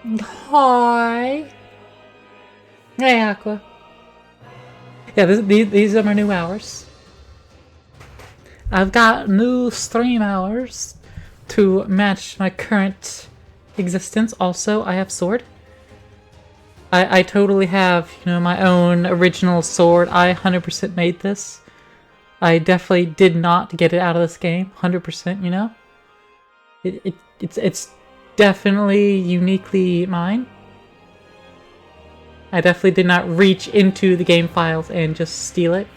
Hi. Hey, Aqua. Yeah, these are my new hours. I've got new stream hours to match my current existence. Also, I have sword. I totally have, my own original sword. I 100% made this. I definitely did not get it out of this game. 100%, It's definitely uniquely mine. I definitely did not reach into the game files and just steal it.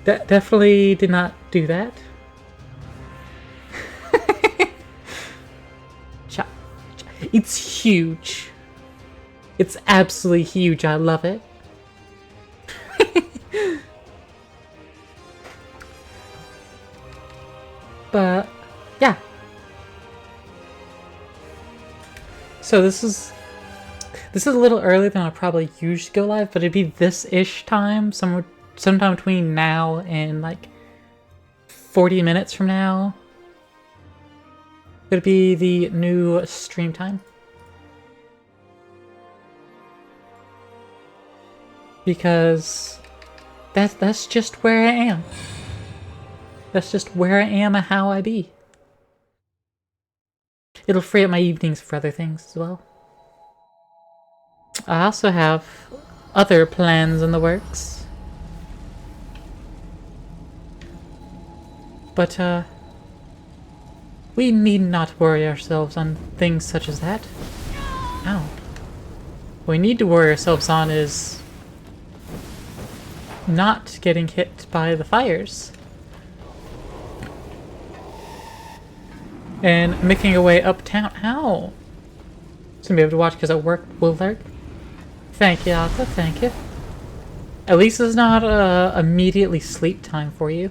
Definitely did not do that. It's huge. It's absolutely huge. I love it. But yeah. So this is a little earlier than I probably usually go live, but it'd be this-ish time, sometime between now and like 40 minutes from now. It'd be the new stream time. Because that's just where I am. That's just where I am and how I be. It'll free up my evenings for other things as well. I also have other plans in the works. But, we need not worry ourselves on things such as that. Ow. What we need to worry ourselves on is not getting hit by the fires. And making our way uptown. Ow! It's gonna be able to watch because I work will lurk. Thank you, Alpha, thank you. At least it's not immediately sleep time for you.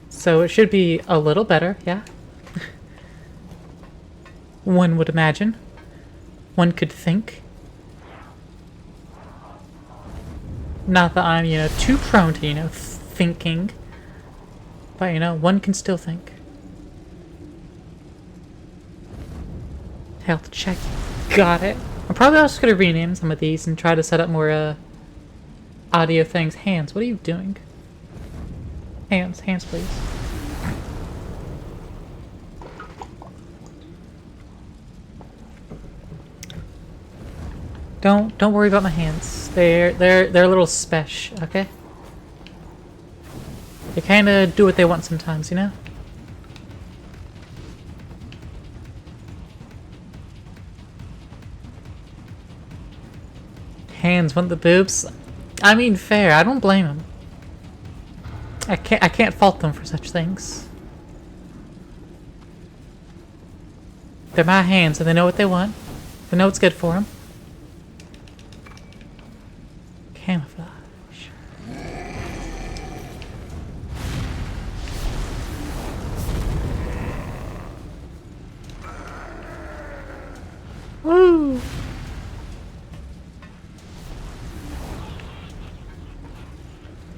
So it should be a little better, yeah? One would imagine. One could think. Not that I'm, too prone to, thinking. But, one can still think. Health check. Got it. I'm probably also going to rename some of these and try to set up more, audio things. Hands, what are you doing? Hands, please. Don't worry about my hands. They're a little special, okay? They kind of do what they want sometimes, Hands want the boobs. I mean, fair. I don't blame them. I can't fault them for such things. They're my hands, and they know what they want. They know what's good for them. Camouflage. Woo!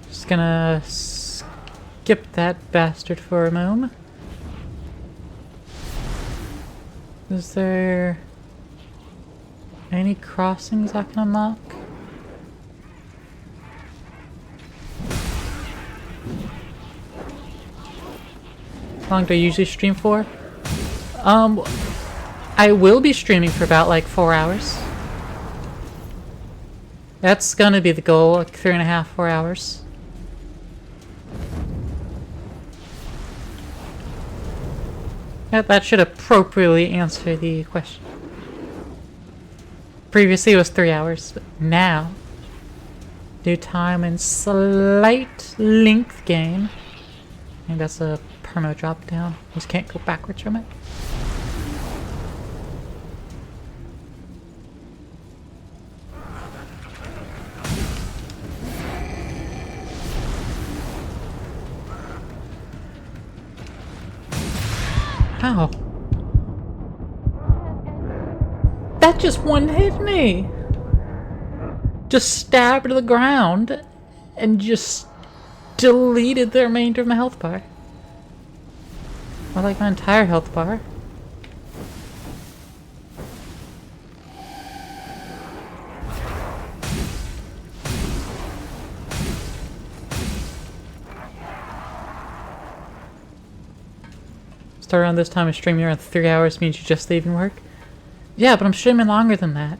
Just gonna skip that bastard for a moment. Is there any crossings I can unlock? How long do I usually stream for? I will be streaming for about like 4 hours. That's gonna be the goal, like 3.5, 4 hours. That should appropriately answer the question. Previously it was 3 hours, but now, due time and slight length gain, I think that's a perma drop down. Just can't go backwards from it. How? That just one hit me! Just stabbed to the ground and just deleted the remainder of my health bar. Or like my entire health bar. Start around this time and streaming around 3 hours means you're just leaving work? Yeah, but I'm streaming longer than that.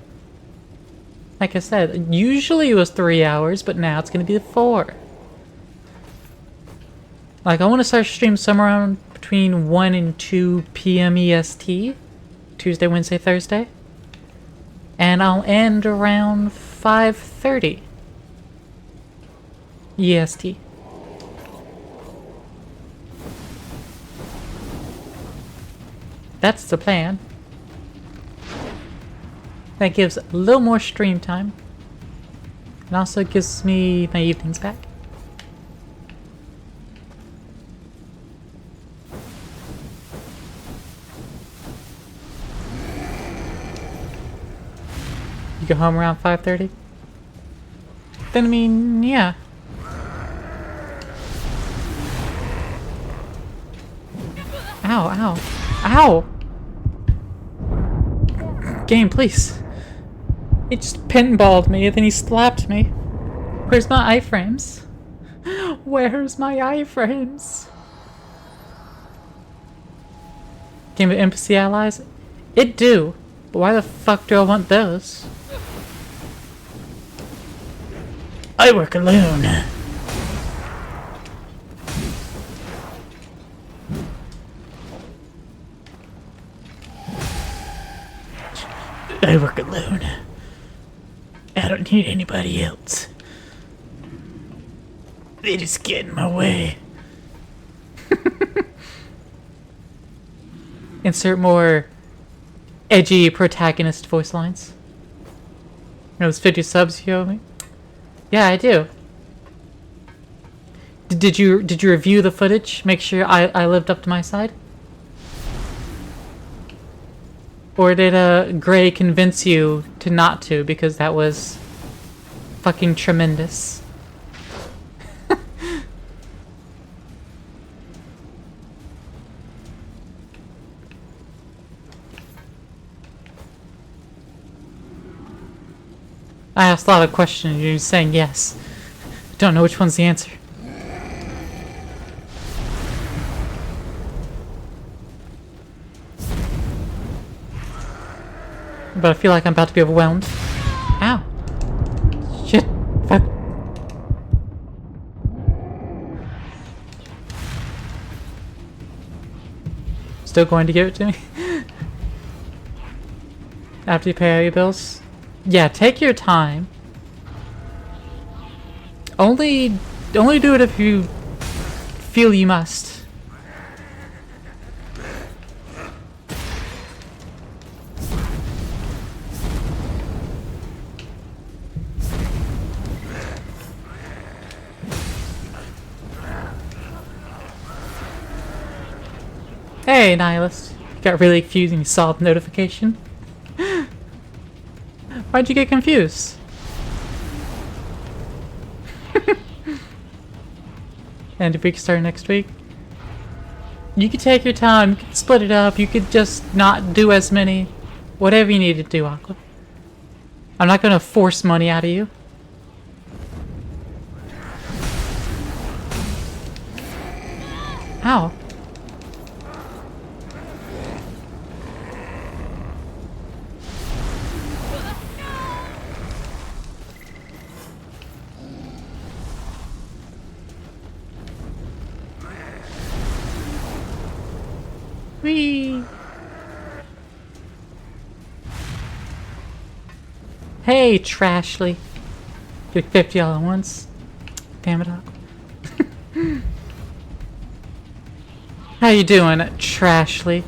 Like I said, usually it was 3 hours, but now it's gonna be 4. Like, I want to start stream somewhere around between 1 and 2 p.m. EST. Tuesday, Wednesday, Thursday. And I'll end around 5:30 EST. That's the plan. That gives a little more stream time. And also gives me my evenings back. You go home around 5:30? Then I mean, yeah. Ow, ow. Ow! Game, please. He just pinballed me, and then he slapped me. Where's my iframes? Where's my iframes? Game of NPC allies? It do. But why the fuck do I want those? I work alone. I work alone. I don't need anybody else. They just get in my way. Insert more edgy protagonist voice lines. Those 50 subs you owe me? Yeah, I do. Did you review the footage? Make sure I lived up to my side? Or did Gray convince you to not to because that was fucking tremendous? I asked a lot of questions and you're saying yes. Don't know which one's the answer. But I feel like I'm about to be overwhelmed. Ow. Shit. Fuck. Still going to give it to me? After you pay all your bills? Yeah, take your time. Only do it if you feel you must. Hey, Nihilist. Got really confused when you saw the notification. Why'd you get confused? And if we can start next week? You could take your time, you could split it up, you could just not do as many. Whatever you need to do, Aqua. I'm not gonna force money out of you. Ow. Whee! Hey, Trashly. Get 50 all at once. Damn it, Aqua. How you doing, Trashly?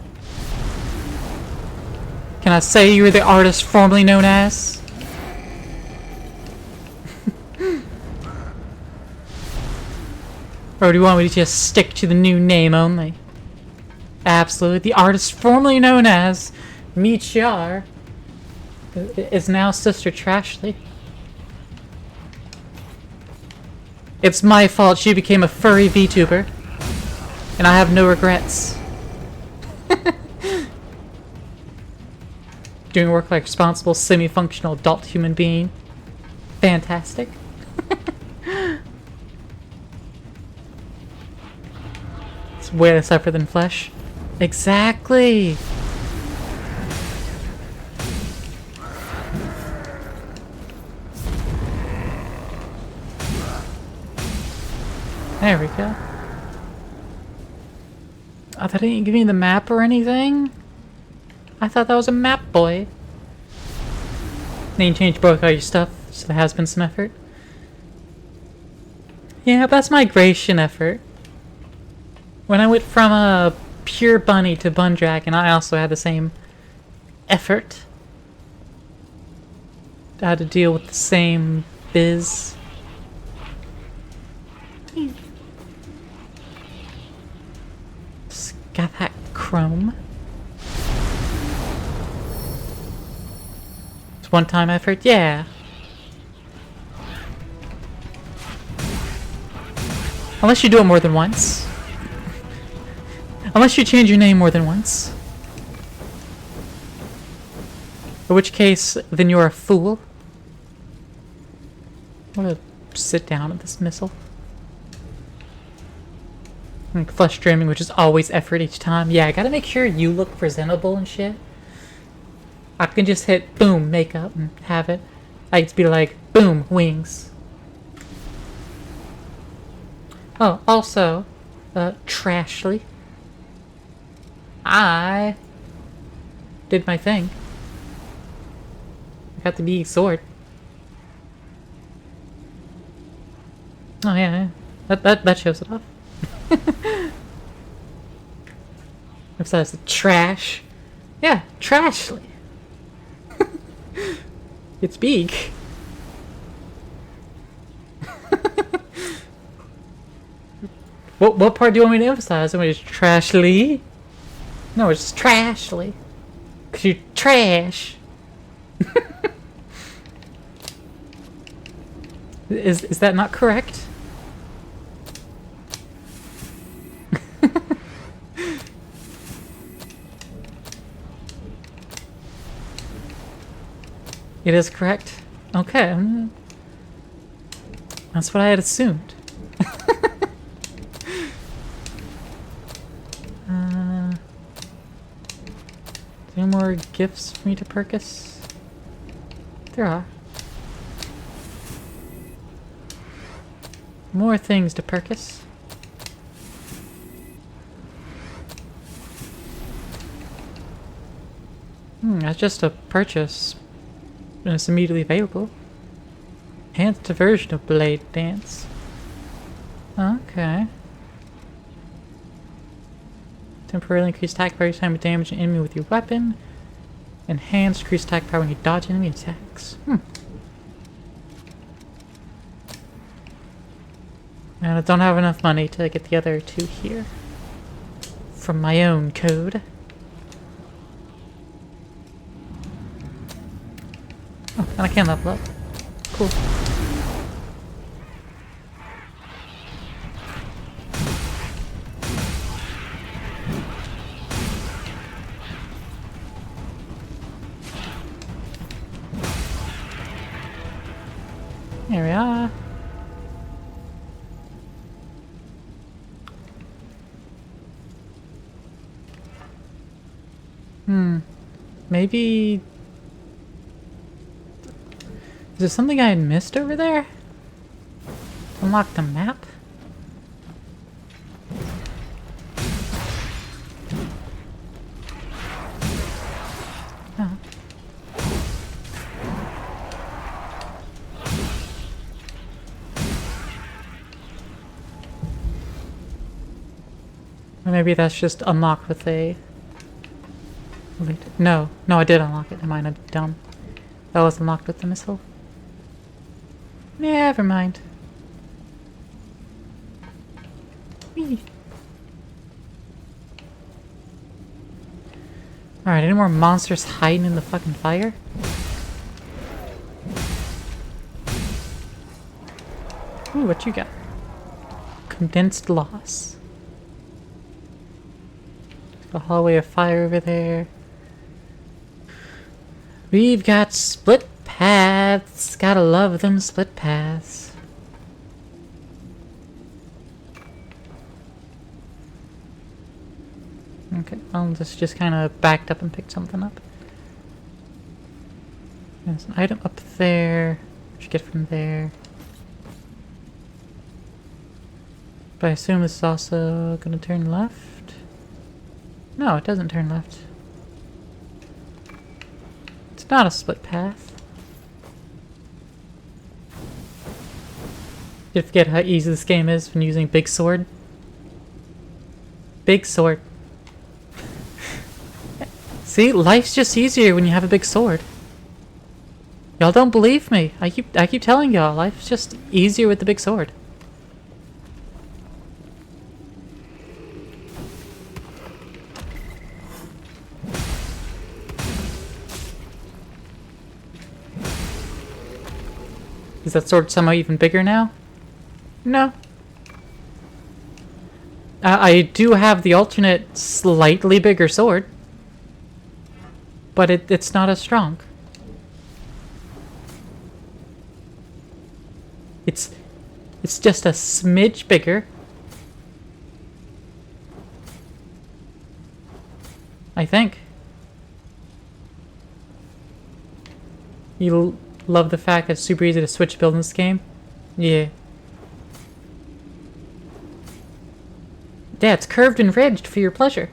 Can I say you were the artist formerly known as? Or do you want me to just stick to the new name only? Absolutely. The artist formerly known as Meechar is now Sister Trashly. It's my fault she became a furry VTuber. And I have no regrets. Doing work like a responsible, semi-functional adult human being. Fantastic. It's way less effort than flesh. Exactly! There we go. Oh, they didn't give me the map or anything? I thought that was a map, boy. Name change broke all your stuff, so there has been some effort. Yeah, that's migration effort. When I went from a pure bunny to Bundragon, I also had the same effort. I had to deal with the same biz. Just got that chrome. It's one-time effort? Yeah. Unless you do it more than once. Unless you change your name more than once. In which case, then you're a fool. I'm gonna sit down at this missile. Like flush dreaming, which is always effort each time. Yeah, I gotta make sure you look presentable and shit. I can just hit boom, makeup, and have it. I could be like, boom, wings. Oh, also, Trashly. I did my thing. I got the big sword. Oh yeah, that shows it off. Besides the trash. Yeah, Trashly. It's big. What part do you want me to emphasize? I mean, it's Trashly? No, it's Trashly. 'Cause you're trash. Is that not correct? It is correct? Okay. That's what I had assumed. Any more gifts for me to purchase? There are. More things to purchase. That's just a purchase. And it's immediately available. Enhanced version of Blade Dance. Okay. Temporarily increase attack power each time you damage an enemy with your weapon. Enhanced increase attack power when you dodge enemy attacks. And I don't have enough money to get the other two here. From my own code. Oh, and I can level up. Cool. There we are. Maybe... Is there something I had missed over there? Unlock the map? Oh. Or maybe that's just unlocked with a... Wait, no, I did unlock it. Am I dumb? That was unlocked with the missile. Never mind. Whee. Alright, any more monsters hiding in the fucking fire? Ooh, what you got? Condensed loss. A hallway of fire over there. We've got split paths. Gotta love them split paths. Okay, I'll just kind of backed up and picked something up. There's an item up there. What you get from there? But I assume this is also gonna turn left? No, it doesn't turn left. It's not a split path. You forget how easy this game is when using big sword. Big sword. See, life's just easier when you have a big sword. Y'all don't believe me. I keep telling y'all, life's just easier with the big sword. Is that sword somehow even bigger now? No. I do have the alternate slightly bigger sword. But it's not as strong. It's just a smidge bigger. I think. You love the fact that it's super easy to switch build in this game? Yeah. Yeah, it's curved and ridged for your pleasure.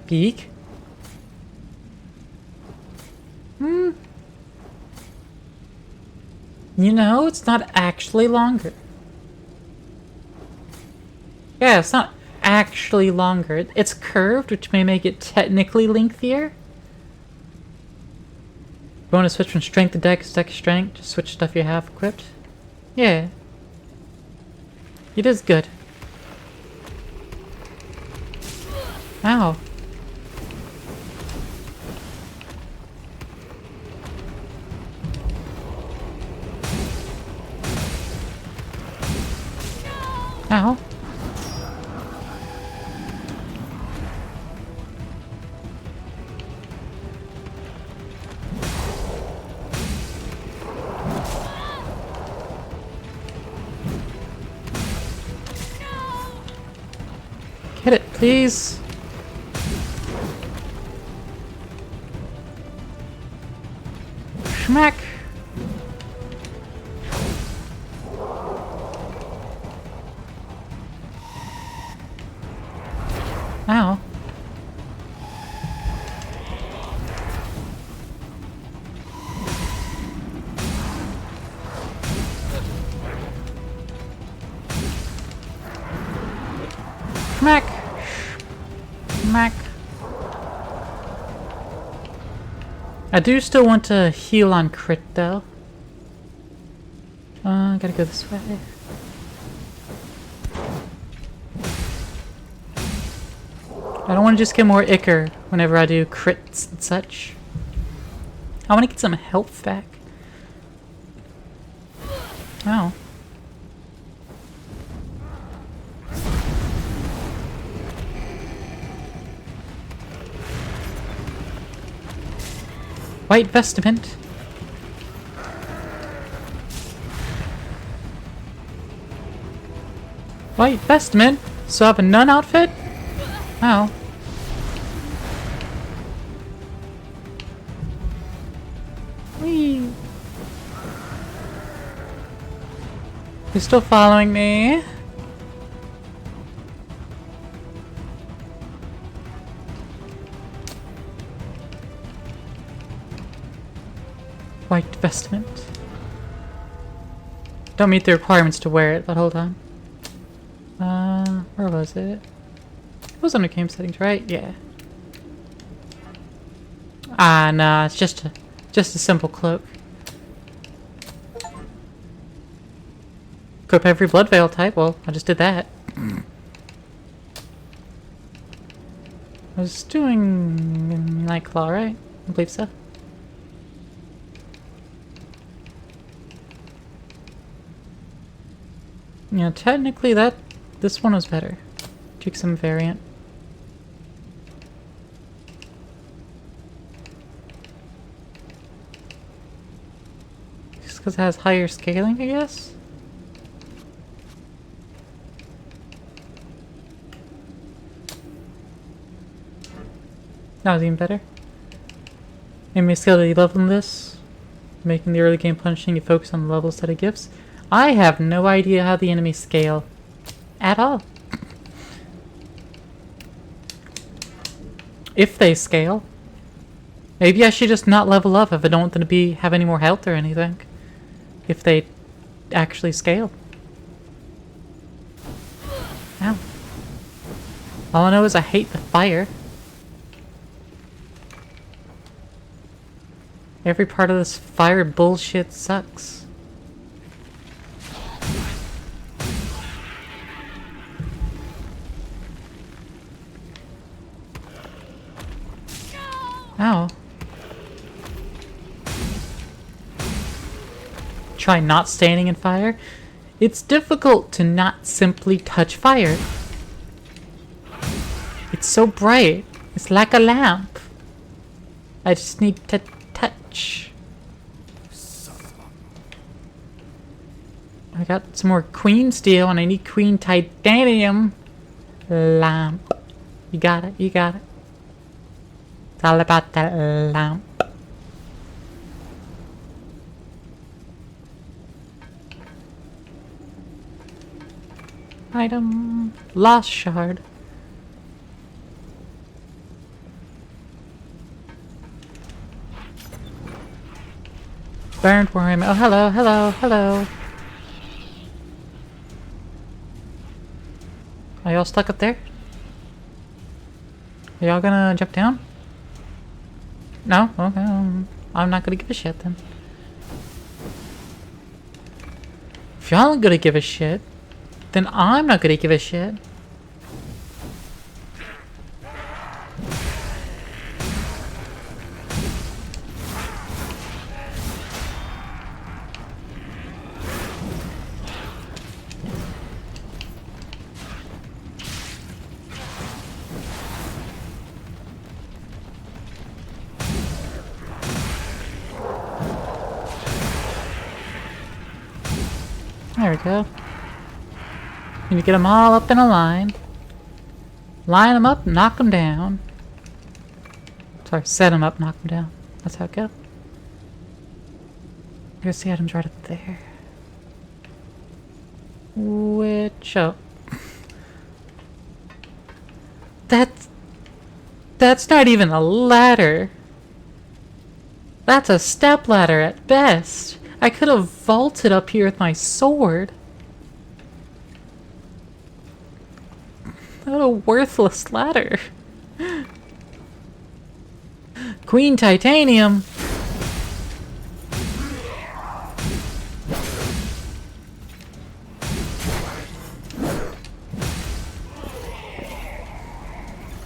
Beak? You know, it's not actually longer. Yeah, it's not actually longer. It's curved, which may make it technically lengthier. You want to switch from strength to dex, dex strength, just switch stuff you have equipped? Yeah. It is good. Ow. Ow. Hit it, please. Schmack. Ow. Schmack. Schmack. I do still want to heal on crit though. Gotta go this way. I don't want to just get more ichor whenever I do crits and such. I want to get some health back. Oh. White vestment. White vestment? So I have a nun outfit? Ow. Whee. You're still following me? White vestment. Don't meet the requirements to wear it, but hold on. Where was it? It was under game settings, right? Yeah. Ah, nah, it's just a simple cloak. Equip every blood veil type. Well, I just did that. I was doing Nightclaw, right? I believe so. Yeah, technically this one was better. Took some variant. Just because it has higher scaling, I guess? That was even better. Enemy skill that you level in this, making the early game punishing, you focus on the level set of gifts. I have no idea how the enemies scale. At all. If they scale. Maybe I should just not level up if I don't want them to have any more health or anything. If they actually scale. Ow. All I know is I hate the fire. Every part of this fire bullshit sucks. Ow. Try not standing in fire. It's difficult to not simply touch fire. It's so bright. It's like a lamp. I just need to touch. I got some more queen steel and I need queen titanium lamp. You got it, you got it. It's all about that lamp. Item. Lost shard. Burned worm. Oh, hello, hello, hello. Are y'all stuck up there? Are y'all gonna jump down? No? Okay. I'm not gonna give a shit then. If y'all aren't gonna give a shit, then I'm not gonna give a shit. There we go. Need to get them all up in a line. Line them up, knock them down. Sorry, set them up, knock them down. That's how it goes. Here's the items right up there. Which, oh. That's not even a ladder. That's a step ladder at best. I could have vaulted up here with my sword. What a worthless ladder. Queen Titanium.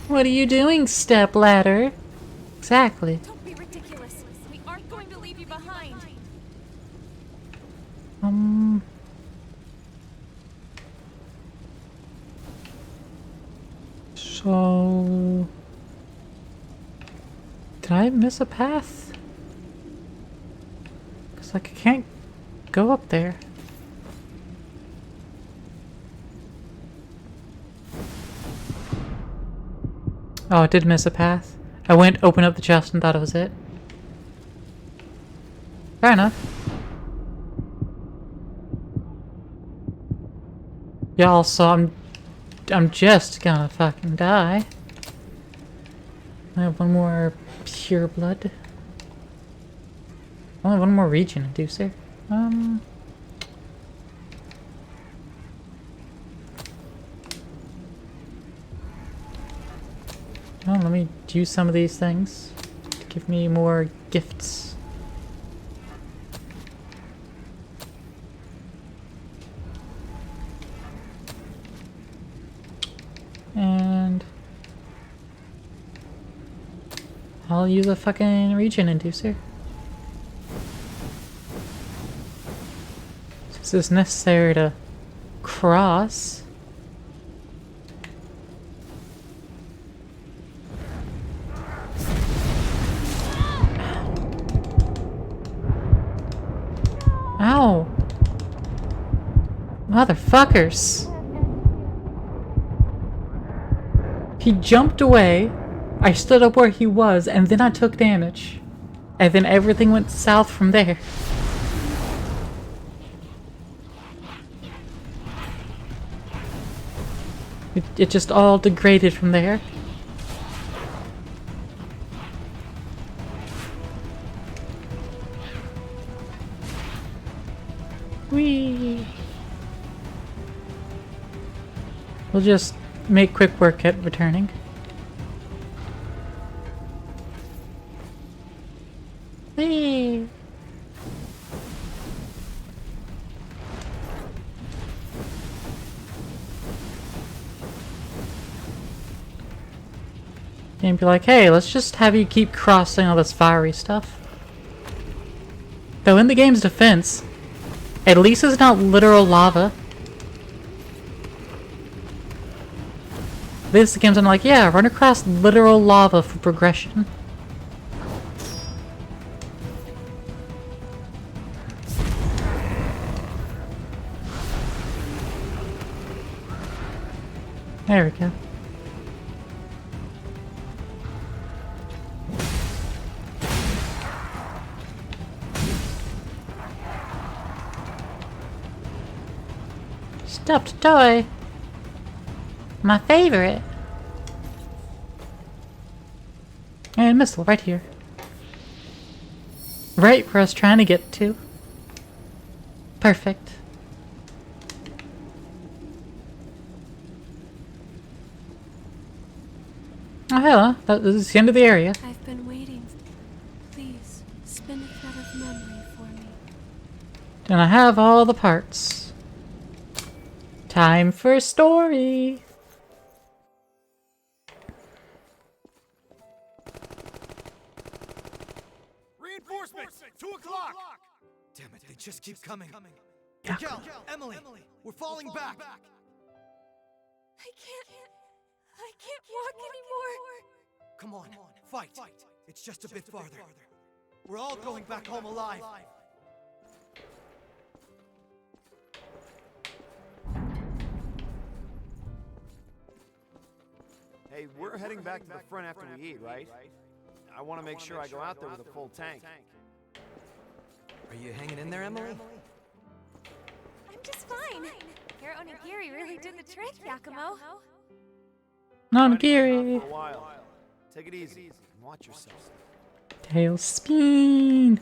What are you doing, step ladder? Exactly. Don't be ridiculous. We aren't going to leave you behind. So... Did I miss a path? Because like, I can't go up there. Oh, I did miss a path. I went, opened up the chest and thought it was it. Fair enough. Y'all saw I'm just gonna fucking die. I have one more pure blood. Only one more region, Inducer. Well, let me use some of these things to give me more gifts. And I'll use a fucking region inducer. This is necessary to cross. Ow! Motherfuckers! He jumped away, I stood up where he was, and then I took damage. And then everything went south from there. It just all degraded from there. Whee! We'll just make quick work at returning. Whee! And be like, hey, let's just have you keep crossing all this fiery stuff. Though in the game's defense, at least it's not literal lava. This game's I'm like, yeah, run across literal lava for progression. There we go. Stuffed toy. My favorite. And missile right here. Right where I was trying to get to. Perfect. Oh, hello. That is the end of the area. I've been waiting. Please, spin a thread of memory for me. And I have all the parts. Time for story. Reinforcements! 2 o'clock! Damn it, they just keep coming. Yeah. Miguel, Emily, we're falling back. I can't walk anymore. Come on, fight. It's just a bit farther. We're all going back home alive. Hey, we're heading back to the front after we eat, right? I want to make sure I go out there with a full tank. Are you hanging in there, Emily? I'm just fine. Your onigiri really did the trick, Yakumo. Nonagiri. For a while. Take it easy and watch yourself. Tailspin.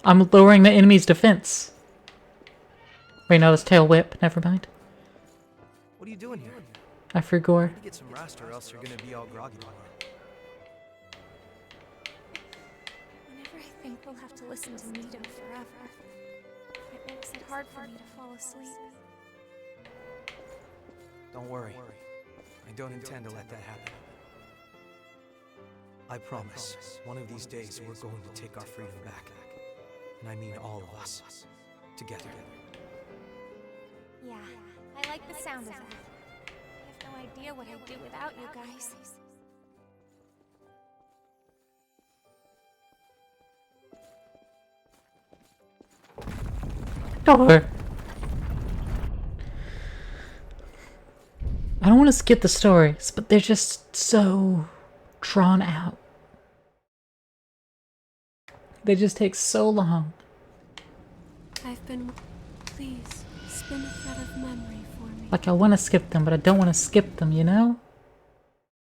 I'm lowering the enemy's defense. Wait, no, that's tail whip. Never mind. What are you doing here? I forgot. Get some rest or else you're gonna be all groggy tomorrow. Whenever I think we'll have to listen to Nito forever, it makes it hard for me to fall asleep. Don't worry. I don't intend to let that happen. I promise, one of these days we're going to take our freedom back. And I mean all of us. Together. Yeah, I like the sound of that. I have no idea what I'd do without you guys. Door. I don't want to skip the stories, but they're just so drawn out. They just take so long. I've been... Please, spin a thread of memory for me. Like, I want to skip them, but I don't want to skip them, you know?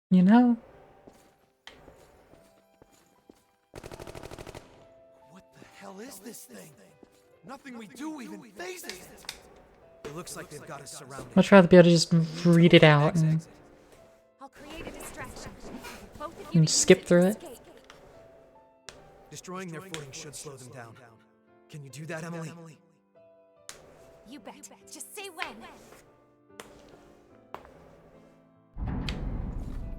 You know? What the hell is this thing? Nothing we do even phases it. It looks like they've got us surrounded. Much rather be able to just read it out and I'll create a distraction. Both of you And skip through it. escape. Destroying their footing should slow them down. Can you do that, Emily? You bet. Just say when.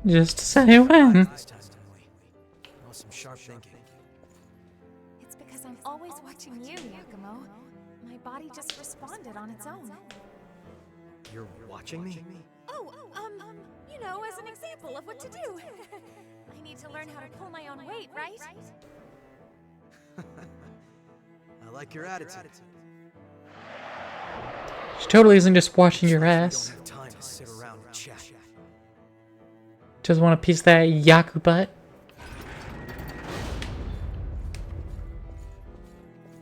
just say when. This time, Emily. That was some sharp thinking. It's because I'm always watching you, Yakumo. My body just responded on its own. You're watching me? Oh, you know, as an example of what to do. I need to learn how to pull my own weight, right? I like your attitude. She totally isn't just watching your ass. We don't have time to sit around and chat. Just want a piece of that Yaku butt.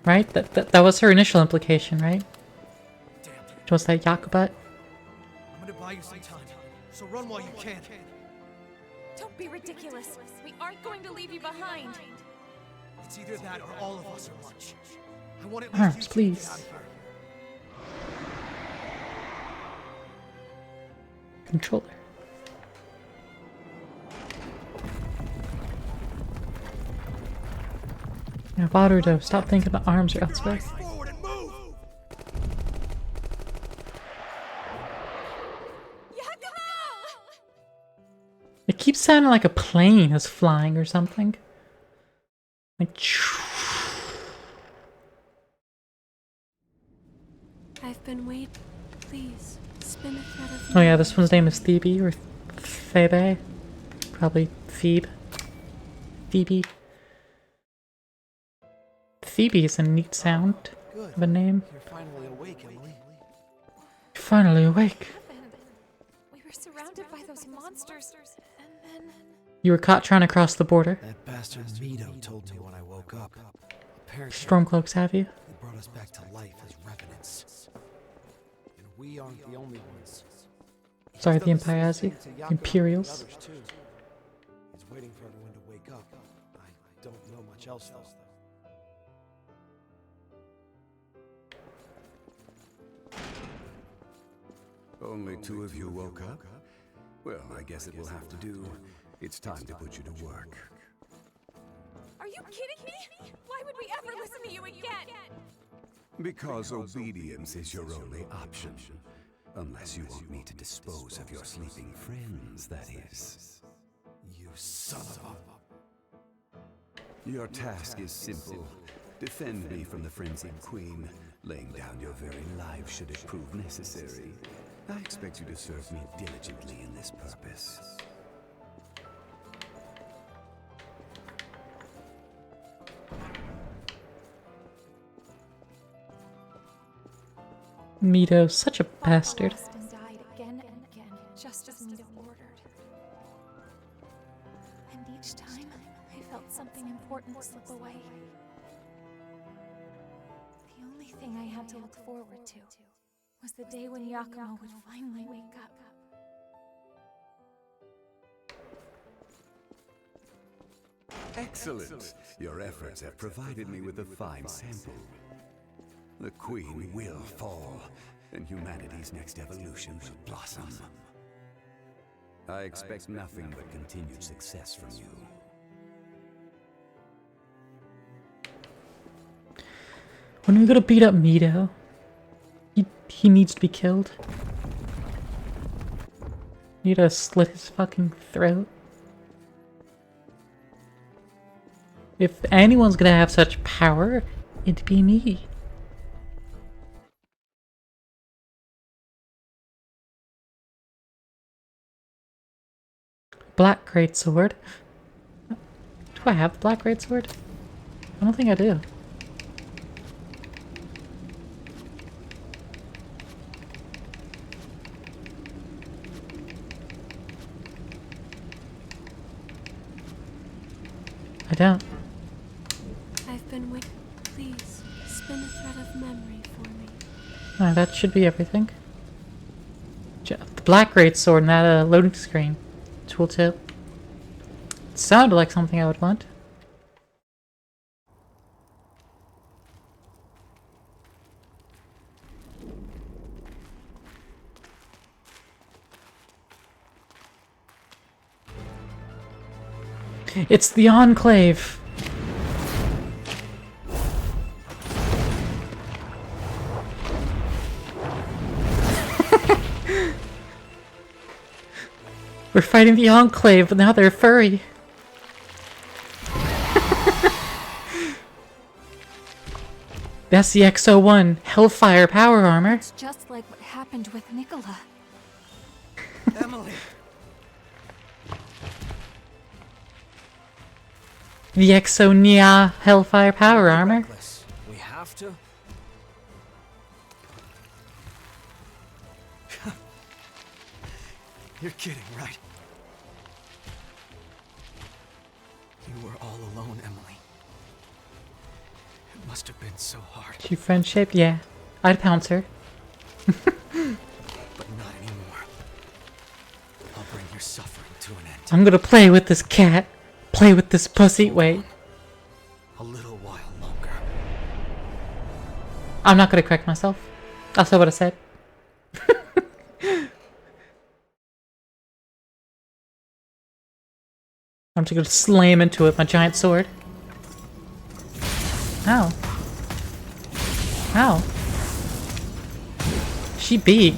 Right? That was her initial implication, right? Damn. Just that Yaku butt. I'm gonna buy you some time, so run while you can. Don't be ridiculous. We aren't going to leave you behind. It's either that or all of us are lunch. I want it Arms, please. Controller. Now, Baruto, stop thinking the arms are elsewhere. Forward and move. It keeps sounding like a plane is flying or something. Like, I've been waiting. Please, spin a thread of oh yeah, this one's name is Thebe or Thebe. Probably Phoebe. Phoebe. Phoebe is a neat sound of a name. You're finally awake, Emily. Finally awake. We were surrounded by those monsters, and then... You were caught trying to cross the border. That bastard Mito told me when I woke up. Apparently, Stormcloaks have you. they brought us back to life as revenants. And we aren't the only ones. Sorry, He's the done same Empire has you. thing to Yakumo and Imperials. others, too. He's waiting for everyone to wake up. I don't know much else, though. Only two of you woke up? Well, I guess it will have to do. It's time to put you to work. Are you kidding me? Why would we ever listen to you again? Because obedience is your only option. Unless you want me to dispose of your sleeping friends, that is. You son of a... Your task is simple. Defend me from the frenzied queen, laying down your very life should it prove necessary. I expect you to serve me diligently in this purpose. Mito, such a bastard. Lost and died again and again, just as Mito ordered. And each time, I felt something important slip away. The only thing I had to look forward to was the day when Yakumo would finally wake up. Excellent! Your efforts have provided me with a fine sample. The Queen will fall, and humanity's next evolution will blossom. I expect nothing but continued success from you. When are we gonna beat up Mito? He needs to be killed. Need to slit his fucking throat. If anyone's gonna have such power, it'd be me. Black greatsword. Do I have the black greatsword? I don't think I do. I don't. I've been waiting. Please, spin a thread of memory for me. That should be everything. The black greatsword and that loading screen tooltip. It sounded like something I would want. It's the Enclave. We're fighting the Enclave, but now they're furry. That's the X01 Hellfire Power Armor. It's just like what happened with Nicola. Emily! The Exonia Hellfire Power Armor. Reckless. We have to? You're kidding, right? You were all alone, Emily. It must have been so hard, She friendship? Yeah. I'd pounce her. but not anymore. I'll bring your suffering to an end. I'm gonna play with this cat. Play with this pussy. Wait. A little while longer. I'm not gonna correct myself. That's not what I said. I'm just gonna slam into it with my giant sword. Ow. Ow. She big.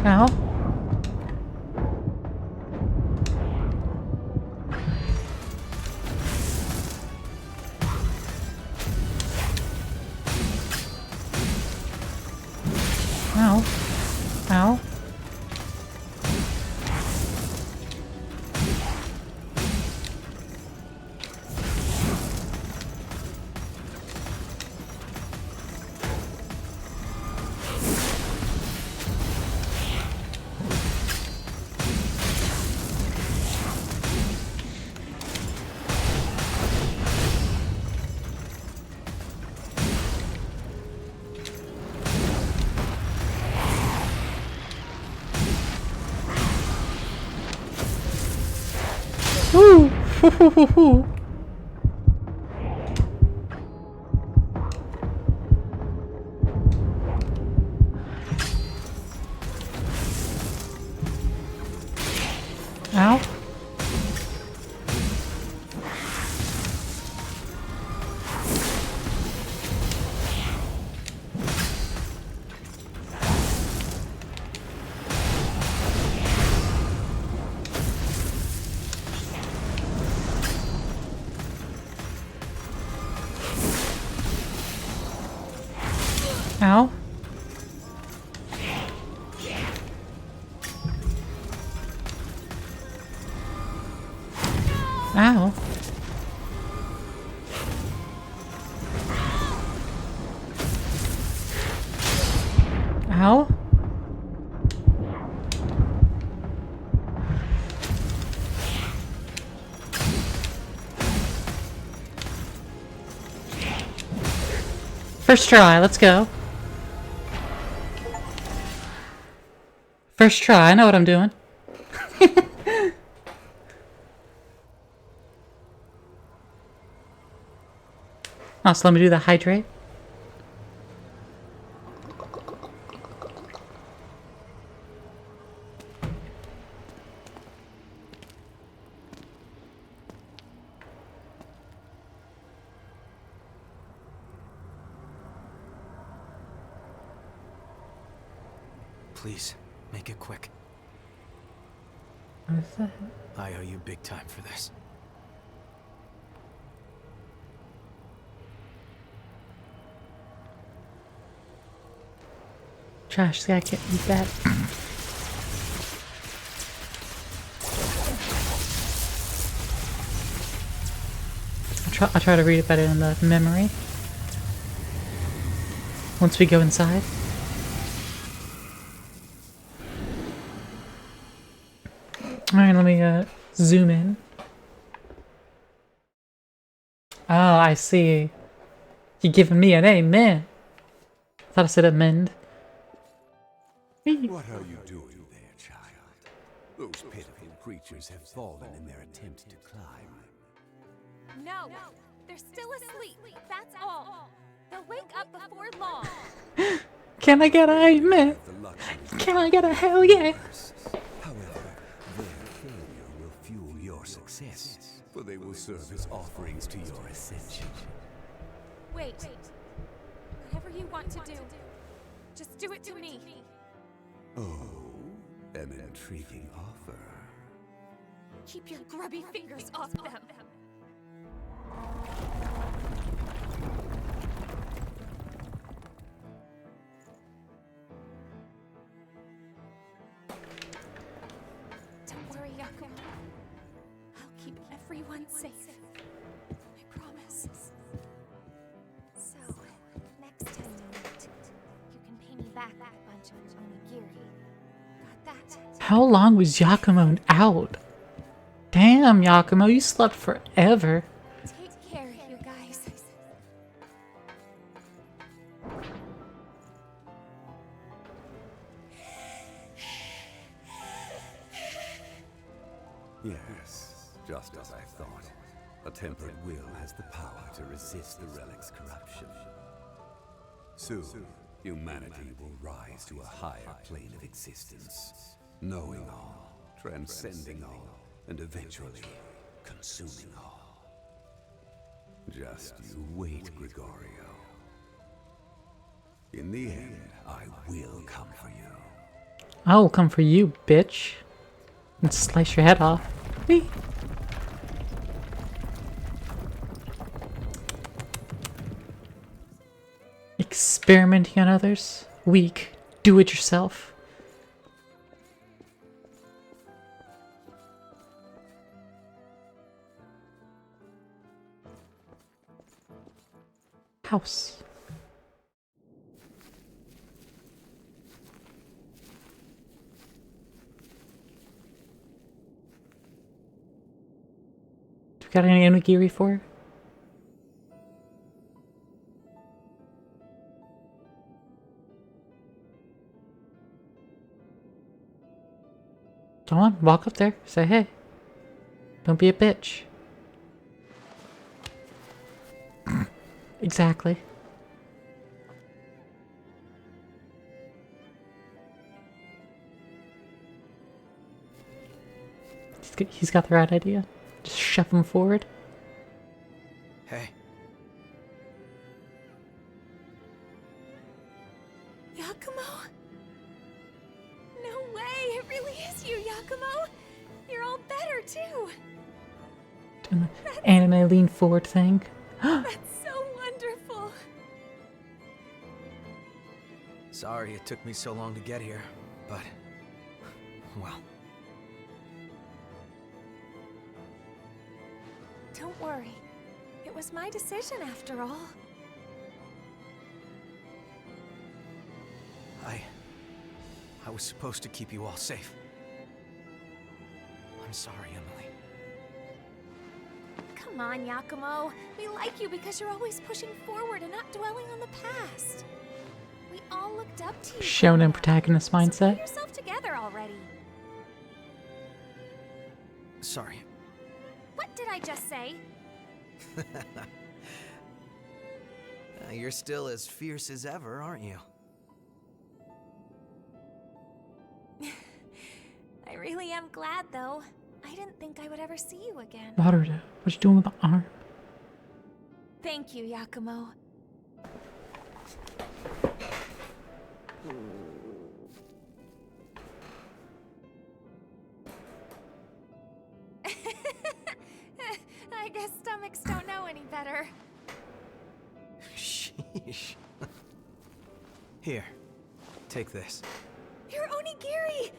Ow. Ow. Ow. Woo! Hoo hoo hoo hoo. Ow. Ow. Ow. Ow. First try, let's go. First try, I know what I'm doing. Oh, so let me do the hydrate. Please, make it quick. What is that? I owe you big time for this. Trash, see, I can't eat that. I try to read it better in the memory. Once we go inside. Alright, let me zoom in. Oh, I see. You're giving me an amen. I thought I said amend. What are you doing there, child? Those pitiful creatures have fallen in their attempt to climb. No, they're still asleep. That's all. They'll wake up before long. Can I get a amen? The luxury Can I get a hell yeah? However, their failure will fuel your success, for they will serve as offerings to your ascension. Wait. Whatever you want to do, just do it to me. Oh, an intriguing offer. Keep your grubby fingers off them. everyone's safe. I promise. So, next time we meet, you can pay me back with a bunch of onigiri. Got that? How long was Yakumo out? Damn, Yakumo, you slept forever. Take care, you guys. Yes, just as I thought. A tempered will has the power to resist the relic's corruption. Soon, humanity will rise to a higher plane of existence, knowing all, transcending all, and eventually consuming all. Just you wait, Gregorio. In the end, I will come for you. I will come for you, bitch. And slice your head off. Whee! Experimenting on others? Weak. Do it yourself. House. Do we got any onigiri for her? Come on, walk up there. Say hey. Don't be a bitch. Exactly. He's got the right idea. Just shove him forward. Hey. Yakumo? No way! It really is you, Yakumo! You're all better, too! Doing the anime lean forward thing. That's so wonderful! Sorry it took me so long to get here, but... well... Don't worry. It was my decision after all. I was supposed to keep you all safe. I'm sorry, Emily. Come on, Yakumo. We like you because you're always pushing forward and not dwelling on the past. We all looked up to you. Shonen protagonist So pull mindset. yourself together already. Sorry. What did I just say? You're still as fierce as ever, aren't you? I really am glad, though. I didn't think I would ever see you again. Naruto, what you doing with the arm? Thank you, Yakumo. I guess stomachs don't know any better. Sheesh. Here, take this. Your onigiri!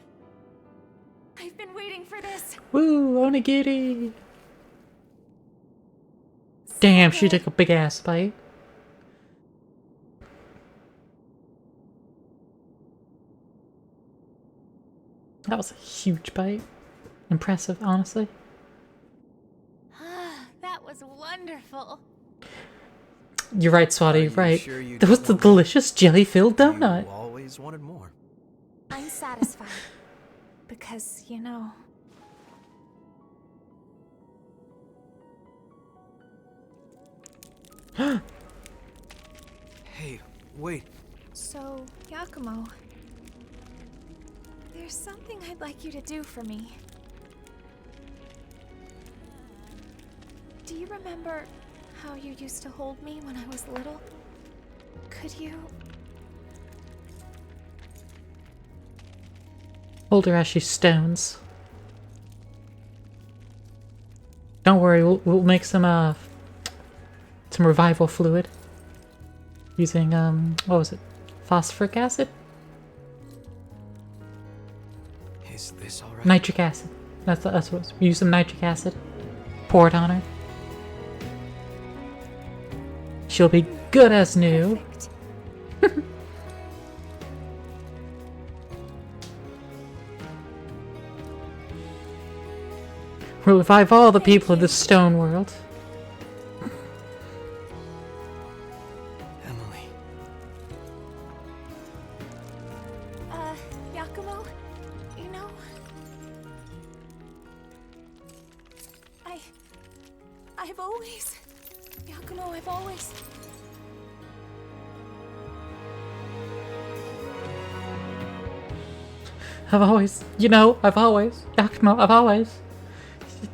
I've been waiting for this. Woo, onigiri! Damn, she took a big ass bite. That was a huge bite. Impressive, honestly. That was wonderful. You're right, Swati, Are you're you right. sure you That was don't the want- delicious jelly-filled donut. You always wanted more. I'm satisfied. Because, you know... Hey, wait. So, Yakumo... There's something I'd like you to do for me. Do you remember how you used to hold me when I was little? Could you... Hold her as she stones. Don't worry, we'll make some revival fluid. Using, what was it? Phosphoric acid? Is this alright? Nitric acid. That's what it was. Use some nitric acid. poured on her. She'll be good as new. Perfect. We'll revive all the people of the stone world. Emily. Yakumo, you know, I've always, Yakumo, I've always. Yakumo, I've always.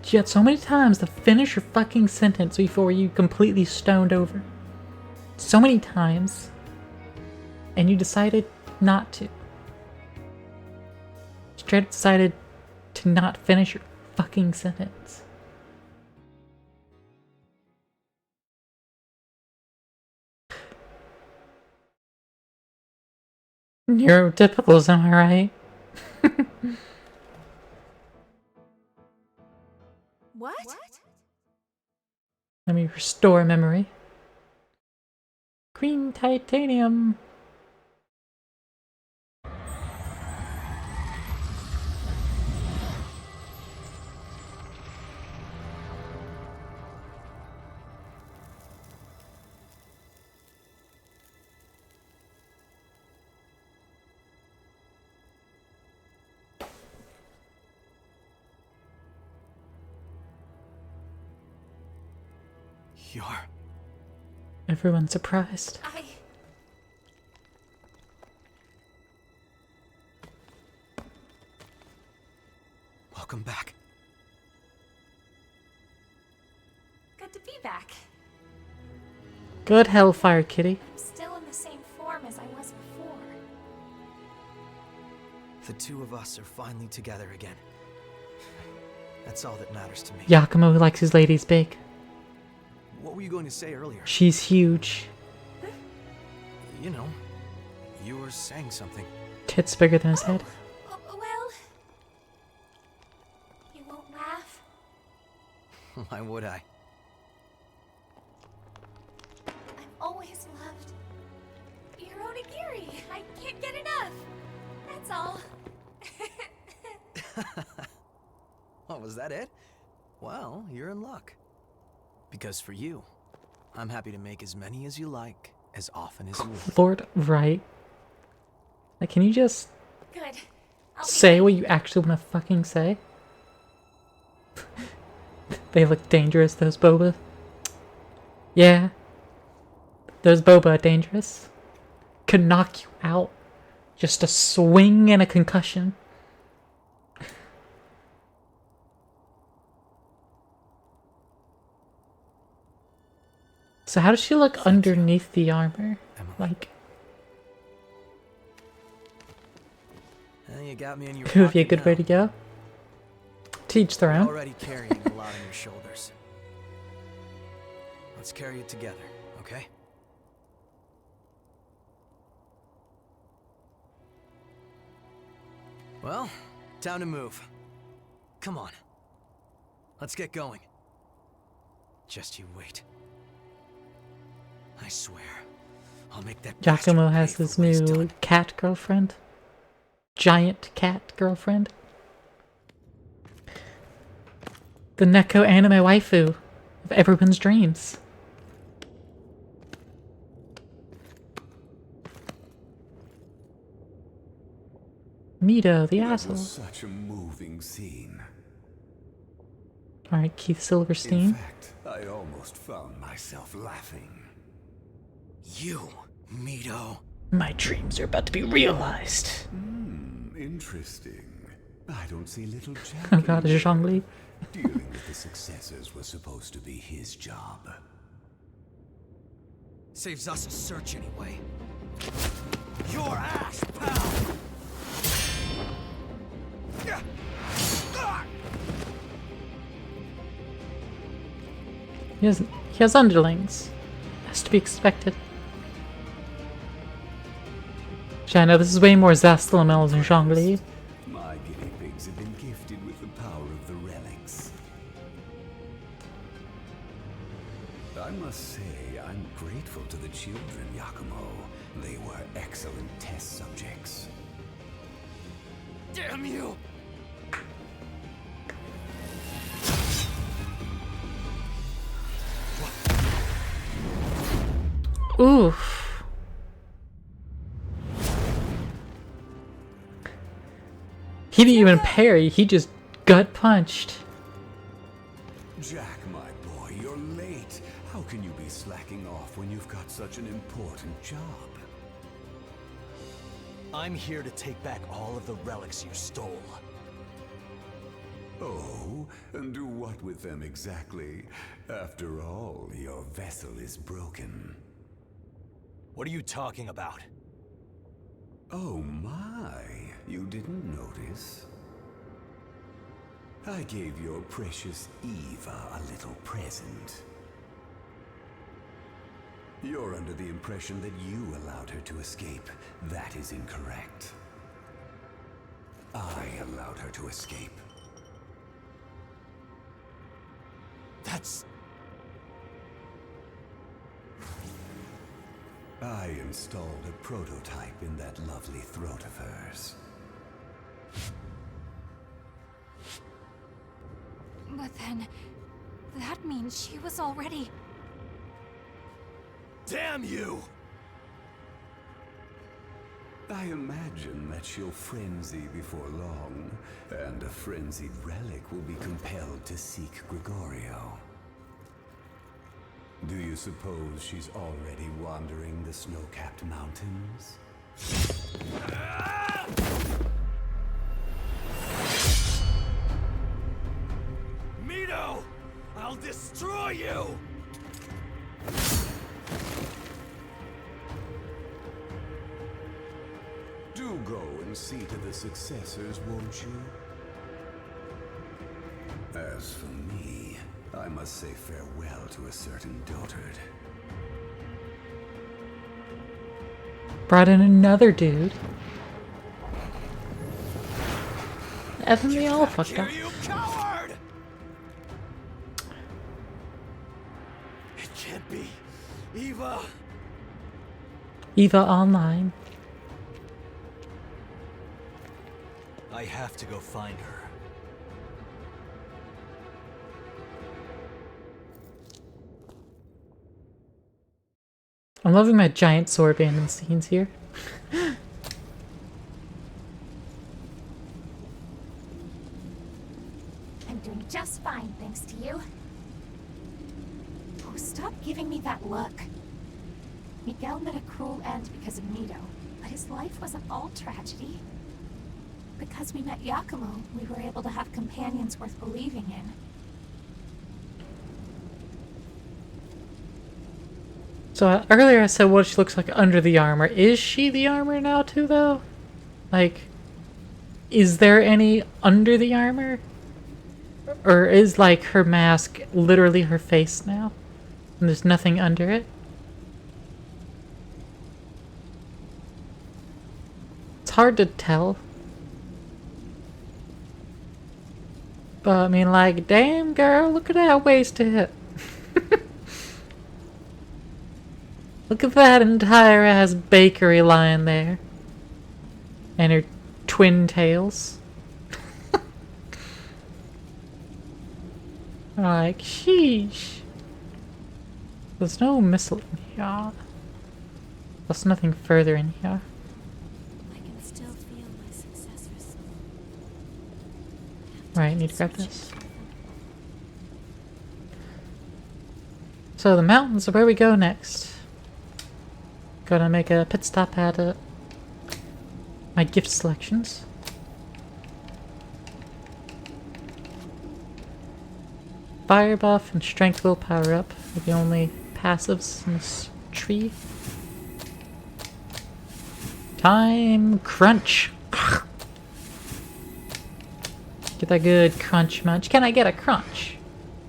You had so many times to finish your fucking sentence before you completely stoned over. So many times. And you decided not to. Straight up decided to not finish your fucking sentence. Neurotypicals, am I right? What? Let me restore memory. Green titanium. You're... Everyone's surprised. Welcome back. Good to be back. Good Hellfire Kitty. I'm still in the same form as I was before. The two of us are finally together again. That's all that matters to me. Yakumo likes his ladies big. What were you going to say earlier? She's huge. You know, you were saying something. Tits bigger than his head. Well, you won't laugh? Why would I? I've always loved your onigiri. I can't get enough. That's all. Oh, was that it? Well, you're in luck. Because for you, I'm happy to make as many as you like, as often as you want. Lord, right? Like, can you just Good. I'll say what you actually want to fucking say? They look dangerous, those boba. Yeah. Those boba are dangerous. Could knock you out. Just a swing and a concussion. So how does she look underneath the armor? Emily. Like, You got me in your could be a pocket good way now. to go. Teach their You're own. already carrying a lot on your shoulders. Let's carry it together, okay? Well, time to move. Come on. Let's get going. Just you wait. I swear, I'll make that Giacomo bastard has pay for his what he's new done. cat girlfriend. Giant cat girlfriend. The Neko anime waifu of everyone's dreams. Mito, the That asshole. was such a moving scene. Alright, Keith In Silverstein. fact, I almost found myself laughing. You, Mito. My dreams are about to be realized. Interesting. I don't see little Jack. Oh god, anywhere. Zhongli. Dealing with the successors was supposed to be his job. Saves us a search anyway. Your ass, pal! He has underlings. Has to be expected. I know this is way more Zastalamel than Zhongli. My guinea pigs have been gifted with the power of the relics. I must say, I'm grateful to the children, Yakumo. They were excellent test subjects. Damn you! Oof. He didn't even parry, he just gut punched. Jack, my boy, you're late. How can you be slacking off when you've got such an important job? I'm here to take back all of the relics you stole. Oh, and do what with them exactly? After all, your vessel is broken. What are you talking about? Oh my, you didn't notice? I gave your precious Eva a little present. You're under the impression that you allowed her to escape. That is incorrect. I allowed her to escape. That's... I installed a prototype in that lovely throat of hers. But then, that means she was already... Damn you! I imagine that she'll frenzy before long, and a frenzied relic will be compelled to seek Gregorio. Do you suppose she's already wandering the snow-capped mountains? Mito! I'll destroy you! Do go and see to the successors, won't you? As for me, I must say farewell to a certain dotard. Brought in another dude. Evan, they all fucked up. You coward! It can't be. Eva! Eva Online. I have to go find her. I'm loving my giant sword band in scenes here. I'm doing just fine, thanks to you. Oh, stop giving me that look. Miguel met a cruel end because of Mito, but his life wasn't all tragedy. Because we met Yakumo, we were able to have companions worth believing in. So earlier I said what she looks like under the armor. Is she the armor now too, though? Like, is there any under the armor? Or is, like, her mask literally her face now? And there's nothing under it? It's hard to tell. But, I mean, like, damn girl, look at that waist to hip. Look at that entire ass bakery lying there. And her twin tails. Like, sheesh. There's no missile in here. There's nothing further in here. I can still feel my successors. Right, need to grab this. So the mountains are where we go next. Gotta make a pit stop at my gift selections. Fire buff and strength will power up are the only passives in this tree. Time crunch. Get that good crunch munch. Can I get a crunch?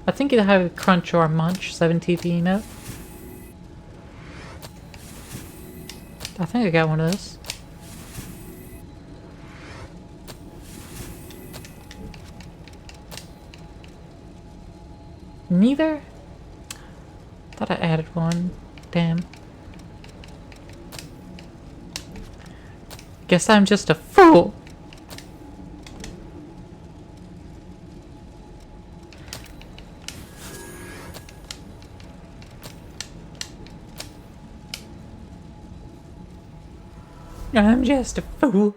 I think you have a crunch or a munch. 17th emote. I think I got one of those. Neither? Thought I added one. Damn. Guess I'm just a fool. I'm just a fool.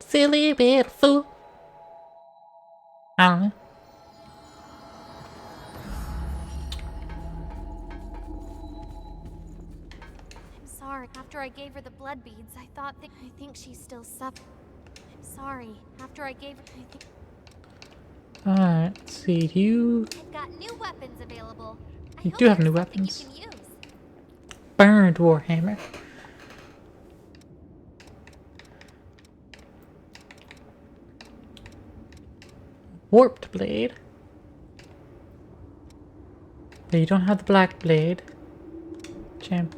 Silly little fool. I don't know. I'm sorry. After I gave her the blood beads, I thought that I think she's still suffering. I'm sorry. After I gave her, I think Alright, let's see. I've got new weapons available. I You hope do have there's new something weapons. you can use. Burned Warhammer. Warped blade. Yeah, you don't have the black blade. Shame.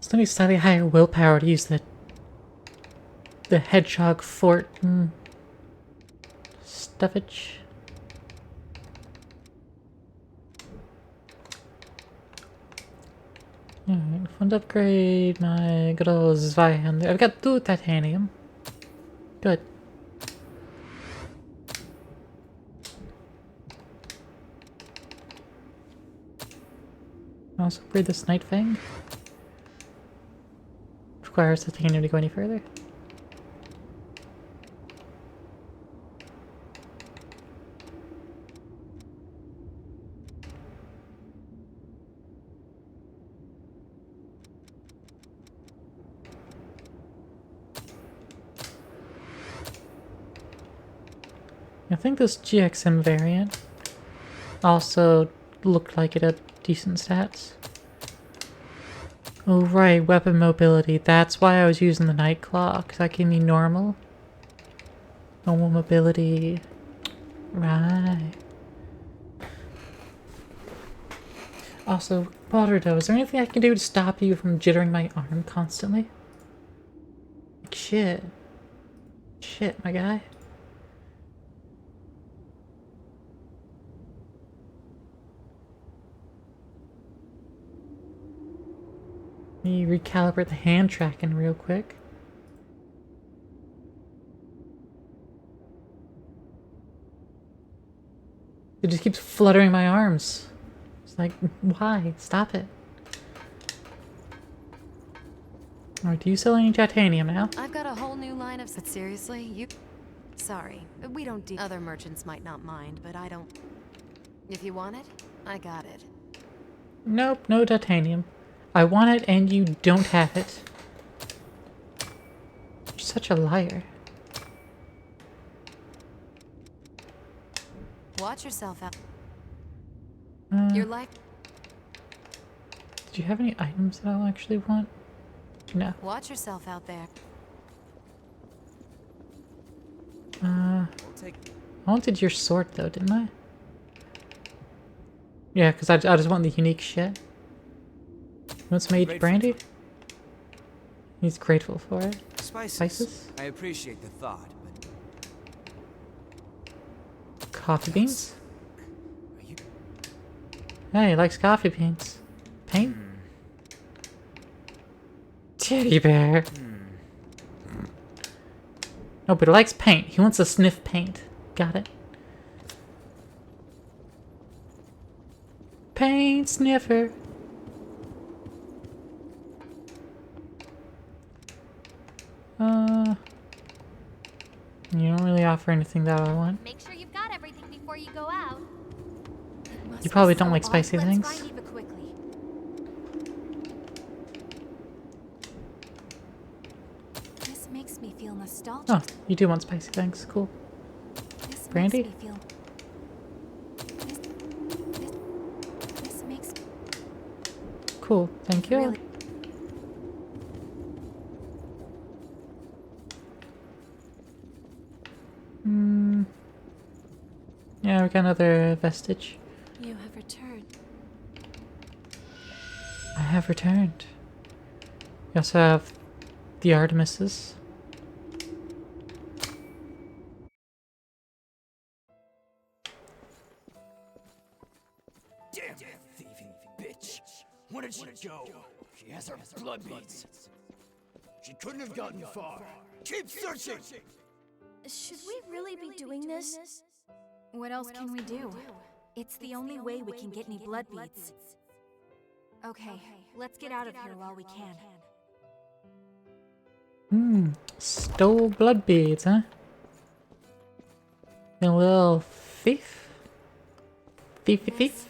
Still need slightly higher willpower to use the hedgehog fort stuffage. Alright, fun to upgrade my good old Zweihander. I've got 2 titanium. Good. Also upgrade this Night Fang. Requires titanium to go any further. I think this GXM variant also looked like it had decent stats. Oh right, weapon mobility. That's why I was using the Nightclaw, because that gave me normal mobility. Right. Also, Walterdo, is there anything I can do to stop you from jittering my arm constantly? Like, shit. Shit, my guy. Let me recalibrate the hand tracking real quick. It just keeps fluttering my arms. It's like, why? Stop it. Alright, do you sell any titanium now? I've got a whole new line of... But seriously, you... Sorry, we don't do... Other merchants might not mind, but I don't... If you want it, I got it. Nope, no titanium. I want it and you don't have it. You're such a liar. Watch yourself out. Uh, Your life... Did you have any items that I'll actually want? No. Watch yourself out there. I wanted your sword though, didn't I? Yeah, because I just want the unique shit. What's made brandy? He's grateful for it. Spices? I appreciate the thought, but Coffee beans? are you... Hey, he likes coffee beans. Paint? Teddy bear. No, but he likes paint. He wants to sniff paint. Got it. Paint sniffer. You don't really offer anything that I want. Make sure you've got everything before you go out. You probably don't like spicy Let's things. find Eva quickly. This makes me feel nostalgic. Oh, you do want spicy things. Cool. This Brandy? Makes me feel... This makes... Cool. Thank you. Really... Yeah, we got another vestige. You have returned. I have returned. We also have the Artemises. Damn that thieving bitch! Where did she go? She has her blood beads. She couldn't have gotten far. Keep searching! Should we really be doing this? What else can we do? It's the only way we can get any blood beads. Okay, let's get out of here while we can. Stole blood beads, huh? You little thief? Thiefy thief?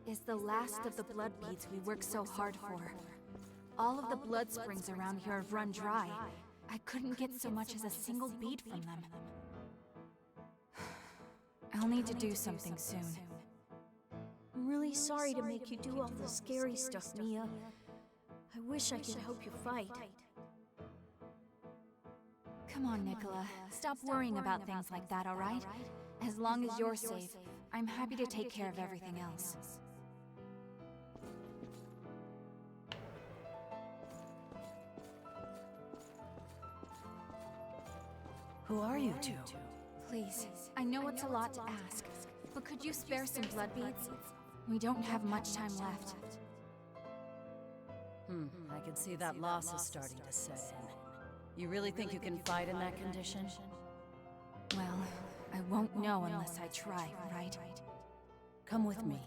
Is the last of the blood beads we worked so hard for. All of the blood springs around here have run dry. I couldn't get so much as a single bead from them. I'll need to do something soon. I'm really sorry to make you do all the scary stuff, Mia. I wish I could help you fight. Come on, Nicola. Stop worrying about things like that, alright? As long as you're safe, I'm happy to take care of everything else. Who are you two? Please, I know it's a lot to ask, but could you spare some blood beads? We don't have much time left. I can see that loss is starting to set in. You really think you can fight in that condition? Well, I won't know unless I try, right? Come with me.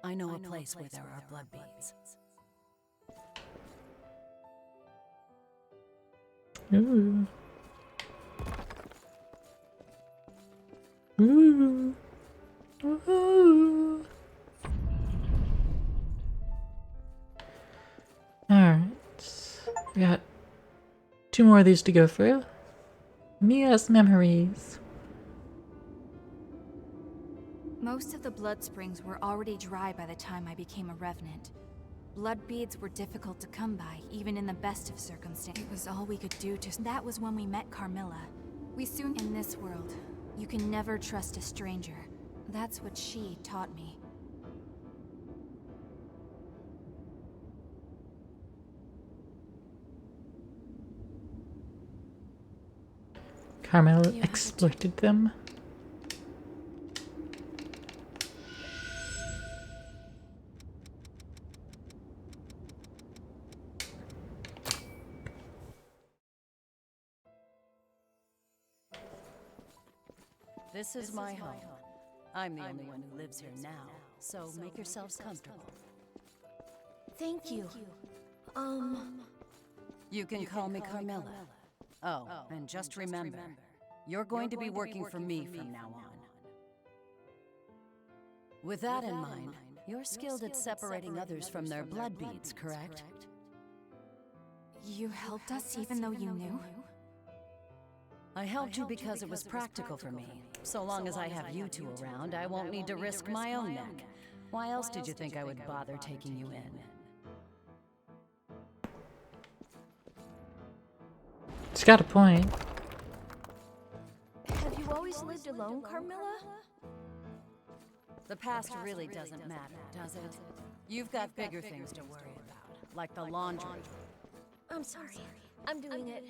I know a place where there are blood beads. Ooh. Ooh. Ooh. Alright. We got 2 more of these to go through. Mia's memories. Most of the blood springs were already dry by the time I became a revenant. Blood beads were difficult to come by, even in the best of circumstances. It was all we could do to... That was when we met Carmilla. We soon... In this world, you can never trust a stranger. That's what she taught me. Carmilla exploited them. This is my home. I'm the only one who lives here now, so make yourselves comfortable. Thank you. You can call me Carmilla. Oh, and just remember, you're going to be working for me from now on. With that in mind, you're skilled at separating others from their blood beads, correct? You helped us even though you knew? I helped you because it was practical for me. So long as I have you two around, I won't need to risk my own neck. Why else did you think I would bother taking you in? It's got a point. Have you always lived alone, Carmilla? The past really doesn't matter, does it? You've got bigger things to worry about, like the laundry. I'm sorry. I'm doing it.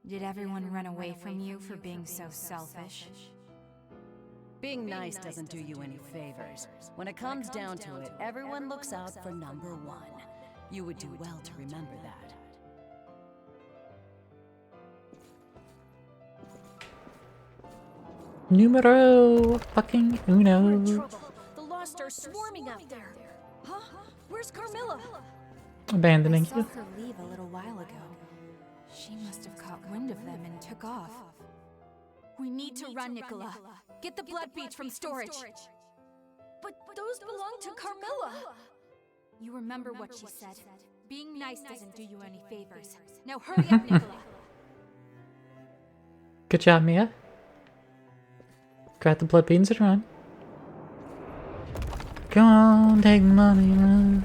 Did everyone run away from you for being so selfish? Being nice doesn't do you any favors. When it comes down to it, everyone looks out for number one. You would do well to remember that. Numero fucking We're in uno. trouble. The Lost are swarming out there. Huh? Where's Carmilla? Abandoning I saw you. her leave a little while ago. She must have caught wind of them and took off. We need to run, Nicola. Get the blood beads from storage. But those belong to Carmilla. You remember what she said. Being nice doesn't do you any favors. Now hurry up, Nicola. Good job, Mia. Grab the blood beans and run. Go on, take the money and run.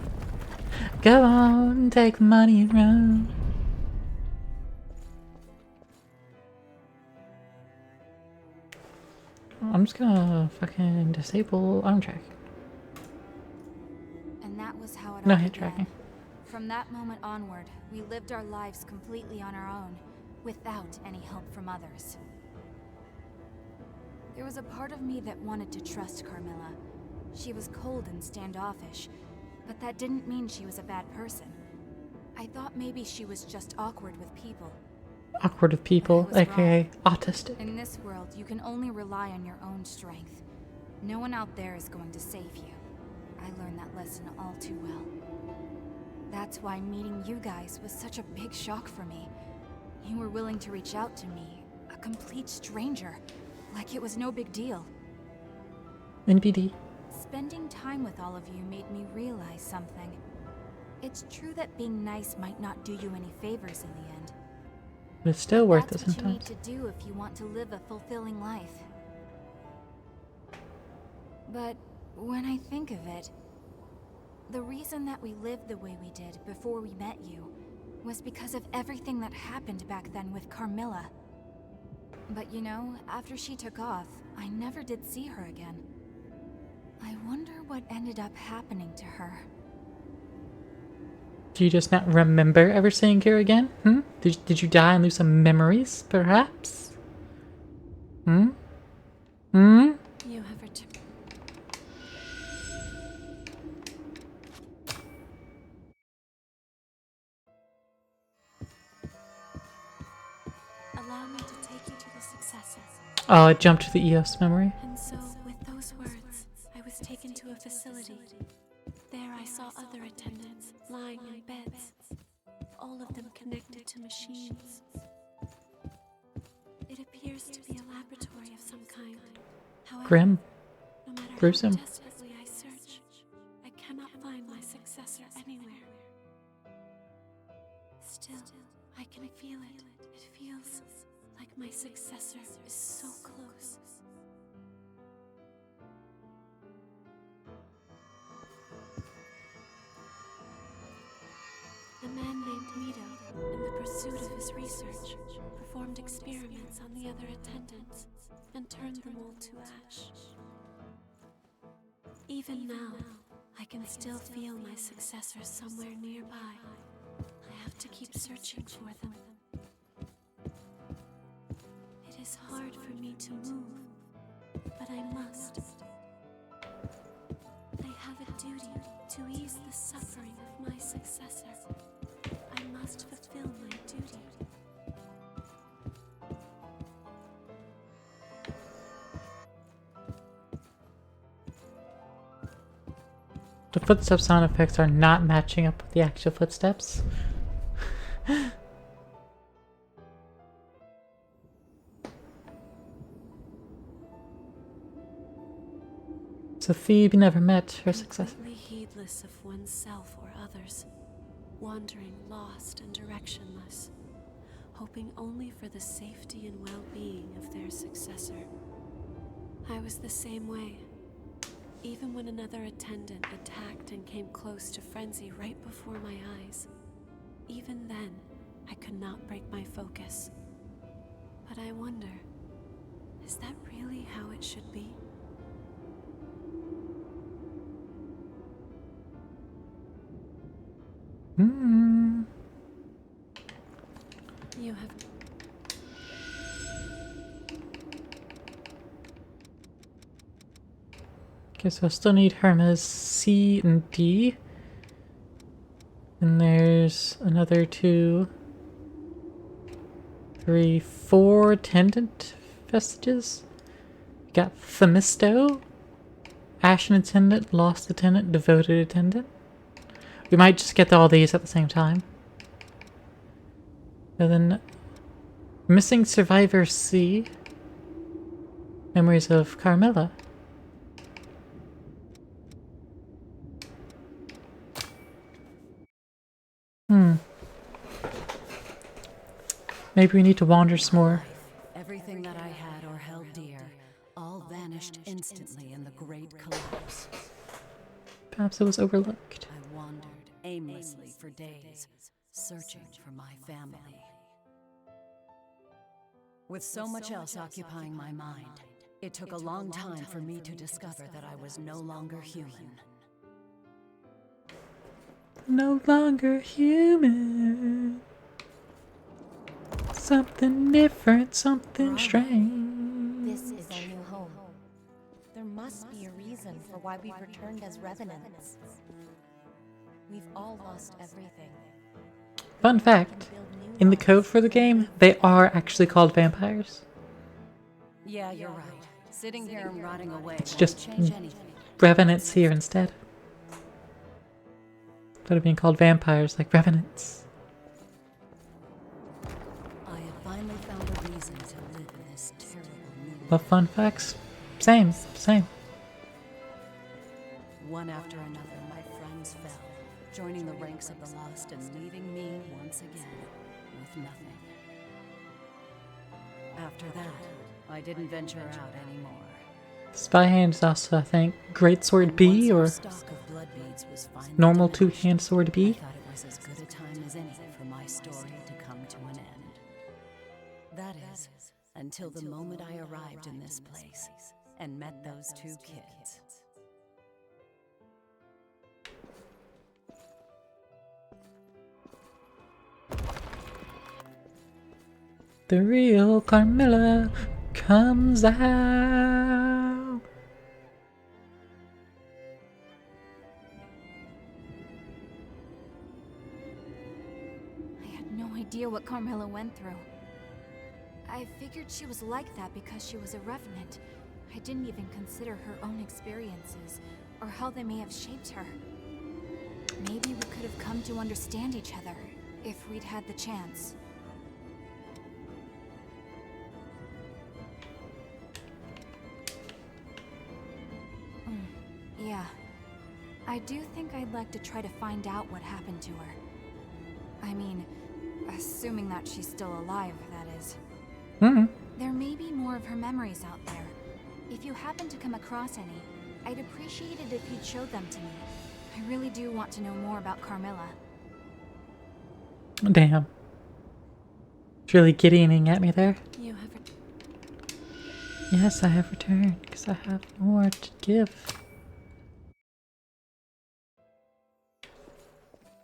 Go on, take the money and run. I'm just gonna fucking disable arm track. And And that was how it No all hit began. tracking. From that moment onward, we lived our lives completely on our own, without any help from others. There was a part of me that wanted to trust Carmilla. She was cold and standoffish, but that didn't mean she was a bad person. I thought maybe she was just awkward with people. Awkward with people, I was aka autistic. In this world, you can only rely on your own strength. No one out there is going to save you. I learned that lesson all too well. That's why meeting you guys was such a big shock for me. You were willing to reach out to me, a complete stranger, like it was no big deal. NPD. Spending time with all of you made me realize something. It's true that being nice might not do you any favors in the end. But it's still worth it That's what you need sometimes. to do if you want to live a fulfilling life. But when I think of it, the reason that we lived the way we did before we met you was because of everything that happened back then with Carmilla. But you know, after she took off, I never did see her again. I wonder what ended up happening to her. Do you just not remember ever seeing her again? Did you die and lose some memories, perhaps? You have returned. Allow me to take you to the successor. Oh, I jumped to the EOS memory. And so, with those words, I was taken to a facility. There I saw other attendants, lying in beds, all of them connected to machines. It appears to be a laboratory of some kind. However, Grim. no matter Gruesome. how desperately I search, I cannot find my successor anywhere. Still, I can feel it. It feels like my successor is so close. A man named Mito, in the pursuit of his research, performed experiments on the other attendants and turned them all to ash. Even now, I can still feel my successor somewhere nearby. I have to keep searching for them. It is hard for me to move, but I must. I have a duty to ease the suffering of my successor. I must fulfill my duty. The footstep sound effects are not matching up with the actual footsteps. So Phoebe never met her successor. Completely heedless of oneself or others, wandering lost and directionless, hoping only for the safety and well-being of their successor. I was the same way. Even when another attendant attacked and came close to frenzy right before my eyes, even then, I could not break my focus. But I wonder, is that really how it should be? You have... Okay, so I still need Hermes C and D. And there's another 2, 3, 4 attendant vestiges. We got Themisto, Ashen attendant, Lost attendant, Devoted attendant. We might just get all these at the same time. And then Missing Survivor C. Memories of Carmilla. Maybe we need to wander some more. Everything that I had or held dear, all vanished instantly in the great collapse. Perhaps it was overlooked. I wandered aimlessly for days, searching for my family. With so much else occupying my mind, it took a long time for me to discover that I was no longer human. no longer human. Something different, something strange. This is our new home. There must be a reason for why we've returned as revenants. We've all lost everything. Fun fact, in the code for the game, they are actually called vampires. Yeah, you're right. Sitting here and rotting away It's won't just change anything. revenants here instead. Instead of being called vampires, like revenants. I have finally found a reason to live in this terrible new Love fun facts? Same. One after another, my friends fell, joining the ranks of the lost and leaving me once again with nothing. After that, I didn't venture out anymore. Spy-hand is also, I think, Great Sword B or normal two-hand sword B. I thought it was as good a time as any for my story to come to an end. That is, until the moment I arrived in this place and met those two kids. The real Carmilla comes out. I had no idea what Carmilla went through. I figured she was like that because she was a revenant. I didn't even consider her own experiences, or how they may have shaped her. Maybe we could have come to understand each other, if we'd had the chance. Yeah. I do think I'd like to try to find out what happened to her. I mean, assuming that she's still alive, that is. There may be more of her memories out there. If you happen to come across any, I'd appreciate it if you'd show them to me. I really do want to know more about Carmilla. Damn. It's really giddying at me there. You have Yes, I have returned, because I have more to give.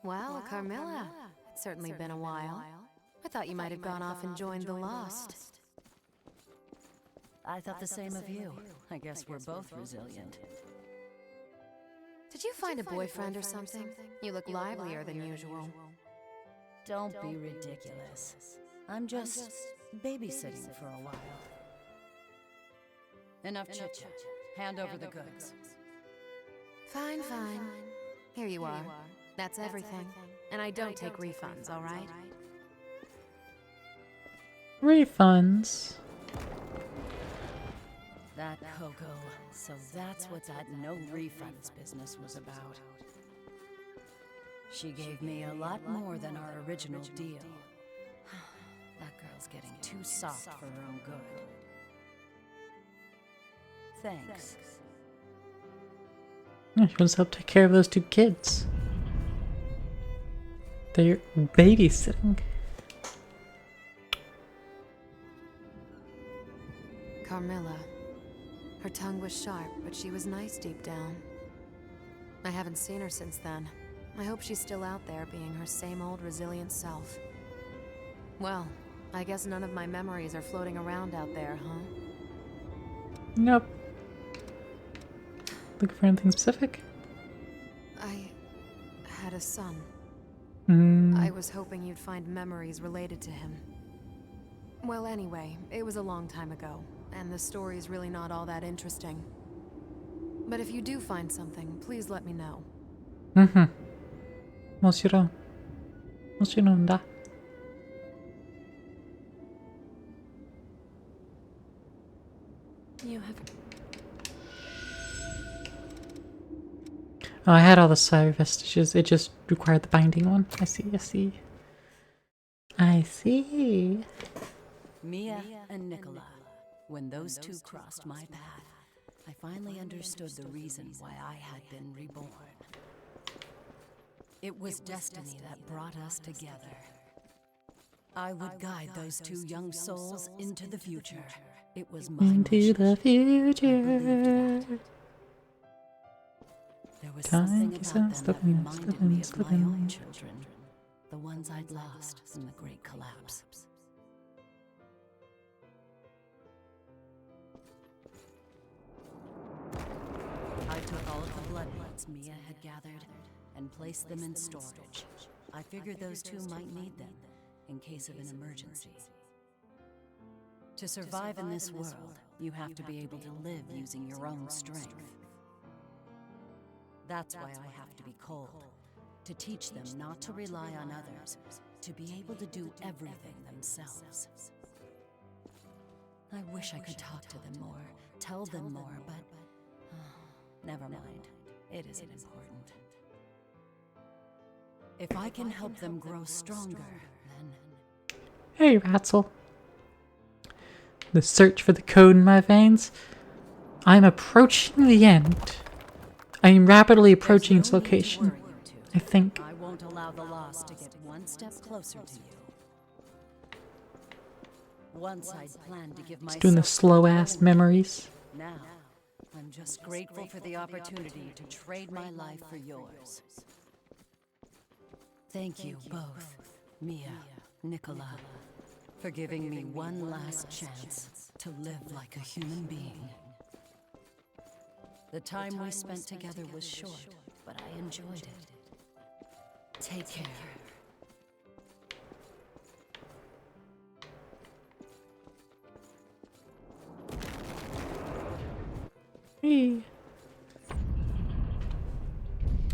Well, Carmilla, it's certainly been a while. I thought you might have gone off and joined the Lost. I thought the same of you. I guess we're both resilient. Did you find a boyfriend or something? You look livelier than usual. Don't be ridiculous. I'm just babysitting for a while. Enough chit-chat. Hand over the goods. Fine. Here you are. That's everything. And I don't take refunds, all right? Refunds. That Coco. So that's what that no refunds business was about. She gave me a lot more than our original deal. That girl's getting too soft for her own good. Thanks. Yeah, she wants to help take care of those two kids. They're babysitting. Carmilla. Her tongue was sharp, but she was nice deep down. I haven't seen her since then. I hope she's still out there being her same old resilient self. Well, I guess none of my memories are floating around out there, huh? Nope. Looking for anything specific? I had a son. Mm. I was hoping you'd find memories related to him. Well, anyway, it was a long time ago, and the story's really not all that interesting. But if you do find something, please let me know. Moshiro. Moshiro. You have. Oh, I had all the Sire vestiges. It just required the binding one. I see. Mia and Nicola. When those two crossed my path, I finally understood the reason why I had been reborn. It was destiny that brought us together. I would guide those two young souls into the future. It was my Into mission. the future. There was Time something keeps about on them that slipping, reminded me slipping, of my slipping. own children, the ones I'd lost in the Great Collapse. I took all of the blood beads Mia had gathered and placed them in storage. I figured those two might need them in case of an emergency. To survive in this world, you have to be able to live using your own strength. That's why I have to be cold, to teach them not to rely on others, to be able to do everything themselves. I wish I could talk to them more, tell them more, but never mind. It isn't important. If I can help them grow stronger, then... Hey, Ratzel. The search for the code in my veins. I'm approaching the end. I am rapidly approaching its location. I think. I won't allow the lost to get one step closer to you. Once I'd planned to give myself Doing the slow-ass memories. Now, I'm just grateful for the opportunity to trade my life for yours. Thank you both, Mia, Nicola, for giving me one last chance to live like a human being. The time we spent together was short, but I enjoyed it. Take care. Hey.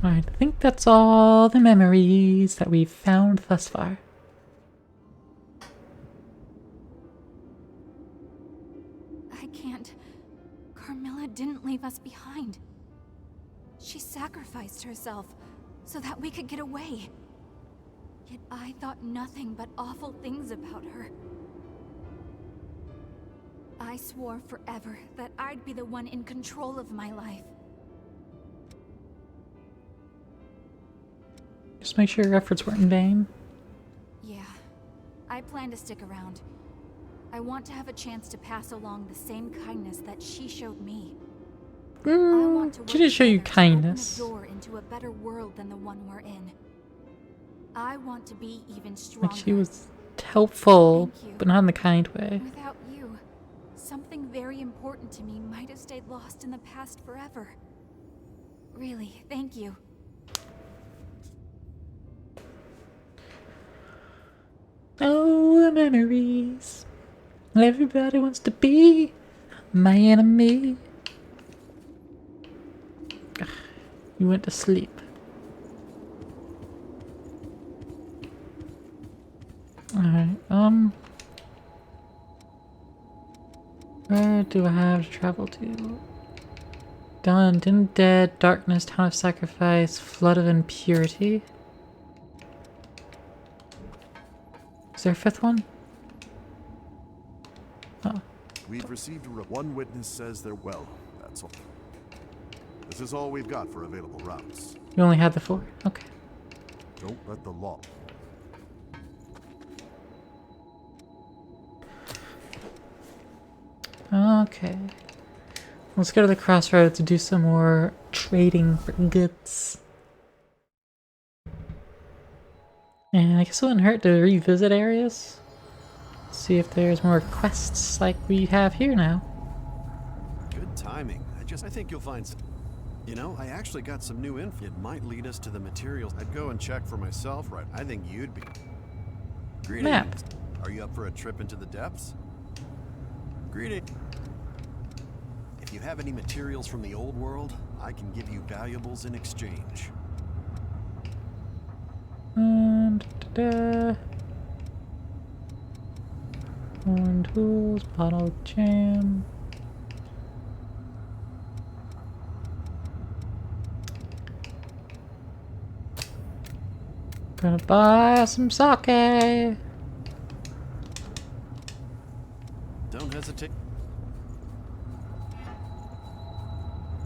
Alright, I think that's all the memories that we've found thus far. I can't. Carmilla didn't leave us behind. She sacrificed herself so that we could get away. Yet I thought nothing but awful things about her. I swore forever that I'd be the one in control of my life. Just make sure your efforts weren't in vain. Yeah, I plan to stick around. I want to have a chance to pass along the same kindness that she showed me. I want to She did show you work together to kindness. open a door into a better world than the one we're in. I want to be even stronger. Like she was helpful, Thank you. but not in the kind way. Without you, something very important to me might have stayed lost in the past forever. Really, thank you. Oh, the memories. Everybody wants to be my enemy. Ugh, you went to sleep. Alright, where do I have to travel to? Dawn, Din Dead, Darkness, Town of Sacrifice, Flood of Impurity. Is there a fifth one? Oh. We've received one witness says they're well. That's all. This is all we've got for available routes. You only had the 4? Okay. Don't let the law. Okay. Let's go to the crossroads to do some more trading for goods. And I guess it wouldn't hurt to revisit areas. See if there's more quests like we have here now. Good timing. I think you'll find some. You know, I actually got some new info. It might lead us to the materials. I'd go and check for myself, right? I think you'd be. Greetings. Map. Are you up for a trip into the depths? Greetings. If you have any materials from the old world, I can give you valuables in exchange. Horn tools, bottle jam. Gonna buy some sake. Don't hesitate.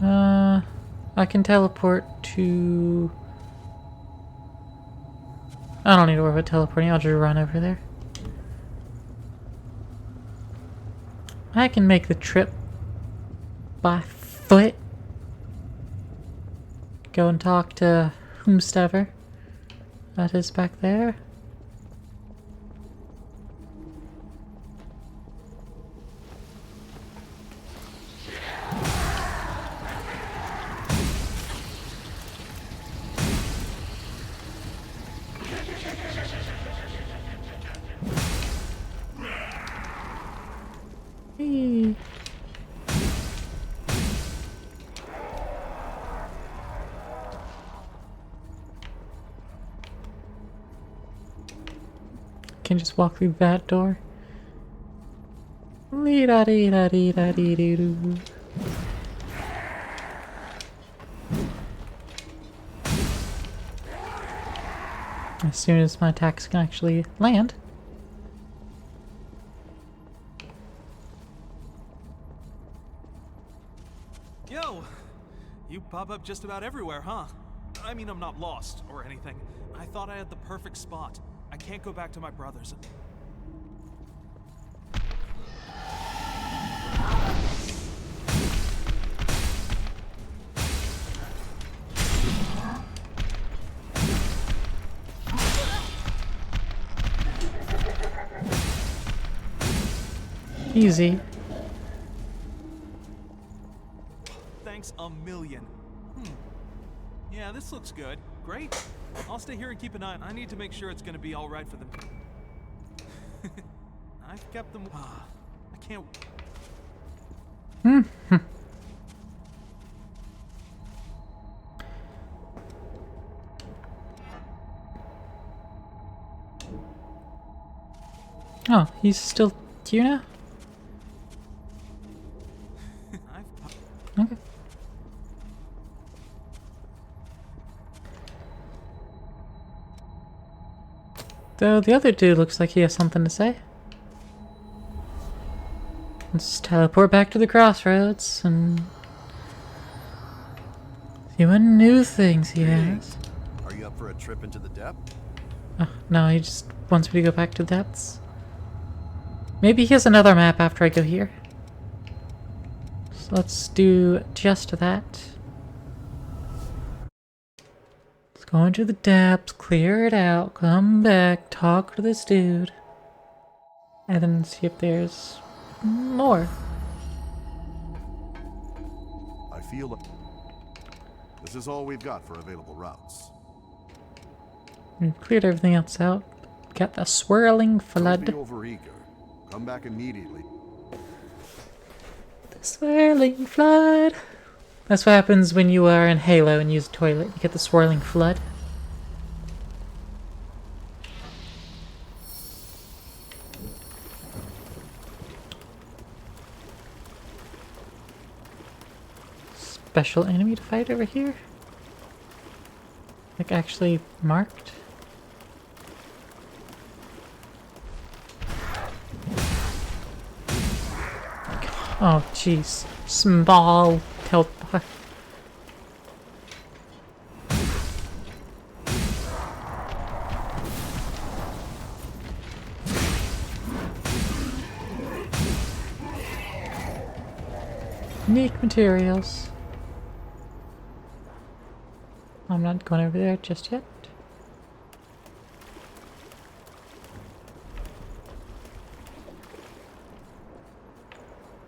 I can teleport to... I don't need to worry about teleporting, I'll just run over there. I can make the trip by foot. go and talk to whomstever that is back there. Hey. Can just walk through that door. Lee-da-dee-da-dee-da-dee-doo-doo. As soon as my attacks can actually land. Yo! You pop up just about everywhere, huh? I mean, I'm not lost or anything. I thought I had the perfect spot. I can't go back to my brother's. Easy. Thanks a million. Yeah, this looks good. Great. I'll stay here and keep an eye on. I need to make sure it's gonna be all right for them. I've kept them. I can't. Oh, he's still here now? Okay. Though the other dude looks like he has something to say. Let's teleport back to the crossroads and see what new things he has. Are you up for a trip into the depth? Oh, no, he just wants me to go back to the depths. Maybe he has another map after I go here. So let's do just that. Let's go into the depths, clear it out, come back, talk to this dude. And then see if there's more. I feel like this is all we've got for available routes. We've cleared everything else out. Got the swirling Don't flood. be overeager. Come back immediately. The swirling flood. That's what happens when you are in Halo and use a toilet. You get the swirling flood. Special enemy to fight over here? Like actually marked? Oh jeez. Small teleport. Unique materials. I'm not going over there just yet.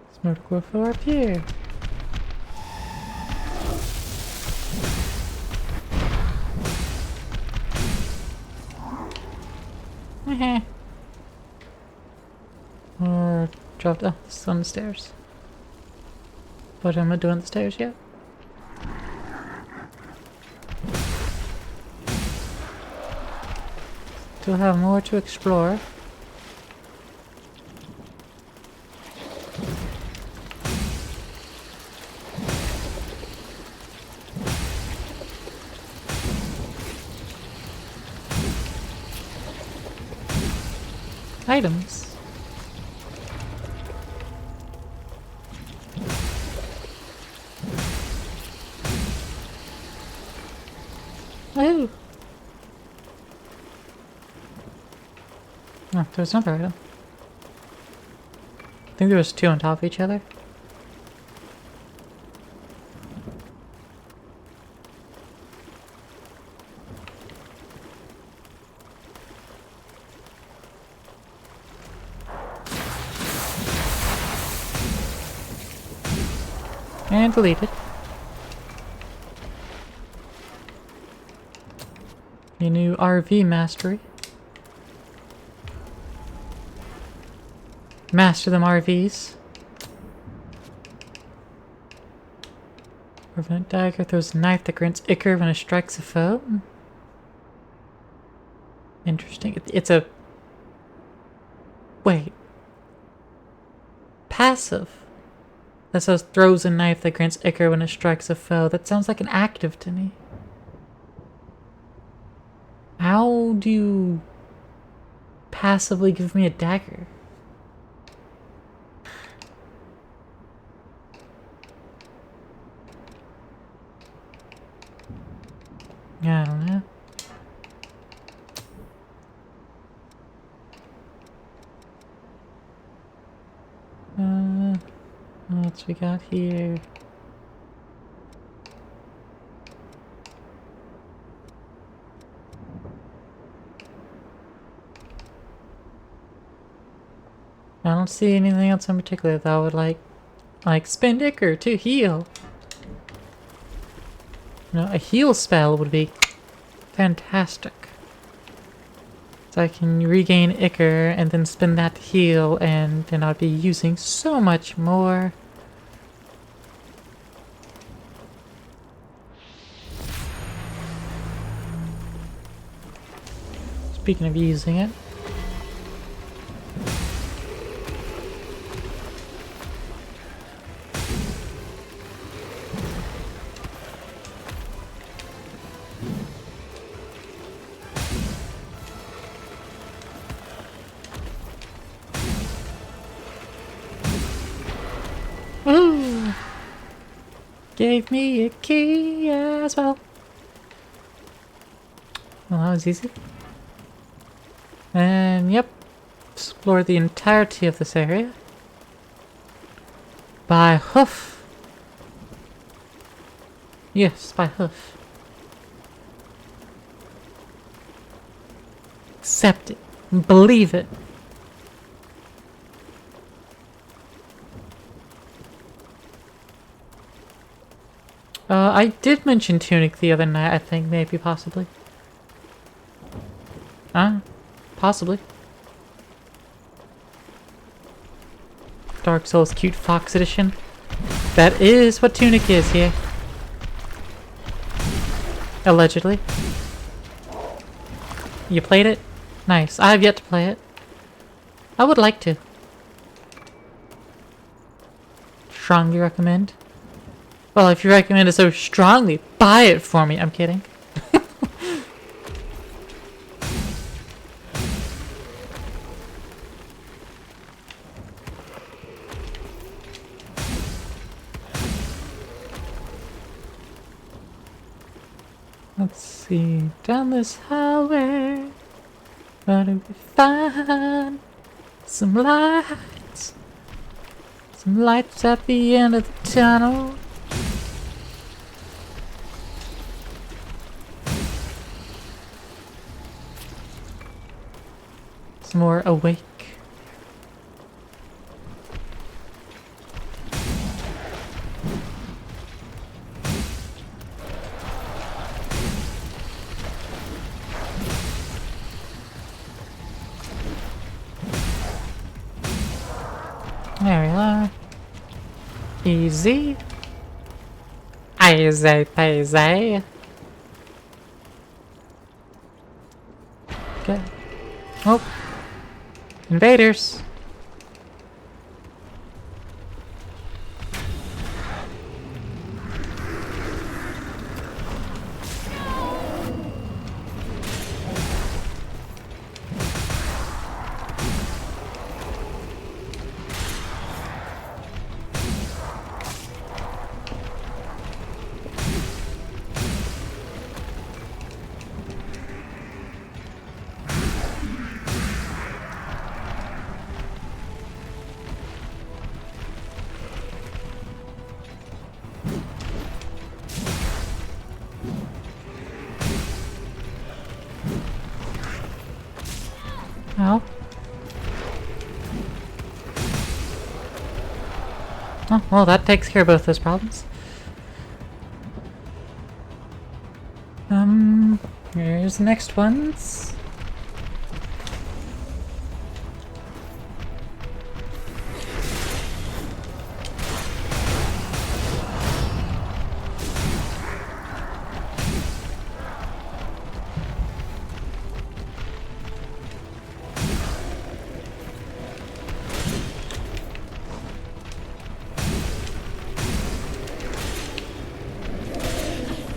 There's more to go for up here. Or dropped. Oh, this is on the stairs. What am I doing on the stairs yet? Still have more to explore. Items. Oh! Oh, there's another item. I think there was two on top of each other. And deleted. A new RV mastery. Master them RVs. Revenant dagger throws a knife that grants ichor when it strikes a foe. Interesting. It's a... Wait. Passive. That says throws a knife that grants ichor when it strikes a foe. That sounds like an active to me. How do you passively give me a dagger? Yeah, I don't know. What we got here? I don't see anything else in particular that I would like spend ichor to heal. No, a heal spell would be fantastic. So I can regain ichor and then spend that to heal, and then I'd be using so much more. Speaking of using it. Ooh! Gave me a key as well. Well, that was easy. And yep, explore the entirety of this area by hoof. Yes, by hoof. Accept it. Believe it. I did mention Tunic the other night, I think, maybe, possibly. Possibly. Dark Souls Cute Fox Edition. That is what Tunic is here. Allegedly. You played it? Nice. I have yet to play it. I would like to. Strongly recommend. Well, if you recommend it so strongly, buy it for me. I'm kidding. Let's see. Down this highway, where do we find some lights? Some lights at the end of the tunnel. Some more awake. There we are. Easy. Easy peasy. Okay. Oh. Invaders. Ow. Oh, well, that takes care of both those problems. Here's the next ones.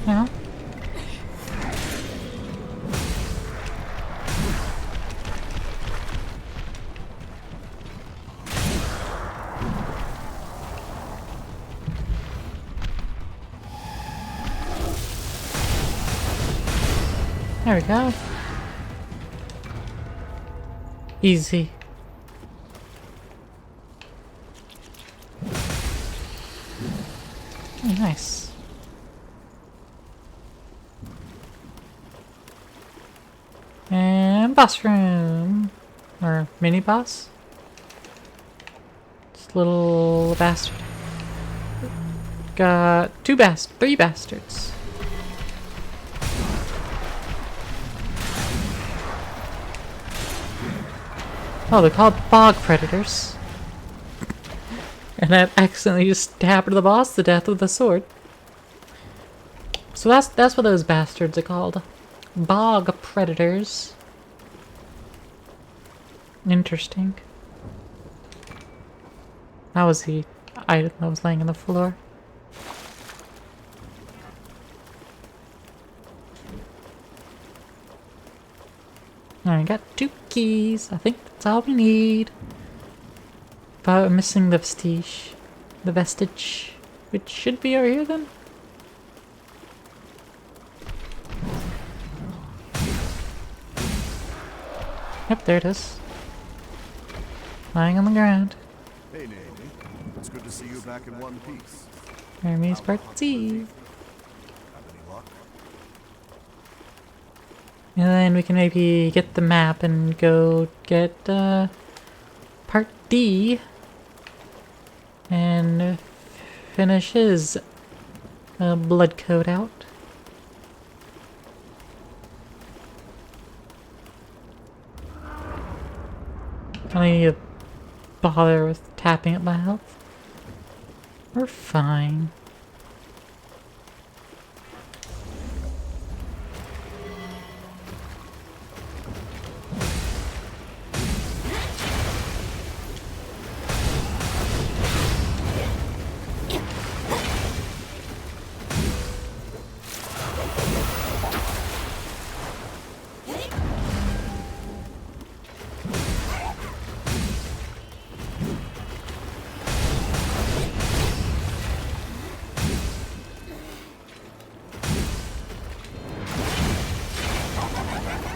No. There we go. Easy. Oh, nice. And boss room. Or mini boss. This little bastard. Got three bastards. Oh, they're called bog predators. And I accidentally just stabbed the boss to death with a sword. So that's what those bastards are called. Bog predators. Interesting. That was the item that was laying on the floor. Alright, we got 2 keys. I think that's all we need. But we're missing the vestige. The vestige. Which should be over here then? Yep, there it is. Lying on the ground. Hey, Naomi. It's good to see you back in one piece. Hermes Part C. Have any luck? And then we can maybe get the map and go get Part D and finish his blood code out. I don't need to bother with tapping up my health. We're fine.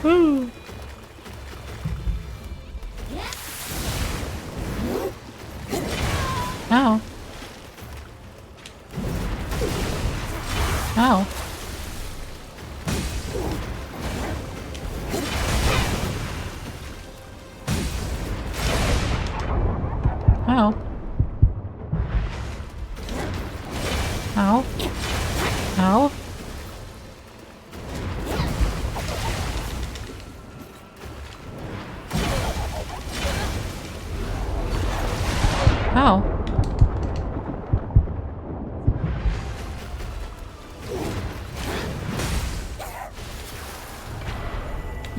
Woo! Ow. Ow. Ow. Ow. Ow. Ow.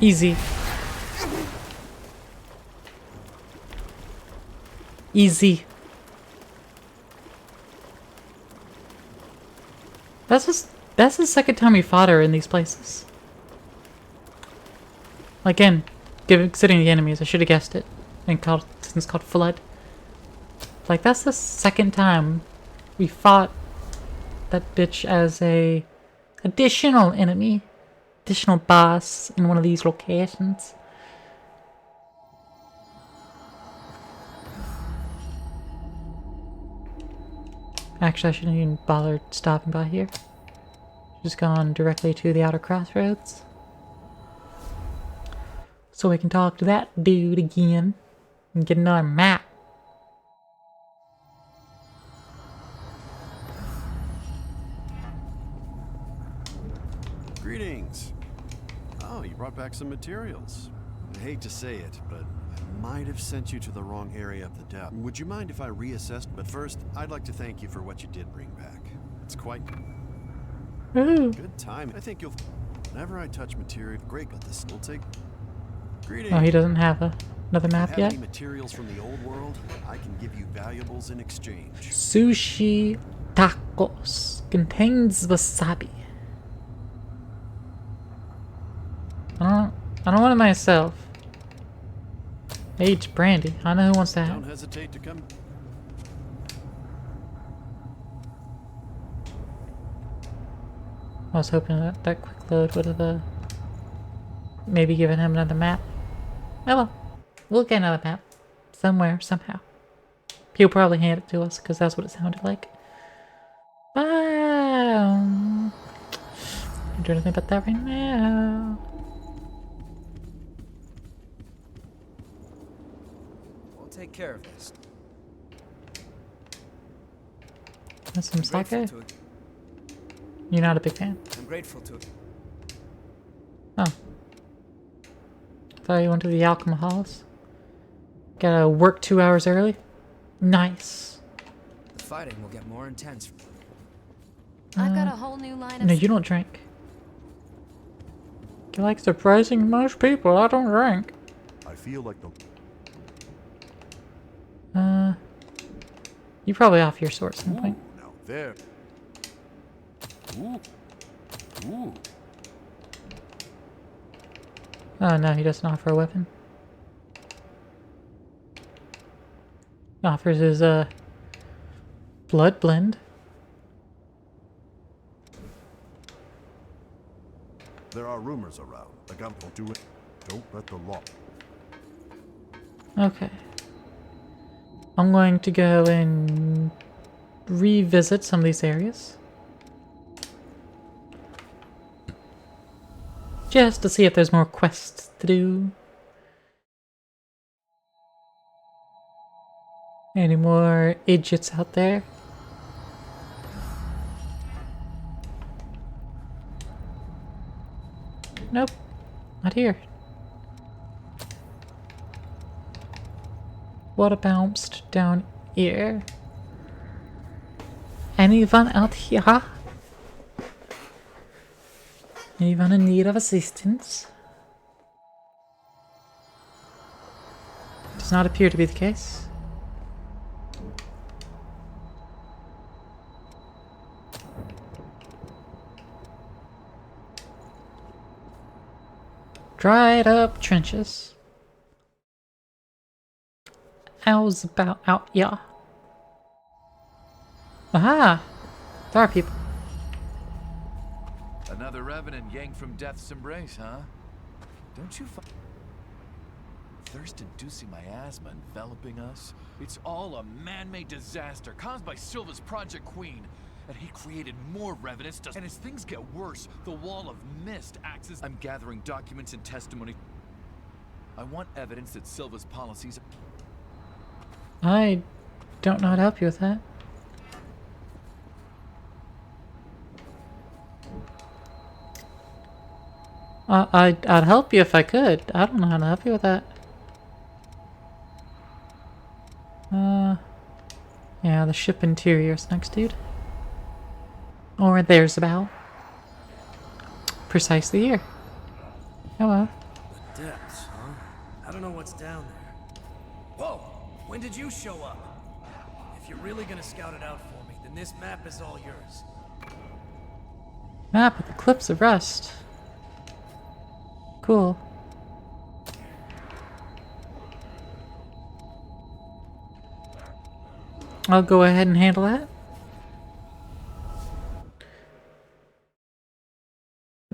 Easy. Easy. That's the second time we fought her in these places. Again, considering the enemies, I should have guessed it. And since it's called Flood. Like, that's the second time we fought that bitch as a additional enemy. Additional boss in one of these locations. Actually, I shouldn't even bother stopping by here. Just gone directly to the outer crossroads. So we can talk to that dude again and get another map. Greetings. Oh, you brought back some materials. I hate to say it, but I might have sent you to the wrong area of the depth. Would you mind if I reassessed? But first, I'd like to thank you for what you did bring back. It's quite good time. I think you'll. Whenever I touch material, great. But this will take. Greetings. Oh, he doesn't have another If you map have yet? any materials from the old world, I can give you valuables in exchange. Sushi tacos. Contains wasabi. I don't want it myself. Aged brandy. I know who wants that. Don't hesitate to come. I was hoping that that quick load would have maybe given him another map. Oh well. We'll get another map. Somewhere, somehow. He'll probably hand it to us because that's what it sounded like. Can't do anything about that right now. We'll take care of this. That's some I'm grateful sake? to it. You're not a big fan? I'm grateful to it. Oh. Thought you went to the Alchemy Halls. Gotta work 2 hours early? Nice. The fighting will get more intense. I've got a whole new line of. No, you don't drink. You like surprising most people. I don't drink. I feel like the. You probably off your sword at some point. Now there. Ooh. Ooh. Oh no, he doesn't offer a weapon. He offers his blood blend. There are rumors around. The government will do it. Don't let the law. Okay. I'm going to go and revisit some of these areas. Just to see if there's more quests to do. Any more idiots out there? Nope. Not here. What about down here? Anyone out here? Anyone in need of assistance? Does not appear to be the case. Dried up trenches. How's about out here? Aha! There are people. Another revenant yanked from Death's embrace, huh? Don't you find thirst-inducing miasma enveloping us? It's all a man-made disaster caused by Silva's Project Queen. And he created more revenants, and as things get worse, the wall of mist acts as— I'm gathering documents and testimony. I want evidence that Silva's policies— I don't know how to help you with that. I'd help you if I could. I don't know how to help you with that. Yeah, the ship interior's next, dude. Or there's the bow. Precisely here. Hello. Depths, huh? I don't know what's down there. Whoa! When did you show up? If you're really gonna scout it out for me, then this map is all yours. Map of the Cliffs of Rust. Cool. I'll go ahead and handle that.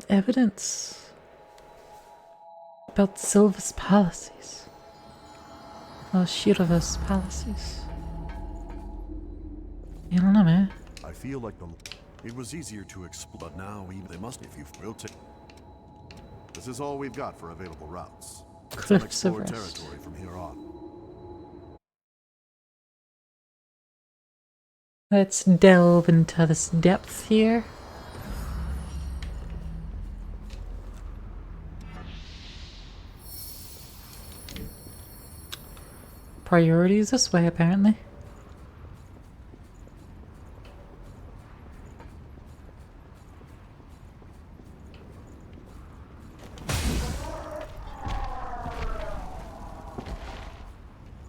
Evidence about Silva's policies. Shirava's policies. I don't know, man. I feel like it was easier to explore, but now they must. If you will take. This is all we've got for available routes. It's Cliffs of unexplored Rust. territory from here on. Let's delve into this depth here. Priorities this way, apparently.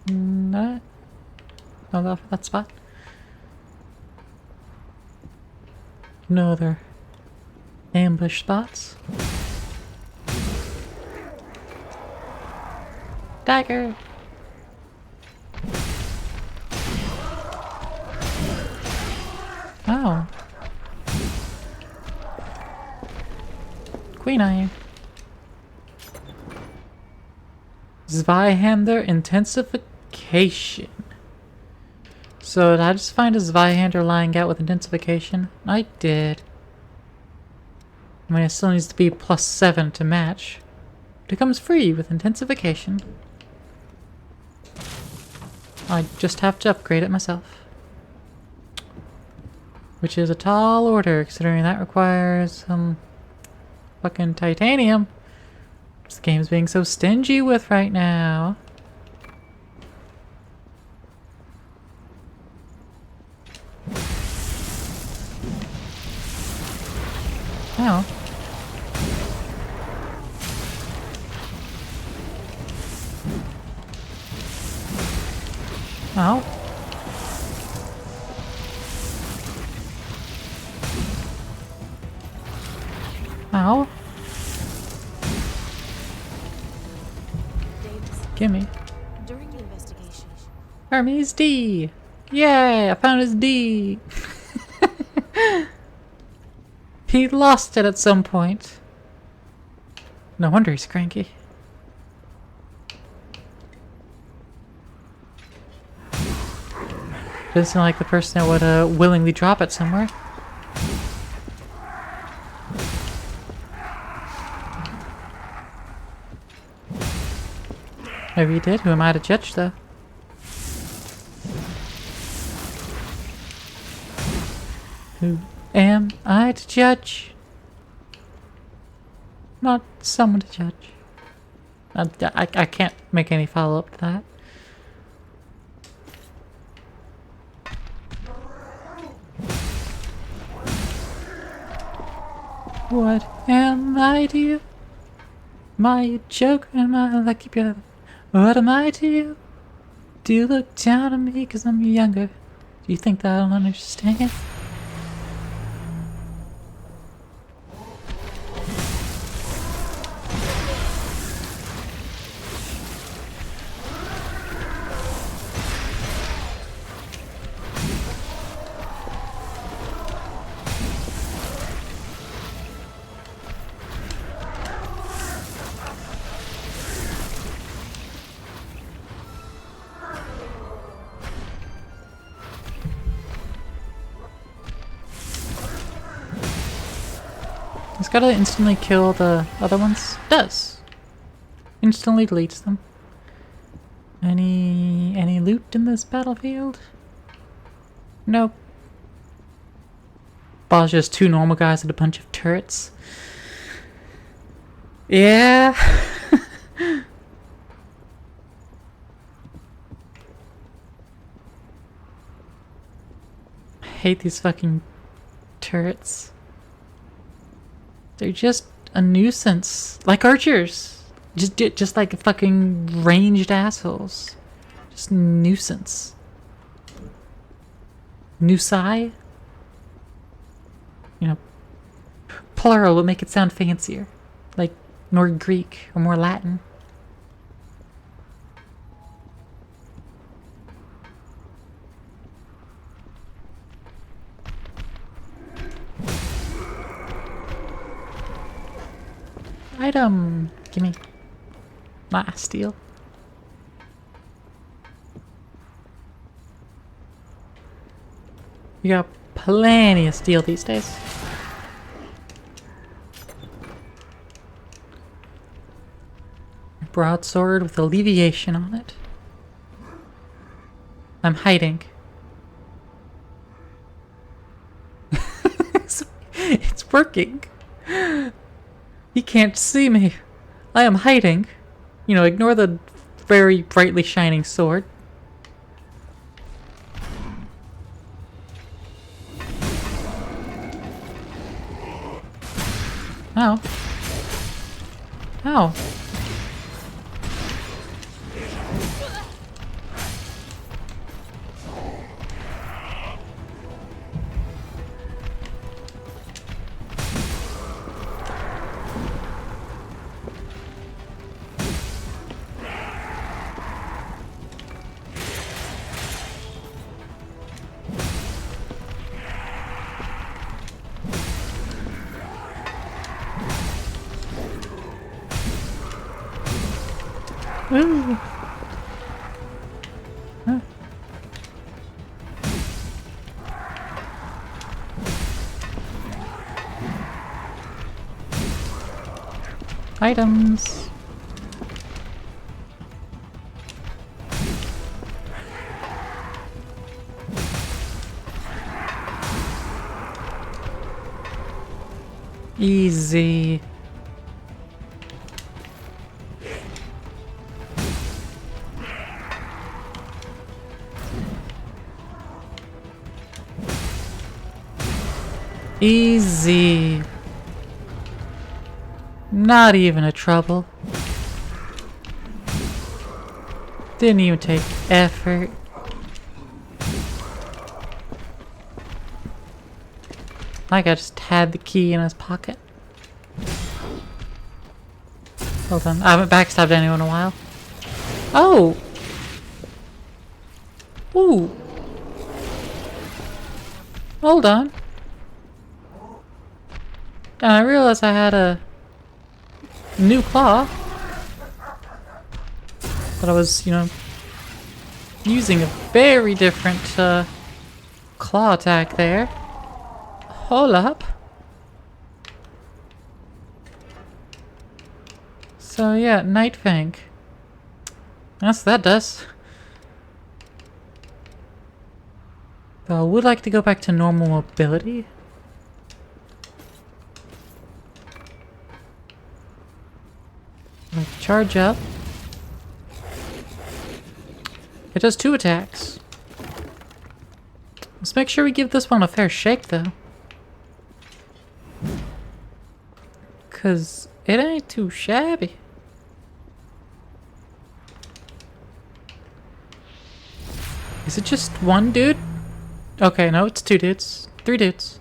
No. I'll go for that spot. No other ambush spots. Dagger! Oh. Queen Eye. Zweihander intensification. So did I just find a Zweihander lying out with intensification? I did. I mean, it still needs to be +7 to match. But it comes free with intensification. I just have to upgrade it myself. Which is a tall order, considering that requires some fucking titanium. Which the game's being so stingy with right now. Ow. Ow. Ow. Gimme. During the investigation, Hermes D! Yay! I found his D! He lost it at some point. No wonder he's cranky. Doesn't seem like the person that would willingly drop it somewhere. Maybe he did. Who am I to judge, though? Who am I to judge? Not someone to judge. I can't make any follow-up to that. What am I to you? Am I a joke? Am I like keep your... What am I to you? Do you look down on me because I'm younger? Do you think that I don't understand? It's gotta instantly kill the other ones. It does. Instantly deletes them. Any loot in this battlefield? Nope. Boss just two normal guys and a bunch of turrets. Yeah. I hate these fucking turrets. They're just a nuisance. Like archers. Just like fucking ranged assholes. Just nuisance. Nusi? You know, plural would make it sound fancier. Like more Greek or more Latin. Item! Gimme. Ah, steel. You got plenty of steel these days. Broadsword with alleviation on it. I'm hiding. It's working. He can't see me. I am hiding. You know, ignore the very brightly shining sword. Ow. Ow. Ooh. Huh. Items. Easy. Easy. Not even a trouble. Didn't even take effort. Like I just had the key in his pocket. Hold on, I haven't backstabbed anyone in a while. Oh! Ooh! Hold on. And I realized I had a new claw that I was, you know, using a very different claw attack there. Hold up. So yeah, Night Fang. That's what that does. Though I would like to go back to normal mobility. Like charge up. It does 2 attacks. Let's make sure we give this one a fair shake though. 'Cause it ain't too shabby. Is it just one dude? Okay, no, it's 2 dudes. 3 dudes.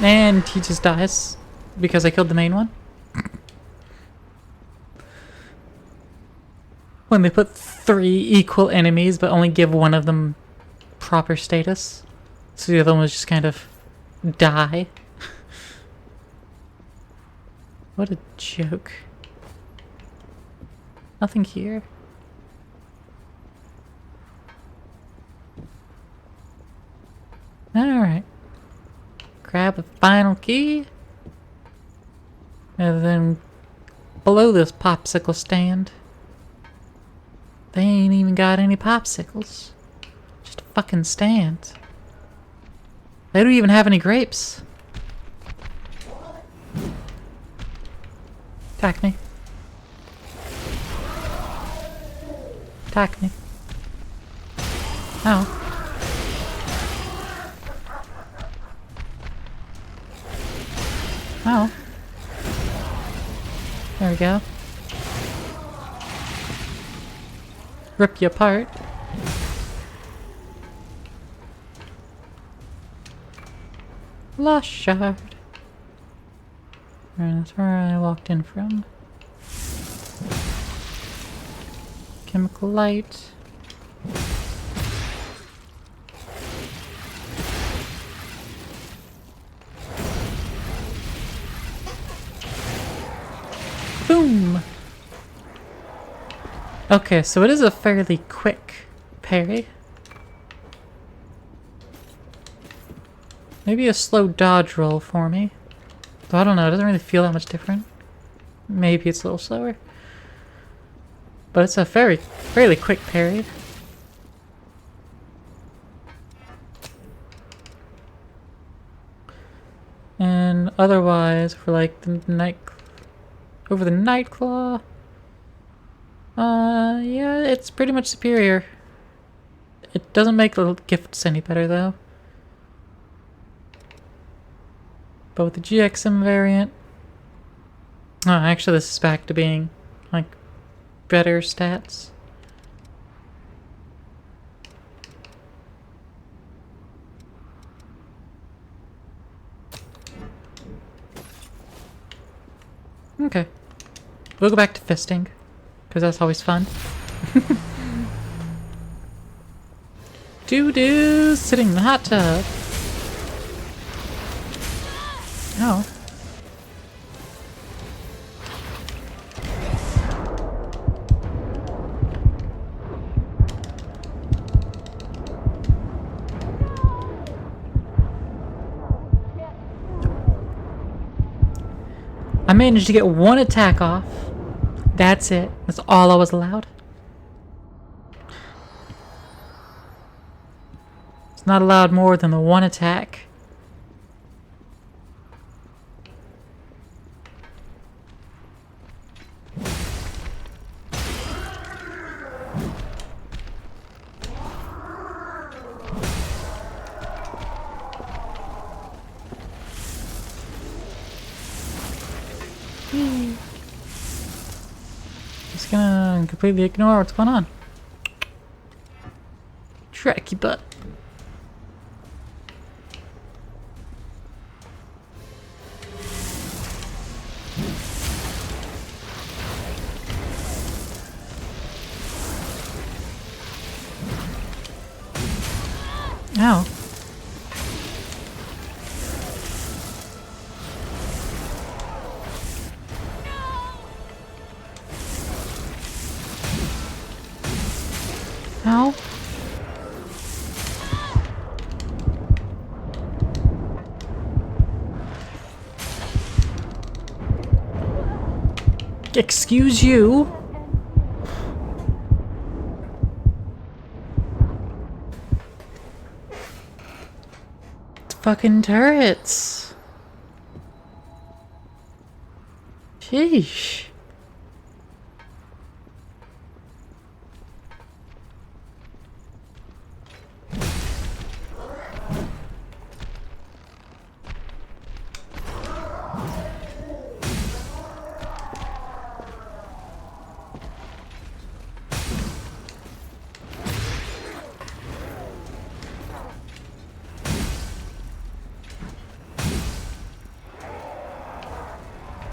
And he just dies because I killed the main one. When they put 3 equal enemies but only give one of them proper status. So the other one was just kind of die. What a joke. Nothing here. Alright. Grab the final key. And then below this popsicle stand. They ain't even got any popsicles. Just a fucking stand. They don't even have any grapes. Attack me. Attack me. Ow. Ow. There we go. Rip you apart. Lost shard. Alright, that's where I walked in from. Chemical light. Boom! Okay, so it is a fairly quick parry. Maybe a slow dodge roll for me. Though I don't know, it doesn't really feel that much different. Maybe it's a little slower. But it's a fairly quick parry. And otherwise, for like the night... Over the Night Claw... Yeah, it's pretty much superior. It doesn't make the gifts any better, though. But with the GXM variant... Oh, actually this is back to being, like, better stats. Okay. We'll go back to fisting, because that's always fun. Doo-doo sitting in the hot tub. Oh. I managed to get one attack off. That's it. That's all I was allowed. It's not allowed more than the one attack. Just gonna completely ignore what's going on. Tracky butt. Ow. Ow. Excuse you. It's fucking turrets. Sheesh.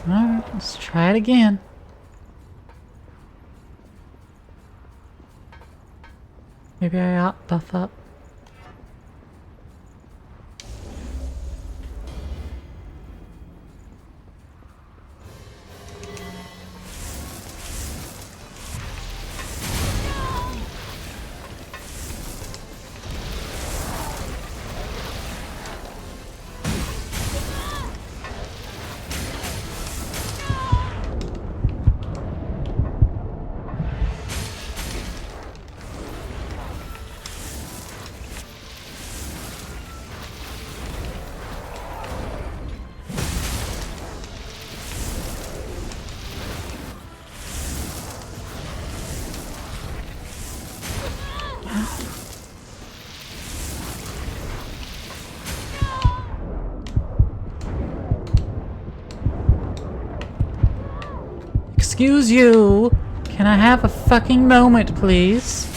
Alright, let's try it again. Maybe I ought buff up. Excuse you. Can I have a fucking moment, please?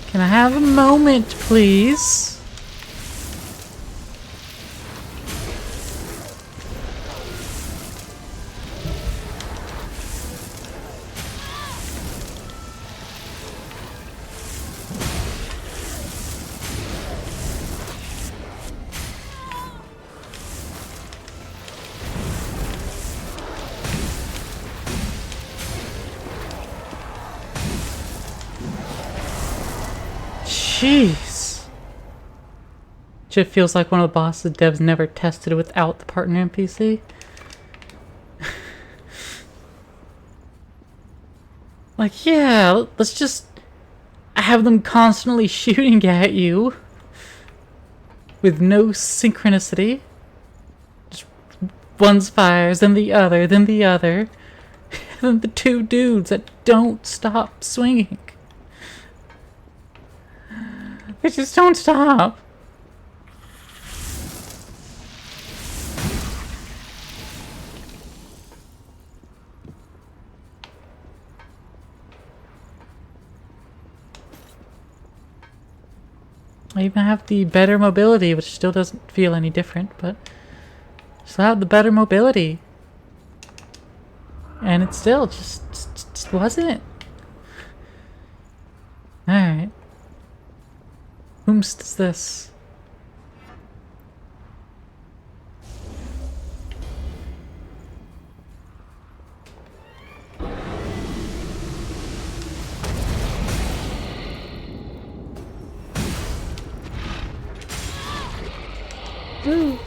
Can I have a moment, please? Jeez. Shit feels like one of the bosses devs never tested without the partner NPC. Like, yeah, let's just have them constantly shooting at you with no synchronicity. Just one fires, then the other, then the other. And then the two dudes that don't stop swinging. They just don't stop. I even have the better mobility, which still doesn't feel any different, but still have the better mobility. And it still just wasn't. Alright. Whom's this? Woo.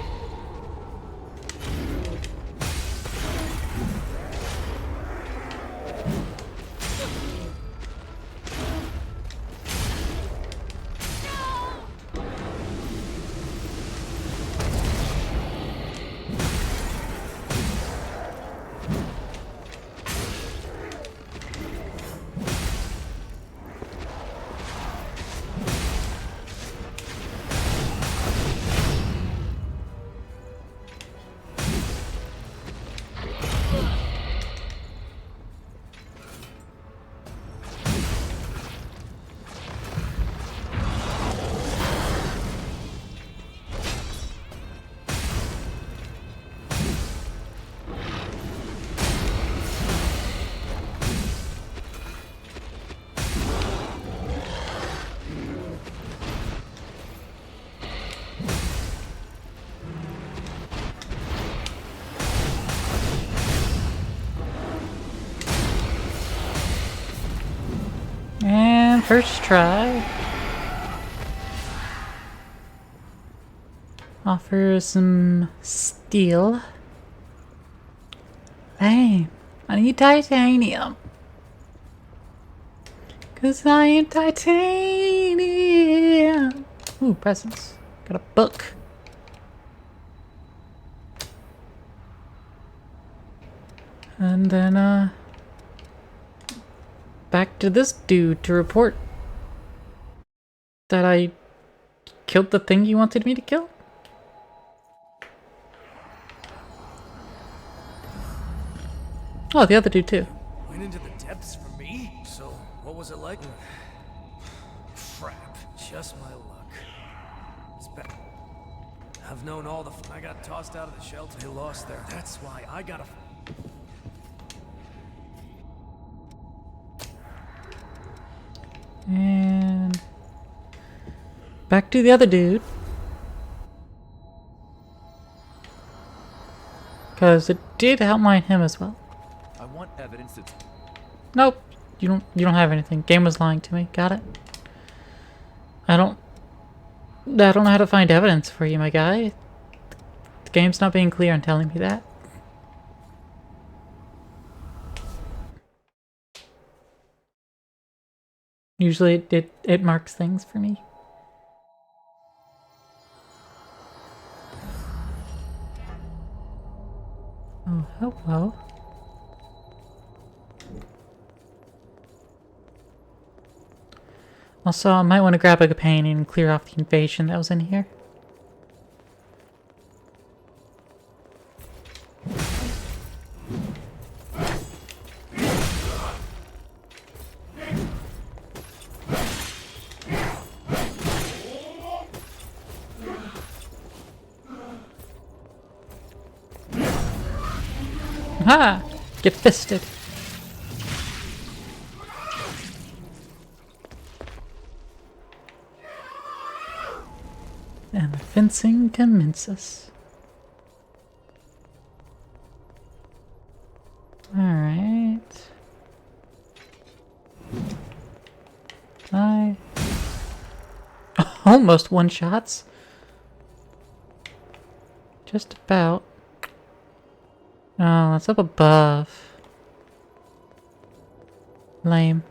And first try. Offer some steel. Bang. I need titanium. 'Cause I am titanium. Ooh, presents. Got a book. And then, back to this dude to report that I killed the thing you wanted me to kill? Oh, the other dude too. Went into the depths for me? So, what was it like? Crap. Just my luck. I've known all the I got tossed out of the shelter. They lost there. That's why I gotta... And back to the other dude. Because it did outline him as well. I want evidence that's... Nope. You don't have anything. Game was lying to me. Got it? I don't know how to find evidence for you, my guy. The game's not being clear on telling me that. Usually it marks things for me. Oh, hello. Also, I might want to grab a companion and clear off the invasion that was in here. Ha! Get fisted. And the fencing commences. Alright. Almost one shots. Just about. Oh, that's up above. Lame.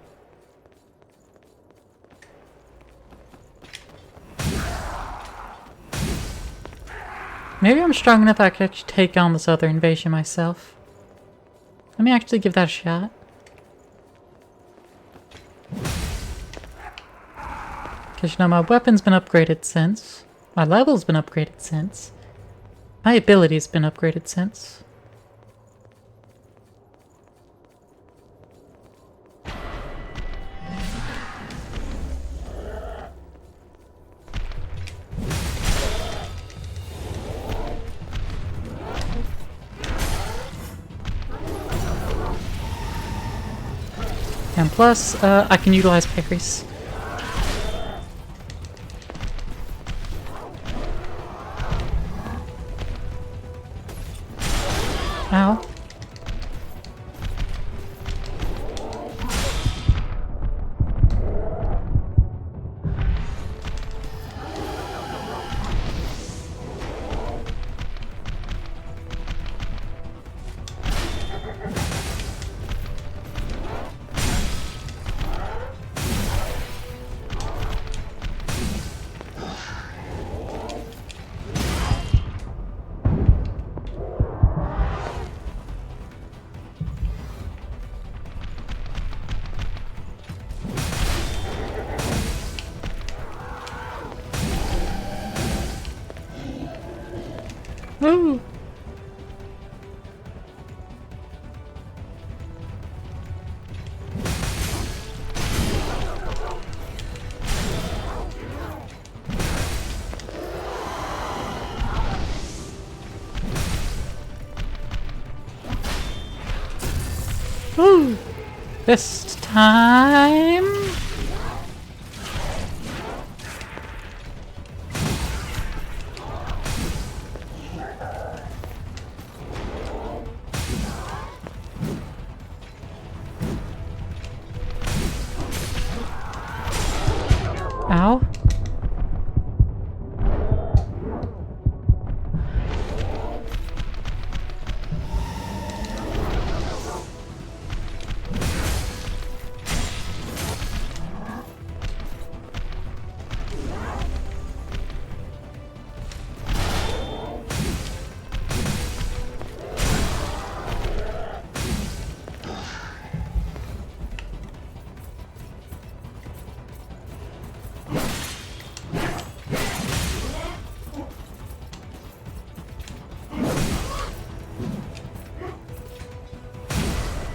Maybe I'm strong enough I could actually take on this other invasion myself. Let me actually give that a shot. Because, you know, my weapon's been upgraded since. My level's been upgraded since. My ability's been upgraded since. And plus, I can utilize parries. Ow. Woo! Woo! This time... Ow.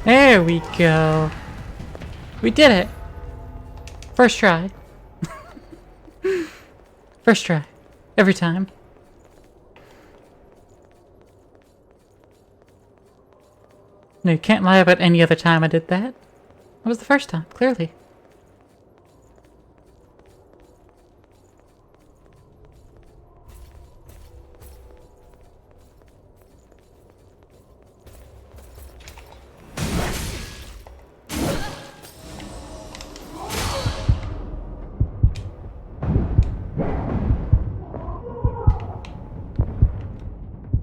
There we go. We did it. First try. First try. Every time. No, you can't lie about any other time I did that. That was the first time, clearly.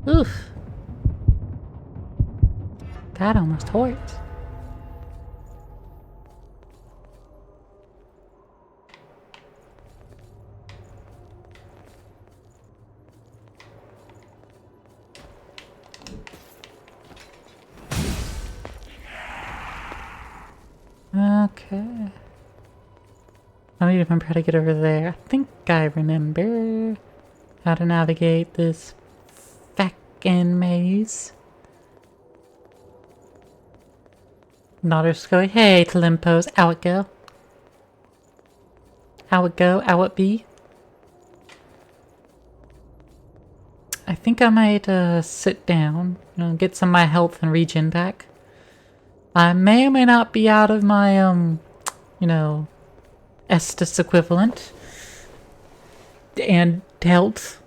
Oof. That almost hurt. Okay. I need to remember how to get over there. I think I remember how to navigate this fucking maze. Naughter's going, hey, Talimpos, how it go? How it go? How it be? I think I might sit down, you know, get some of my health and regen back. I may or may not be out of my, you know, Estus equivalent. And health.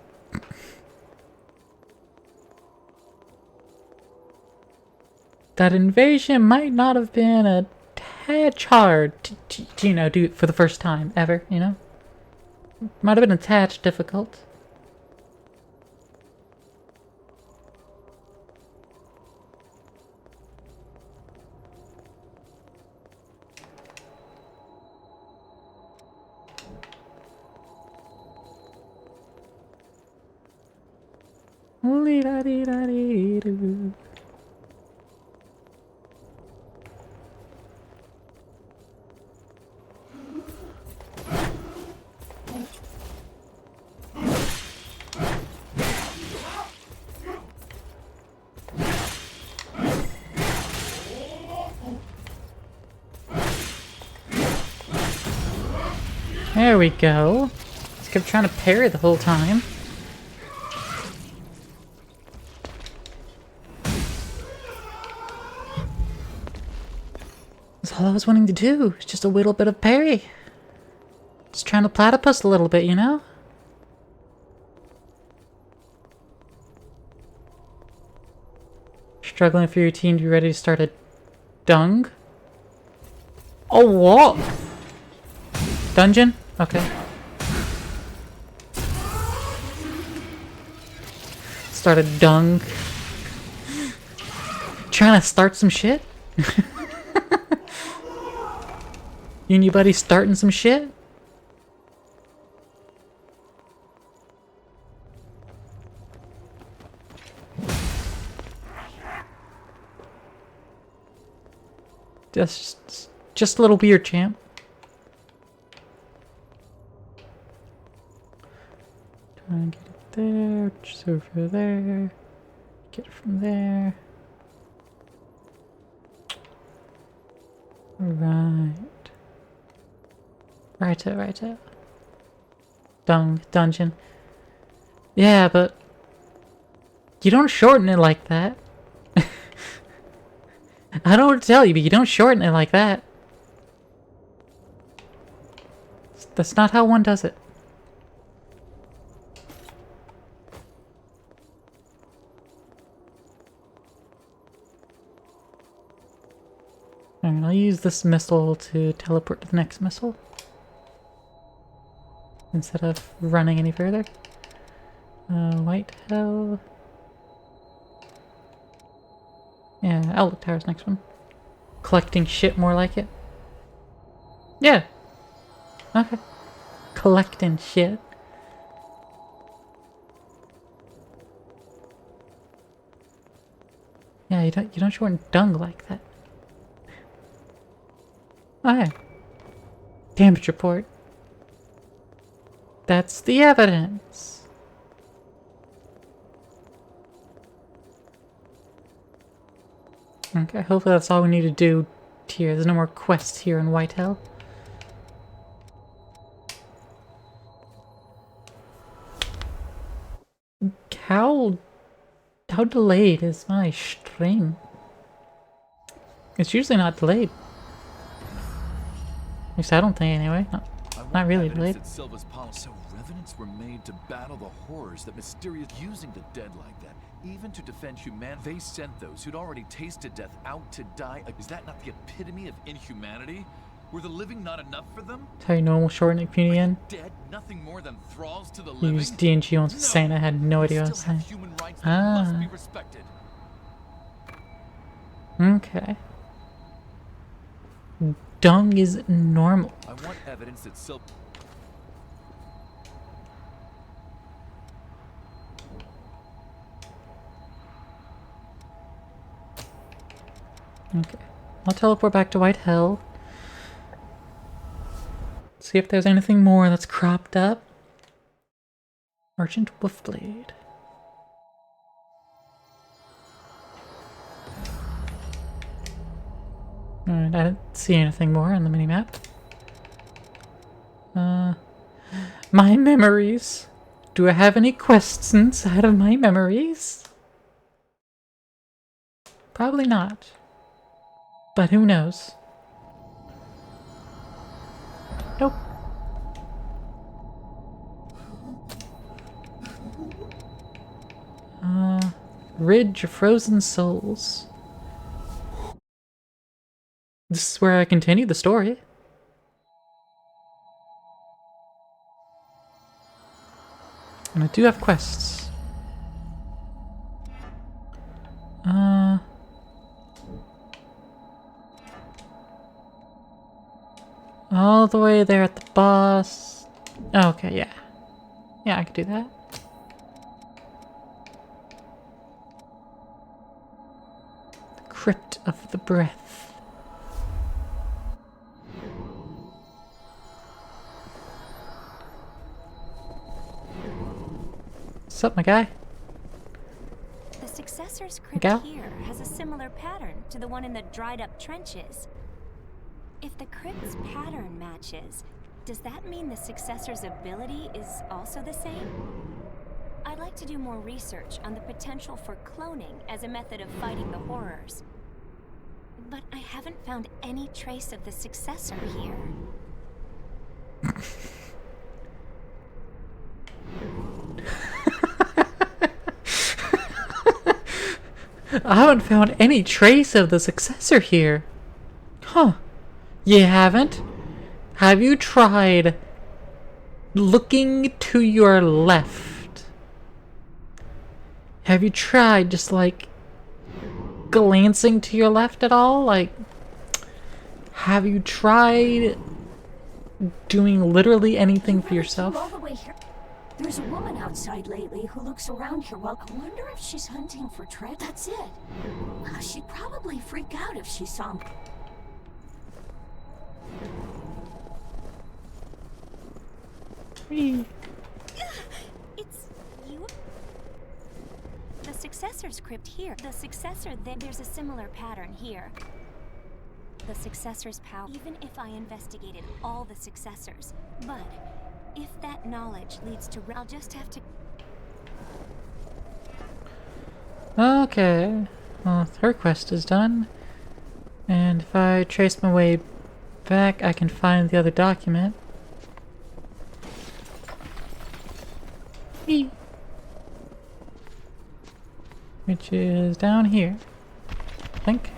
That invasion might not have been a tad hard to you know, do it for the first time ever, you know? Might have been a tad difficult. Lee-da-dee-da-dee-doo. There we go. Just kept trying to parry the whole time. That's all I was wanting to do. It's just a little bit of parry. Just trying to platypus a little bit, you know? Struggling for your team to be ready to start a dung? Oh, what? Dungeon? Okay. Start a dung. Trying to start some shit? You and your buddy starting some shit? Just a little weird, champ. Try and get it there, just over there. Get it from there. Right. Righto. Dungeon. Yeah, but you don't shorten it like that. I don't know what to tell you, but you don't shorten it like that. That's not how one does it. Alright, I'll use this missile to teleport to the next missile. Instead of running any further. White Hell. Yeah, Outlook Tower's next one. Collecting shit, more like it. Yeah. Okay. Collecting shit. Yeah, you don't shorten dung like that. Oh yeah. Damage report. That's the evidence. Okay, hopefully that's all we need to do here. There's no more quests here in Whitehell. How delayed is my stream? It's usually not delayed. At least I don't think anyway. Not really delayed. So revenants were made to battle the horrors that Mysterious using the dead like that. Even to defend humanity, they sent those who'd already tasted death out to die. Is that not the epitome of inhumanity? Were the living not enough for them? That's how you know we'll shorten it, Punian. Dead, nothing more than thralls to the He living. used DNG once was saying I had no idea what I was saying. Must be respected. Okay. Dung is normal. I want evidence that Sil. Okay. I'll teleport back to Whitehell. See if there's anything more that's cropped up. Merchant Wolfblade. Alright, I didn't see anything more on the minimap. My memories. Do I have any quests inside of my memories? Probably not. But who knows? Nope. Ridge of Frozen Souls. This is where I continue the story. And I do have quests. All the way there at the boss. Okay, yeah. Yeah, I could do that. Crypt of the Breath. What's up, my guy? The Successor's crypt Miguel? here has a similar pattern to the one in the dried-up trenches. If the crypt's pattern matches, does that mean the Successor's ability is also the same? I'd like to do more research on the potential for cloning as a method of fighting the horrors. But I haven't found any trace of the Successor here. I haven't found any trace of the Successor here. Huh. You haven't? Have you tried looking to your left? Have you tried just like glancing to your left at all? Like, have you tried doing literally anything for yourself? All the way here. There's a woman outside lately who looks around here. Well, I wonder if she's hunting for treasure. That's it. She'd probably freak out if she saw me. It's you? The Successor's crypt here. The Successor, there's a similar pattern here. The Successor's power, even if I investigated all the Successors. But if that knowledge leads to, I'll just have to... Okay. Well, her quest is done. And if I trace my way back, I can find the other document. Eee. Which is down here, I think.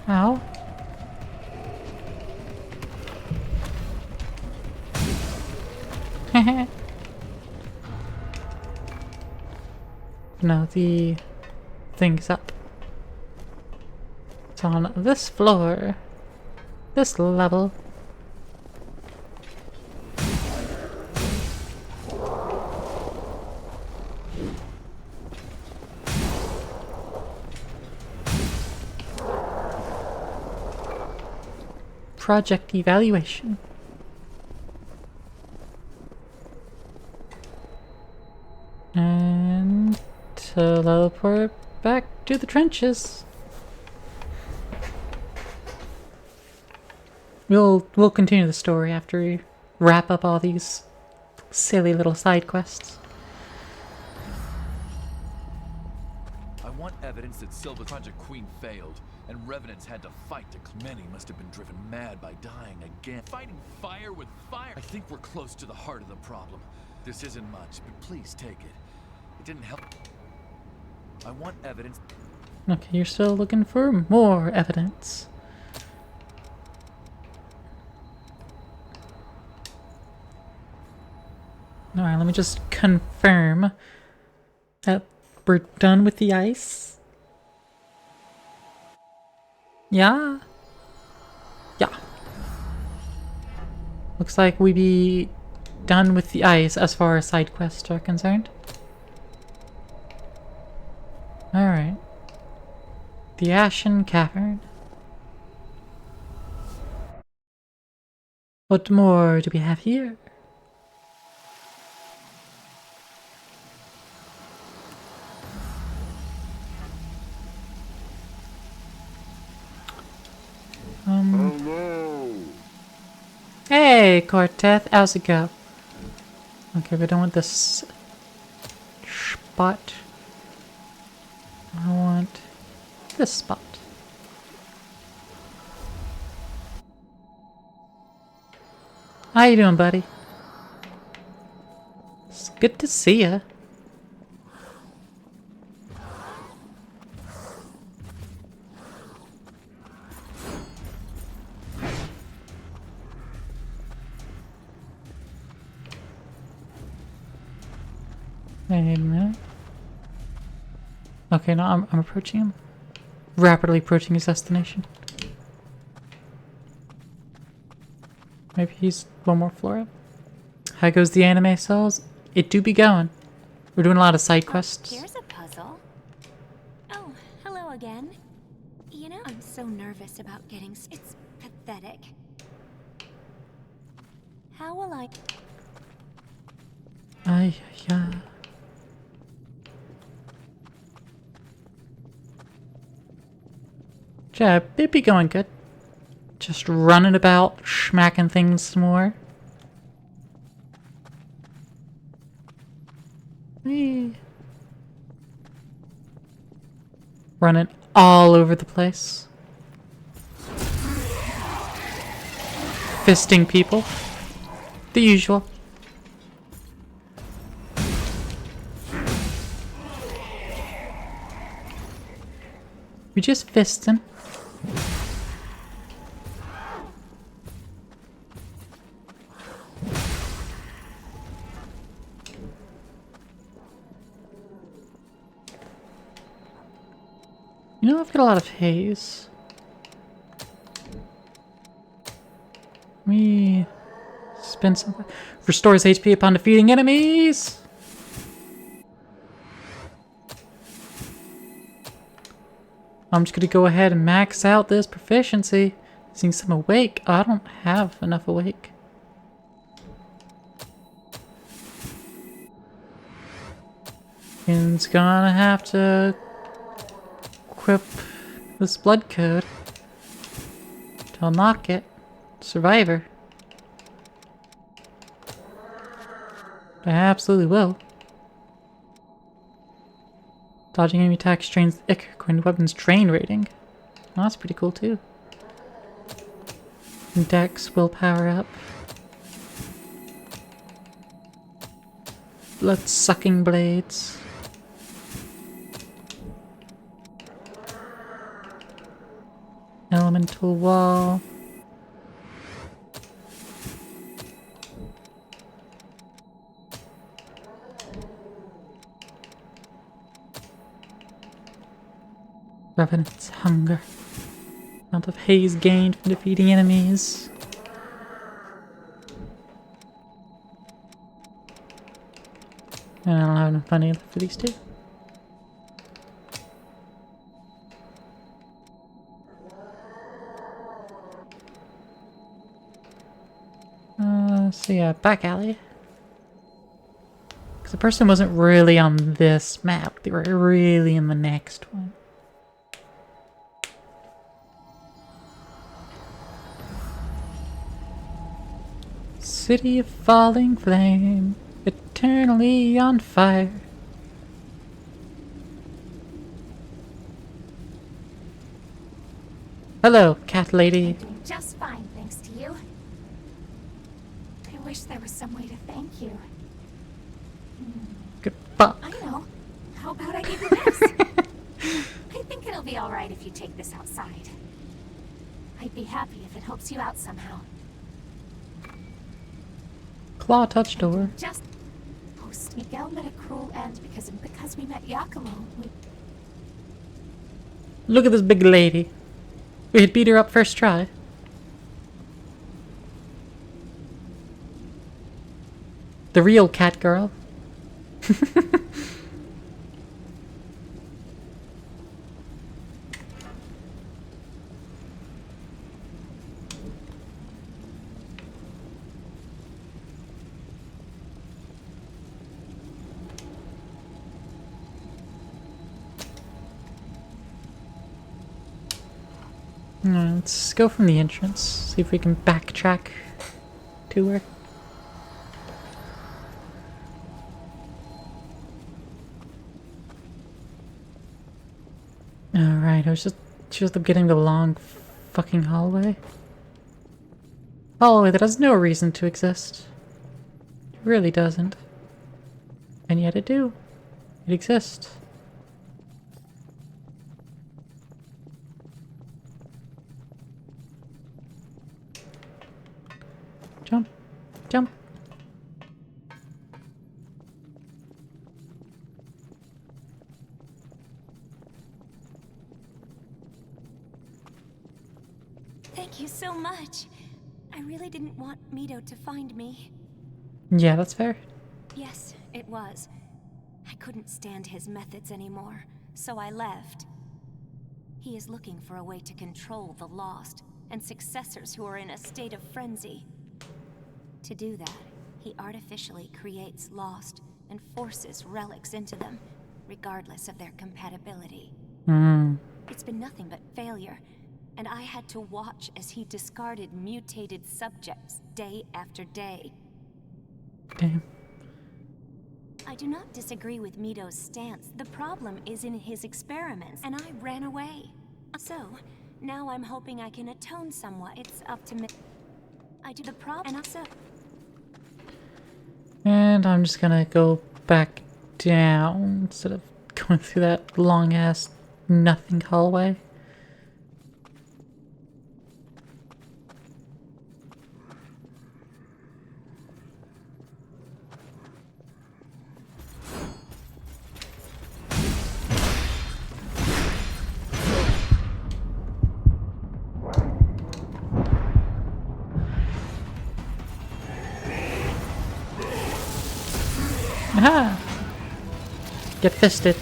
Ow. Now the thing's up. It's on this floor. This level. Project evaluation. And teleport back to the trenches. We'll continue the story after we wrap up all these silly little side quests. I want evidence that Silva's Project Queen failed, and Revenants had to fight to... Many must have been driven mad by dying again. Fighting fire with fire! I think we're close to the heart of the problem. This isn't much, but please take it. It didn't help. I want evidence. Okay, you're still looking for more evidence. Alright, let me just confirm that we're done with the ice. Yeah? Yeah. Looks like we be done with the ice as far as side quests are concerned. Alright. The Ashen Cavern. What more do we have here? Hello. Hey, Cortez, how's it go? Okay, we don't want this spot. I want this spot. How you doing, buddy? It's good to see ya. Wait a minute. Okay, no, I'm approaching him. Rapidly approaching his destination. Maybe he's one more floor up. How goes the anime cells? It do be going. We're doing a lot of side quests. Here's a puzzle. Oh, hello again. You know, I'm so nervous about getting... It's pathetic. How will I... Ay, yeah. Yeah, it'd be going good. Just running about, smacking things some more. Whee. Running all over the place. Fisting people. The usual. We just fisting. You know, I've got a lot of haze. Let me spend some. Restores HP upon defeating enemies! I'm just gonna go ahead and max out this proficiency. Seeing some awake. Oh, I don't have enough awake. And gonna have to equip this blood code to unlock it. Survivor. I absolutely will. Dodging enemy attacks drains the ichor according to weapon's drain rating. Well, that's pretty cool too. And Dex will power up. Blood sucking blades. Elemental wall. Revenant's hunger. Amount of haze gained from defeating enemies. And I don't have enough money for these two. So yeah, back alley. Because the person wasn't really on this map, they were really in the next one. City of falling flame, eternally on fire. Hello, cat lady. Just fine, thanks to you. I wish there was some way to thank you. Goodbye. I know. How about I give you this? I think it'll be alright if you take this outside. I'd be happy if it helps you out somehow. Claw touch door. Just post Miguel met a cruel end because we met Yakumo. Look at this big lady. We had beat her up first try. The real cat girl. Let's go from the entrance, see if we can backtrack to her. Alright, I was just getting the long fucking hallway. Hallway that has no reason to exist. It really doesn't. And yet it do. It exists. Jump. Jump. Thank you so much. I really didn't want Mito to find me. Yeah, that's fair. Yes, it was. I couldn't stand his methods anymore, so I left. He is looking for a way to control the Lost and successors who are in a state of frenzy. To do that, he artificially creates Lost and forces relics into them, regardless of their compatibility. It's been nothing but failure, and I had to watch as he discarded mutated subjects day after day. Damn. I do not disagree with Mito's stance. The problem is in his experiments, and I ran away. So, now I'm hoping I can atone somewhat. It's up to me. I do the problem, and also... And I'm just gonna go back down instead of going through that long-ass nothing hallway. Aha! Get fisted.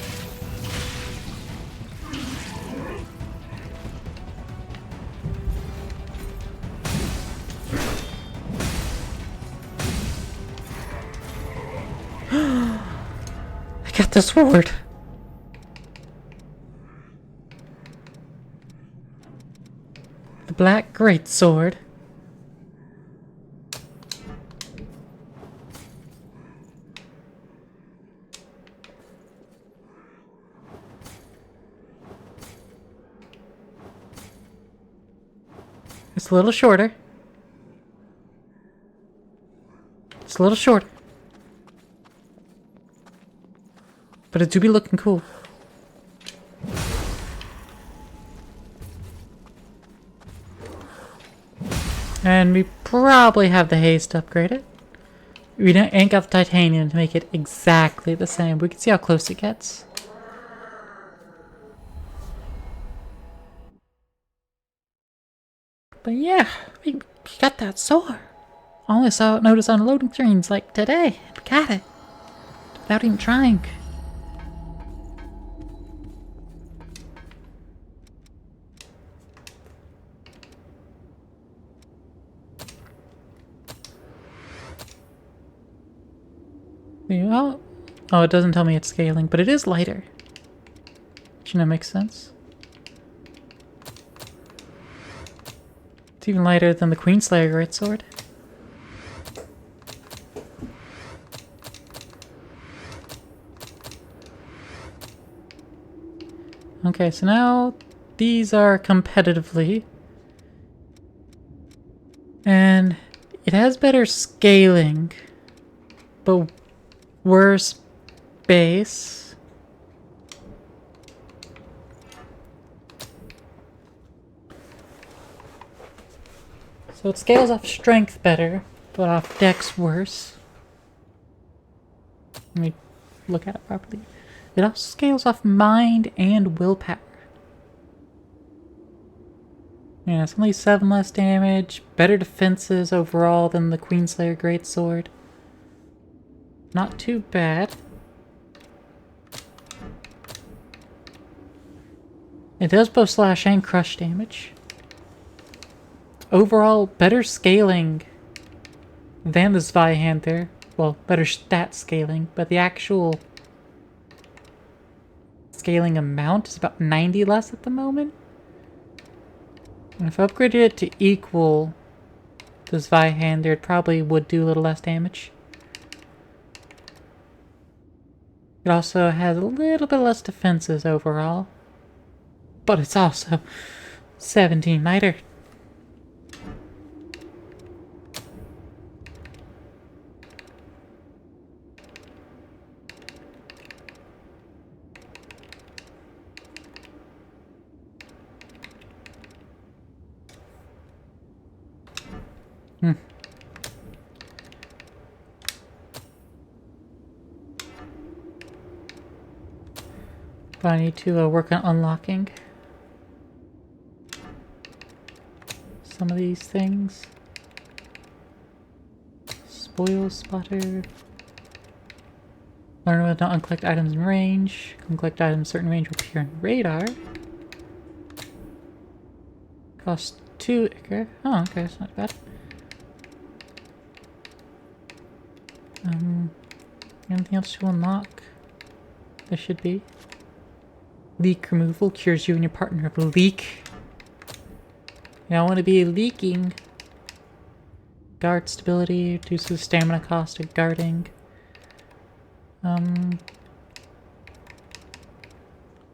I got the sword. The Black Greatsword. It's a little shorter. It's a little shorter. But it do be looking cool. And we probably have the haste upgraded. We ain't got the titanium to make it exactly the same. We can see how close it gets. But yeah, we got that sword. I only saw it notice on loading screens like today. We got it. Without even trying. Oh, it doesn't tell me it's scaling, but it is lighter. Which, you know, makes sense. It's even lighter than the Queenslayer Greatsword. Okay, so now these are competitively. And it has better scaling, but worse base. So it scales off strength better, but off dex worse. Let me look at it properly. It also scales off mind and willpower. Yeah, it's only 7 less damage, better defenses overall than the Queenslayer Greatsword. Not too bad. It does both slash and crush damage. Overall, better scaling than the Zweihander. Well, better stat scaling, but the actual scaling amount is about 90 less at the moment. And if I upgraded it to equal the Zweihander, it probably would do a little less damage. It also has a little bit less defenses overall. But it's also 17 lighter. But I need to work on unlocking some of these things. Spoil spotter. Learn whether to uncollect items in range. Uncollect items in certain range will appear on radar. Cost 2 Ichor. Oh, okay, that's not bad. Anything else to unlock? There should be. Leak removal cures you and your partner of a leak. You don't want to be leaking. Guard stability reduces stamina cost of guarding.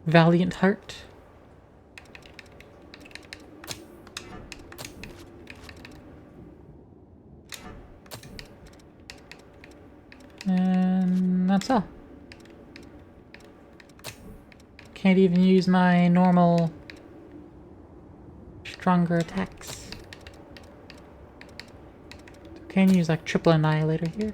Valiant Heart. And that's all. Can't even use my normal stronger attacks. Can use like triple annihilator here.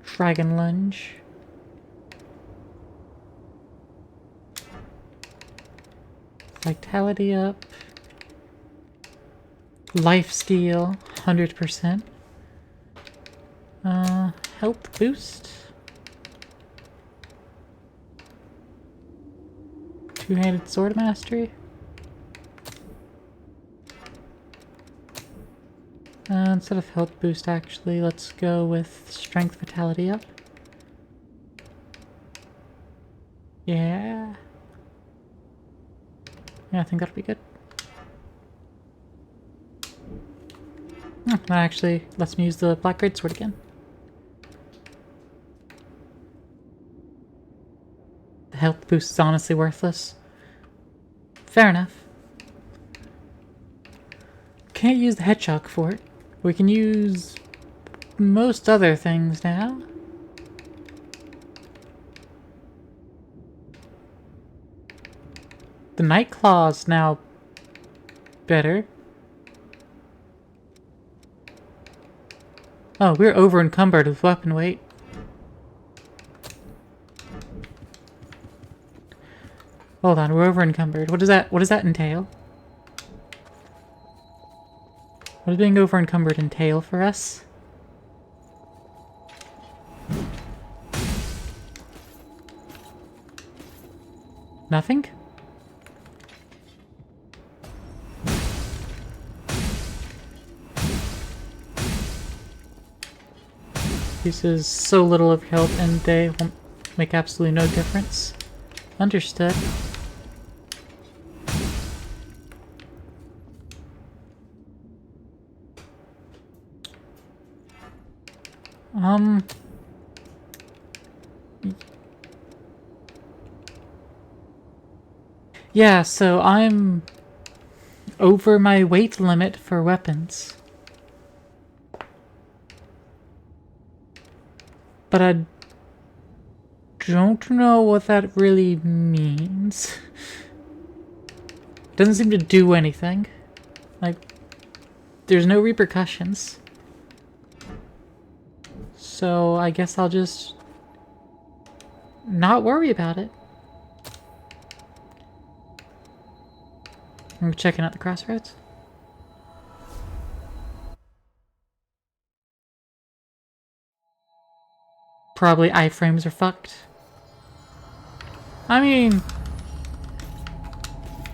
Dragon lunge. Vitality up. Lifesteal, 100%. Health boost. Two-handed sword mastery. Instead of health boost, actually, let's go with strength vitality up. Yeah. Yeah, I think that'll be good. That actually lets me use the Black Greatsword again. The health boost is honestly worthless. Fair enough. Can't use the Hedgehog for it. We can use most other things now. The Nightclaw's now better. Oh, we're over encumbered with weapon weight. Hold on, we're over encumbered. What does that entail? What does being over encumbered entail for us? Nothing? Uses so little of health and they won't make absolutely no difference. Understood. Yeah, so I'm over my weight limit for weapons. But I don't know what that really means. It doesn't seem to do anything. Like, there's no repercussions. So I guess I'll just not worry about it. I'm checking out the crossroads. Probably iframes are fucked. I mean,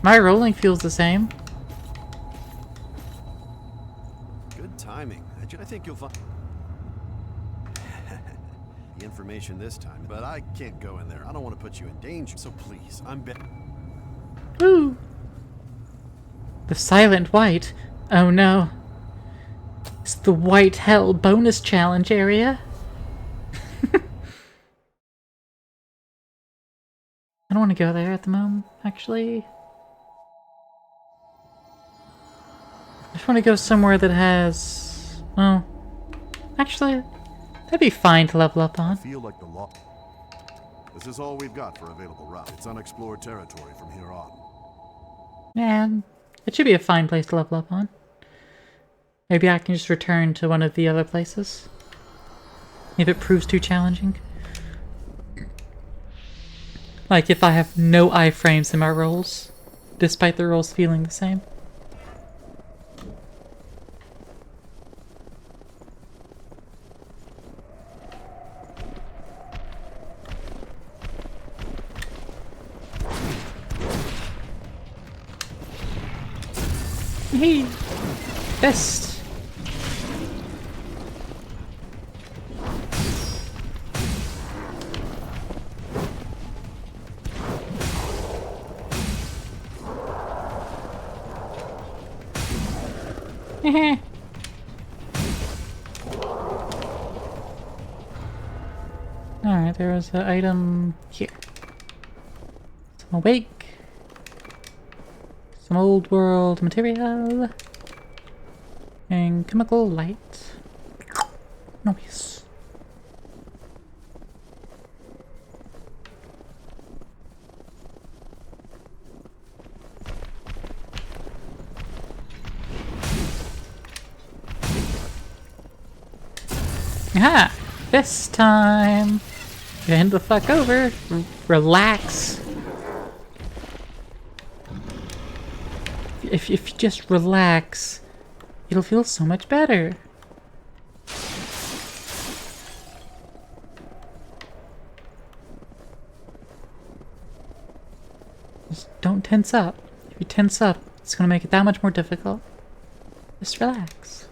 my rolling feels the same. Good timing. I think you'll find the information this time, but I can't go in there. I don't want to put you in danger, so please, I'm Woo! The Silent White. Oh no. It's the White Hell bonus challenge area. I don't want to go there at the moment, actually. I just want to go somewhere that has... Well, actually, that'd be fine to level up on. Feel like the law. This is all we've got for available route. It's unexplored territory from here on. Man, it should be a fine place to level up on. Maybe I can just return to one of the other places. If it proves too challenging. Like if I have no iframes in my rolls, despite the rolls feeling the same. Hey, best. Alright, there was an item here. Some awake. Some old world material. And chemical light. Nice. Aha! This time! Bend the fuck over. Relax. If you just relax, it'll feel so much better. Just don't tense up. If you tense up, it's gonna make it that much more difficult. Just relax.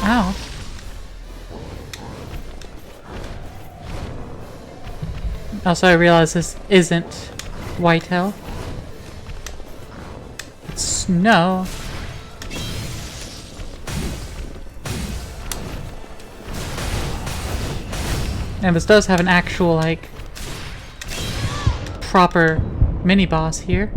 Ow. Also, I realize this isn't Whitehell. It's snow. And this does have an actual, like, proper mini-boss here.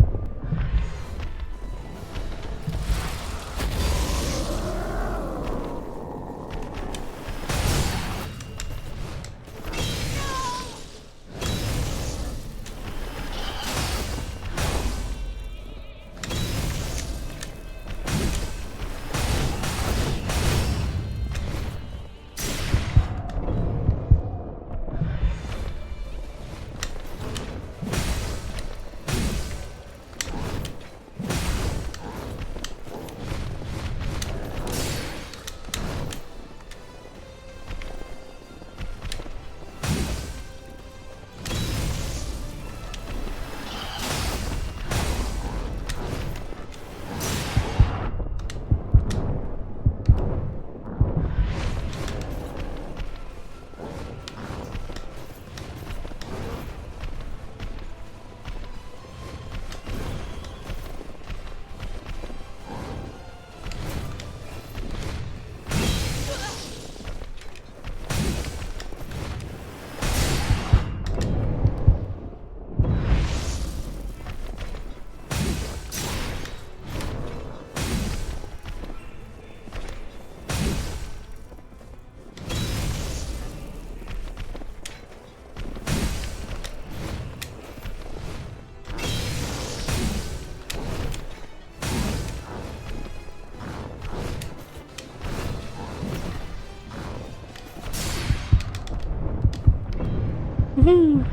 Woohoo!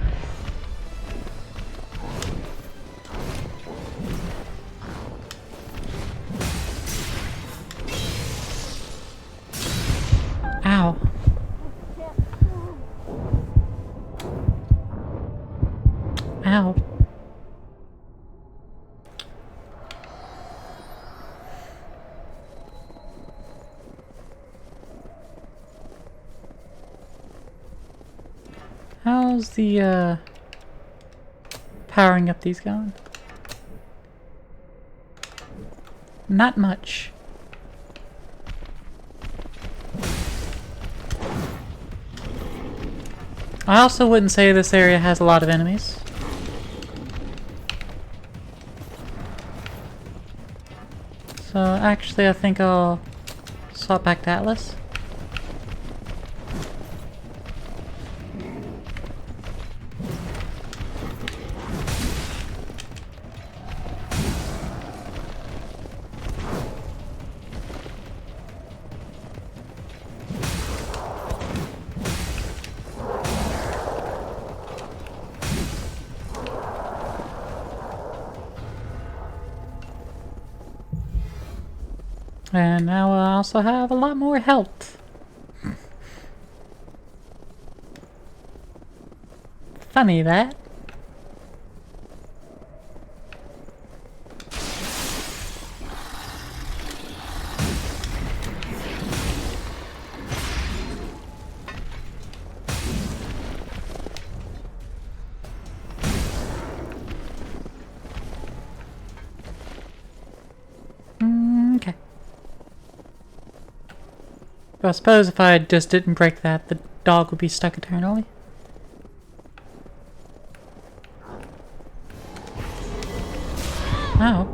Ow. Ow. How's the, powering up these going? Not much. I also wouldn't say this area has a lot of enemies. So actually I think I'll swap back to Atlas. And now I also have a lot more health. Funny that. Okay. But I suppose if I just didn't break that, the dog would be stuck eternally. Oh.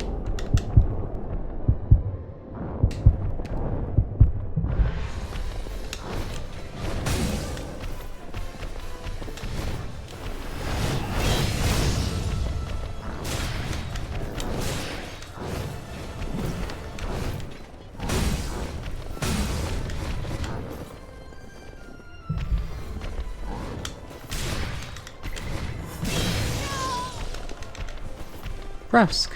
Rusk.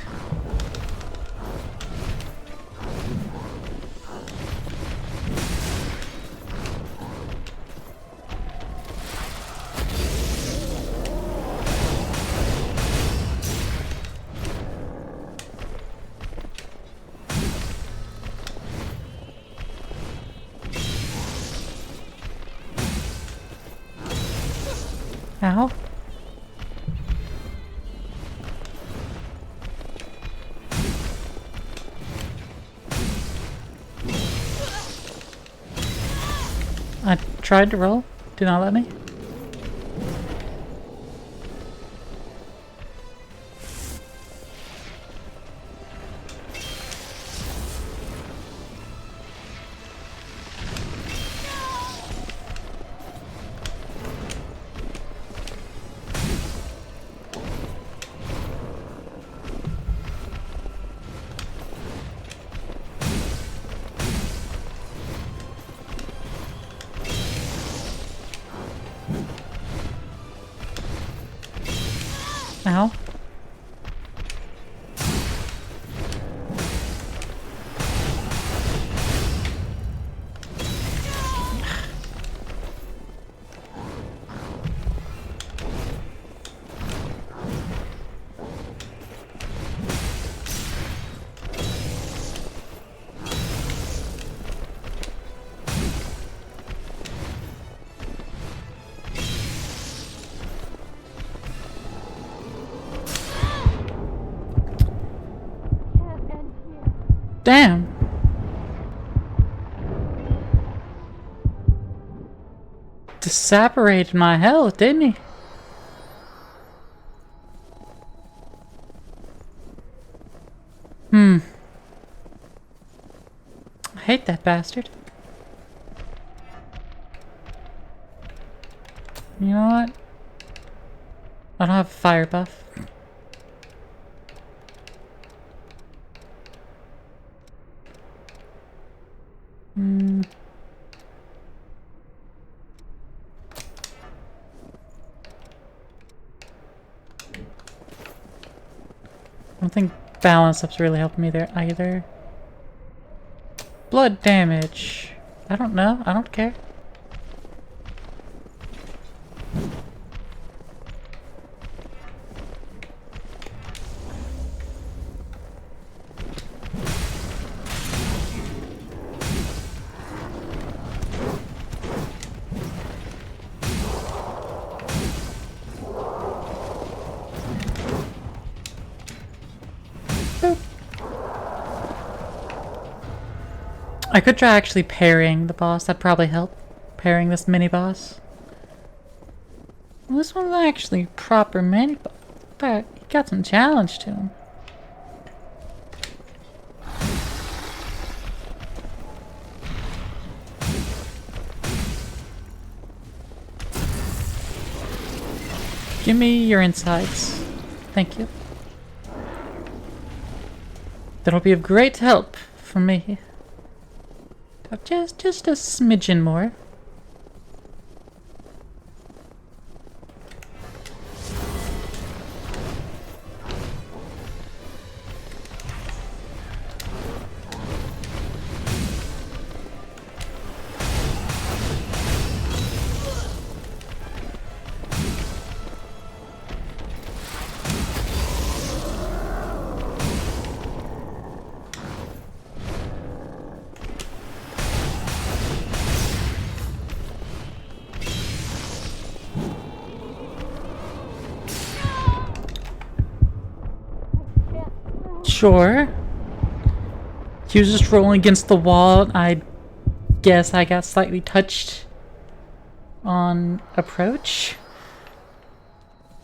Ow. I tried to roll. Did not let me. Ow. Damn. Disapparated my health, didn't he? I hate that bastard. You know what? I don't have a fire buff. I don't think balance up's really helping me there either. Blood damage. I don't know. I don't care. I could try actually parrying the boss. That'd probably help. Parrying this mini boss. Well, this one's actually proper mini boss, but he got some challenge to him. Give me your insides. Thank you. That'll be of great help for me. Just a smidgen more. Sure. He was just rolling against the wall. I guess I got slightly touched on approach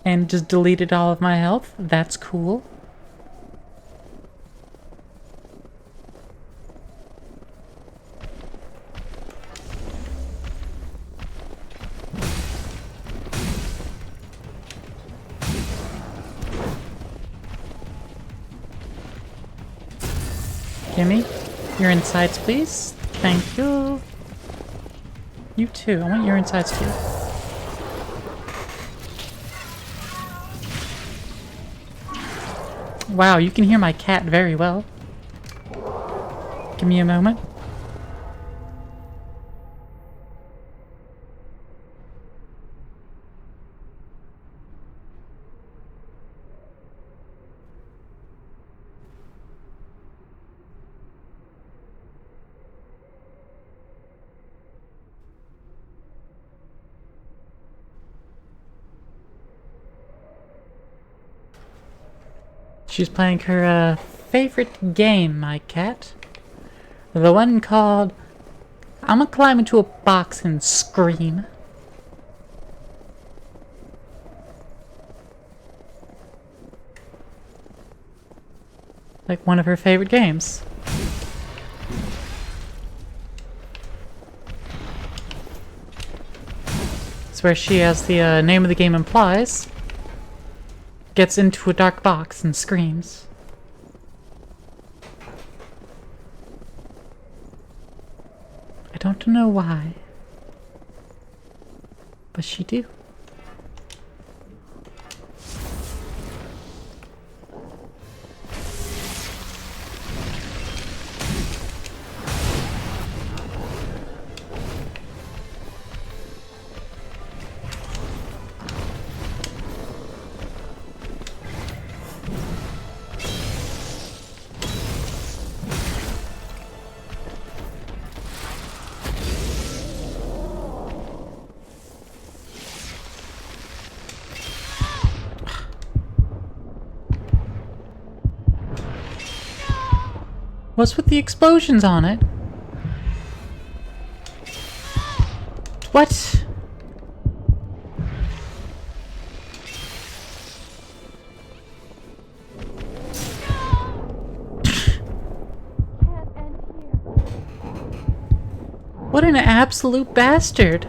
and just deleted all of my health. That's cool. Gimme your insides, please. Thank you. You too. I want your insides too. Wow, you can hear my cat very well. Give me a moment. She's playing her favorite game, my cat. The one called I'm gonna climb into a box and scream. Like one of her favorite games. It's where she, as the name of the game implies, gets into a dark box and screams. I don't know why, but she do. What's with the explosions on it? What? What an absolute bastard.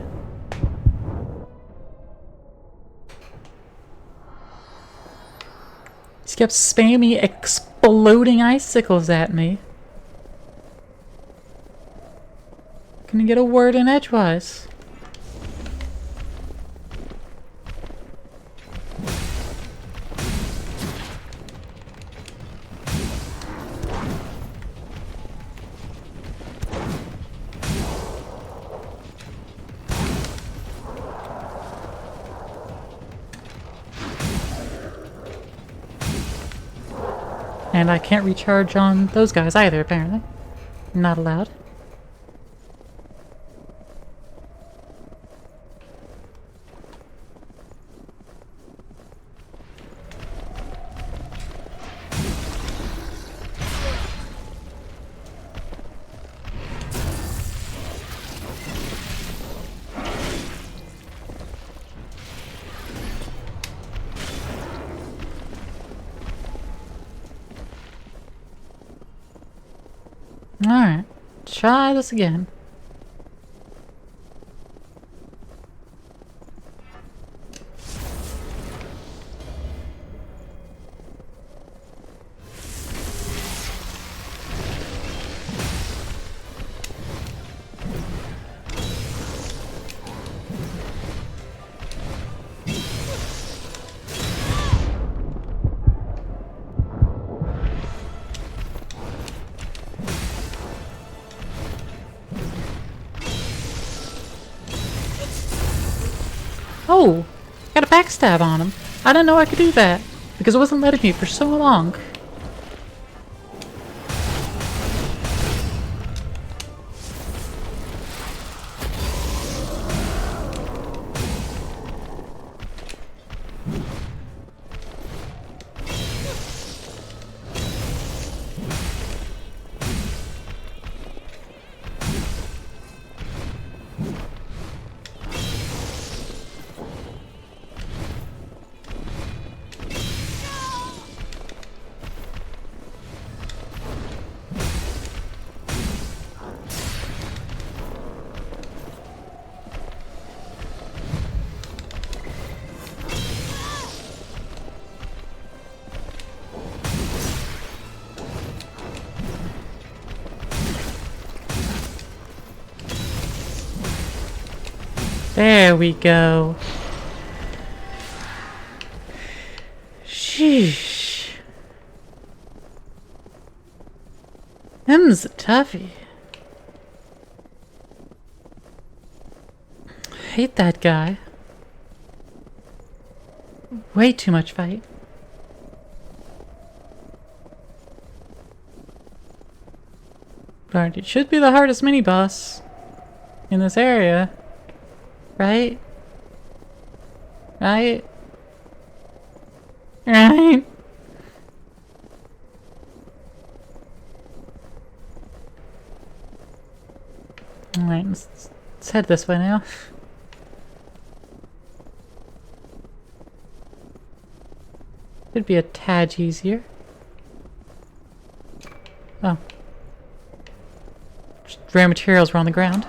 He's kept spamming exploding icicles at me. Couldn't get a word in edgewise. And I can't recharge on those guys either, apparently. Not allowed. Alright, try this again. Oh! Got a backstab on him. I didn't know I could do that, because it wasn't letting me for so long. There we go. Sheesh. Him's a toughie. Hate that guy. Way too much fight. But it should be the hardest mini-boss in this area. Right? Right? Right? Alright, let's head this way now. It'd be a tad easier. Oh. Just rare materials were on the ground.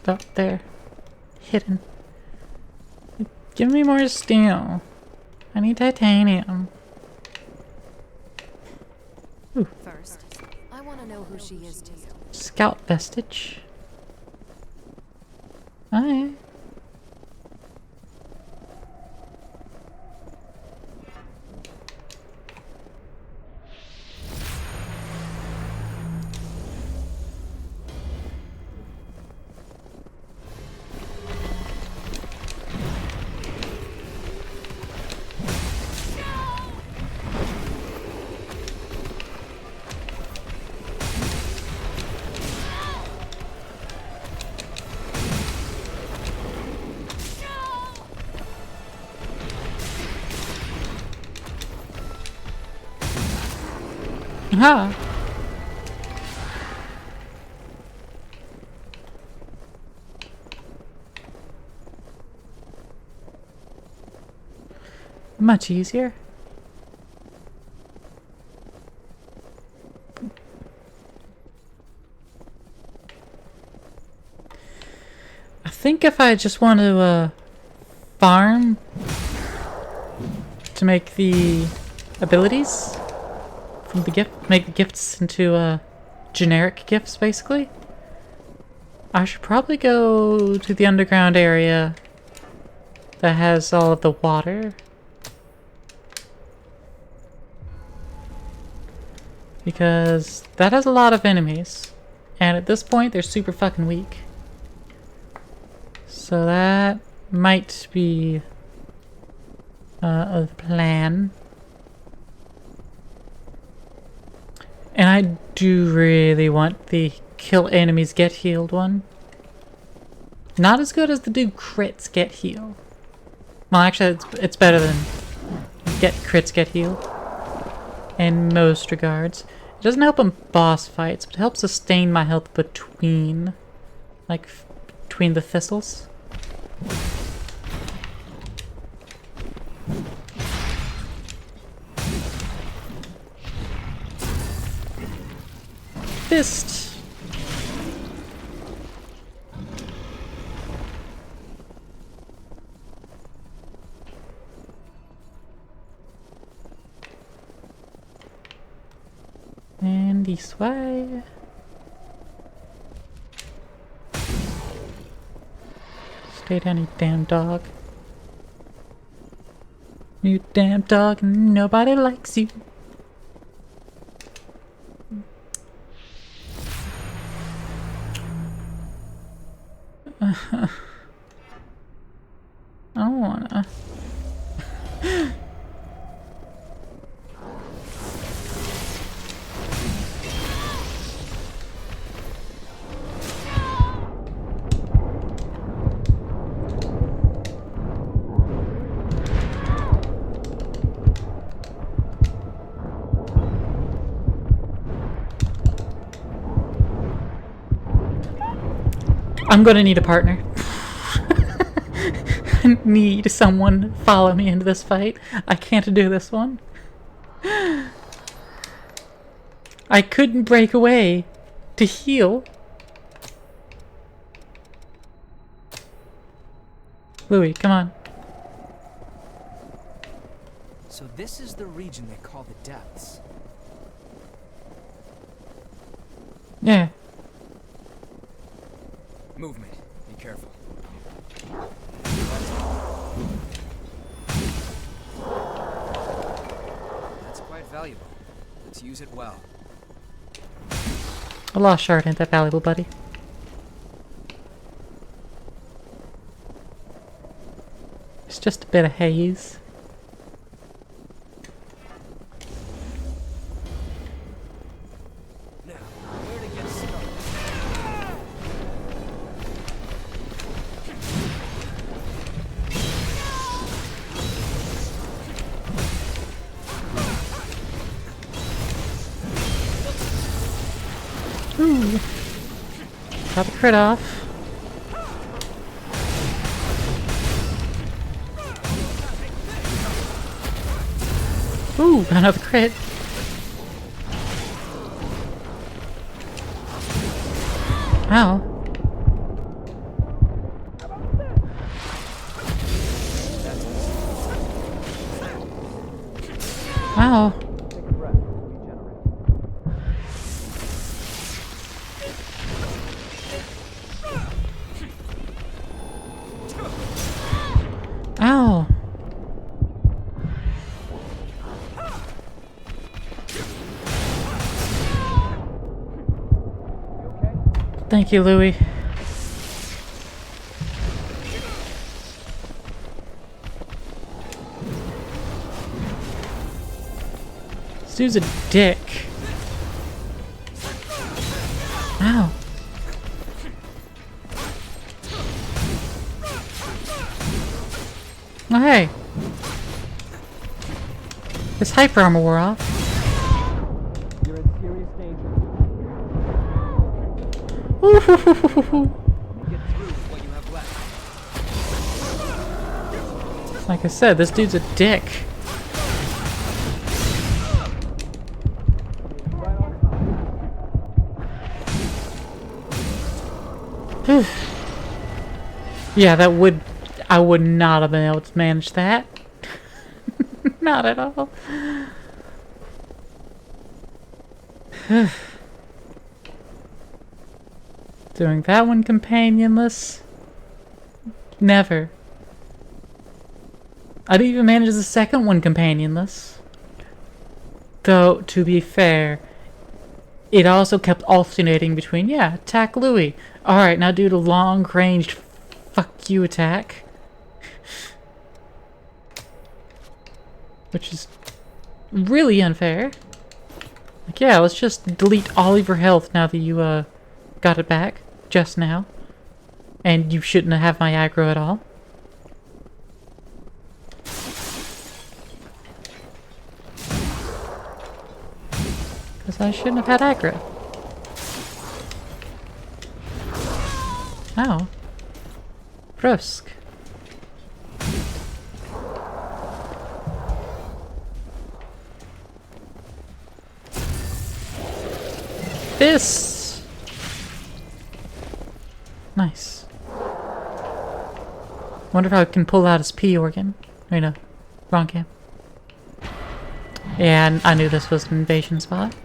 Up there. Hidden. Give me more steel. I need titanium. Ooh. First, I want to know who she is to you. Scout vestige. Aye. Aha! Much easier. I think if I just want to farm to make the abilities from the gift, make the gifts into generic gifts, basically, I should probably go to the underground area that has all of the water. Because that has a lot of enemies. And at this point, they're super fucking weak. So that might be a plan. And I do really want the kill enemies get healed one. Not as good as the do crits get healed. Well, actually, it's better than get crits get healed in most regards. It doesn't help in boss fights, but it helps sustain my health between, like, between the thistles. Fist. And this way. Stay down, you damn dog. You damn dog, nobody likes you. I don't wanna. I'm gonna need a partner. I need someone to follow me into this fight. I can't do this one. I couldn't break away to heal. Louis, come on. So this is the region they call the Depths. Yeah. Movement. Be careful. That's quite valuable. Let's use it well. A lost shard ain't that valuable, buddy. It's just a bit of haze. Now, where to get started? Ooh. Got the crit off. Ooh, another crit. Ow. Ow. Ow. Thank you, Louis. This dude's a dick. Ow. Oh, hey. This hyper armor wore off. You're in serious danger. Ooh. Get through with what you have left. Like I said, this dude's a dick. Yeah, that would... I would not have been able to manage that. Not at all. Doing that one companionless? Never. I didn't even manage the second one companionless. Though, to be fair, it also kept alternating between, yeah, attack Louis. Alright, now do the long-ranged fuck you attack. Which is really unfair. Like, yeah, let's just delete all of your health now that you, got it back. Just now. And you shouldn't have my aggro at all. Because I shouldn't have had aggro. Ow. Brusk. This. Nice. Wonder if I can pull out his P organ. Wait, no. Wrong cam. Yeah, I knew this was an invasion spot.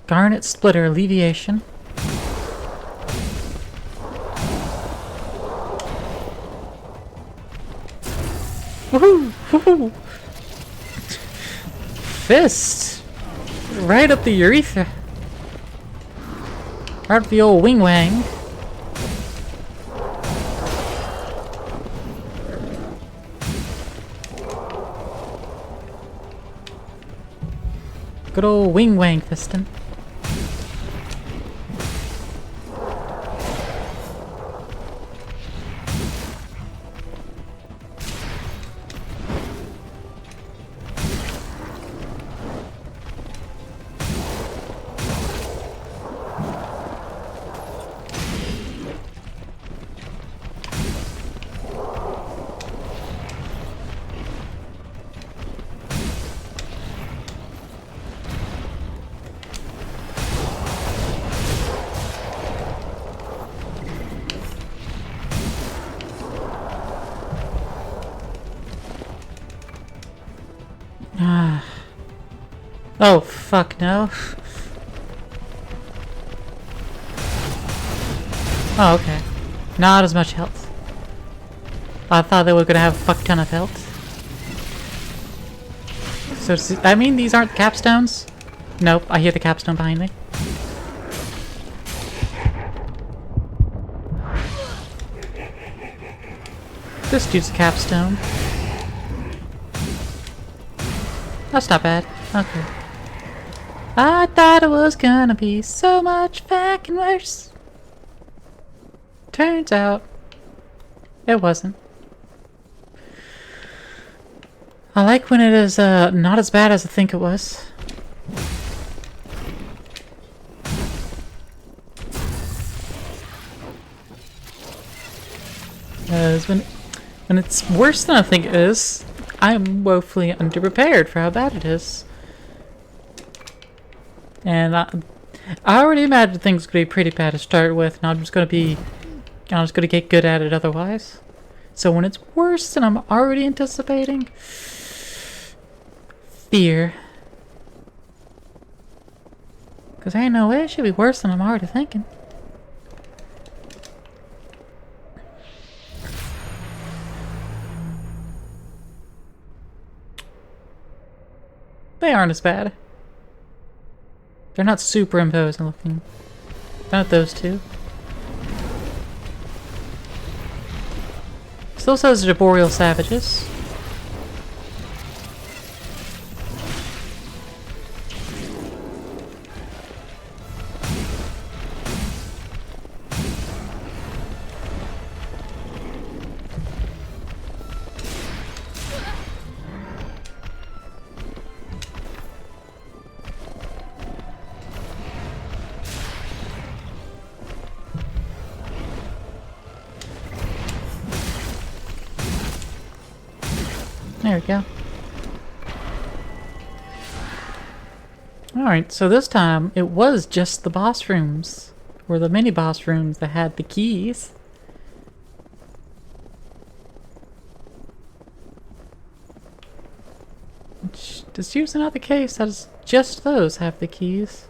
Garnet Splitter Alleviation. Woohoo! Woohoo! Fist! Right up the urethra. Right up the old wing wang. Good old wing wang fistin'. Oh, fuck no. Oh, okay. Not as much health. I thought they were gonna have a fuck ton of health. So, I mean, these aren't capstones? Nope, I hear the capstone behind me. This dude's a capstone. That's not bad. Okay. I thought it was gonna be so much fucking worse. Turns out, it wasn't. I like when it is not as bad as I think it was. When it's worse than I think it is, I'm woefully underprepared for how bad it is. And I already imagined things would be pretty bad to start with, and I'm just gonna get good at it otherwise. So when it's worse than I'm already anticipating, fear. Cause there ain't no way it should be worse than I'm already thinking. They aren't as bad. They're not superimposed looking. Not those two. Still says they're boreal savages. There we go. Alright, so this time it was just the boss rooms, or the mini boss rooms that had the keys. Which is usually not the case, that is just those have the keys.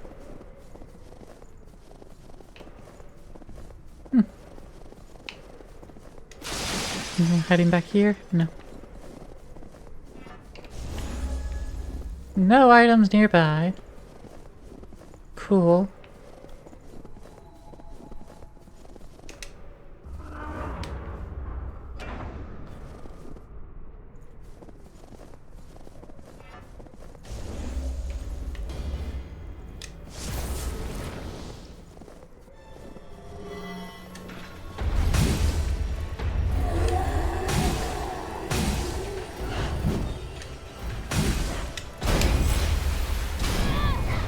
Heading back here? No. No items nearby. Cool.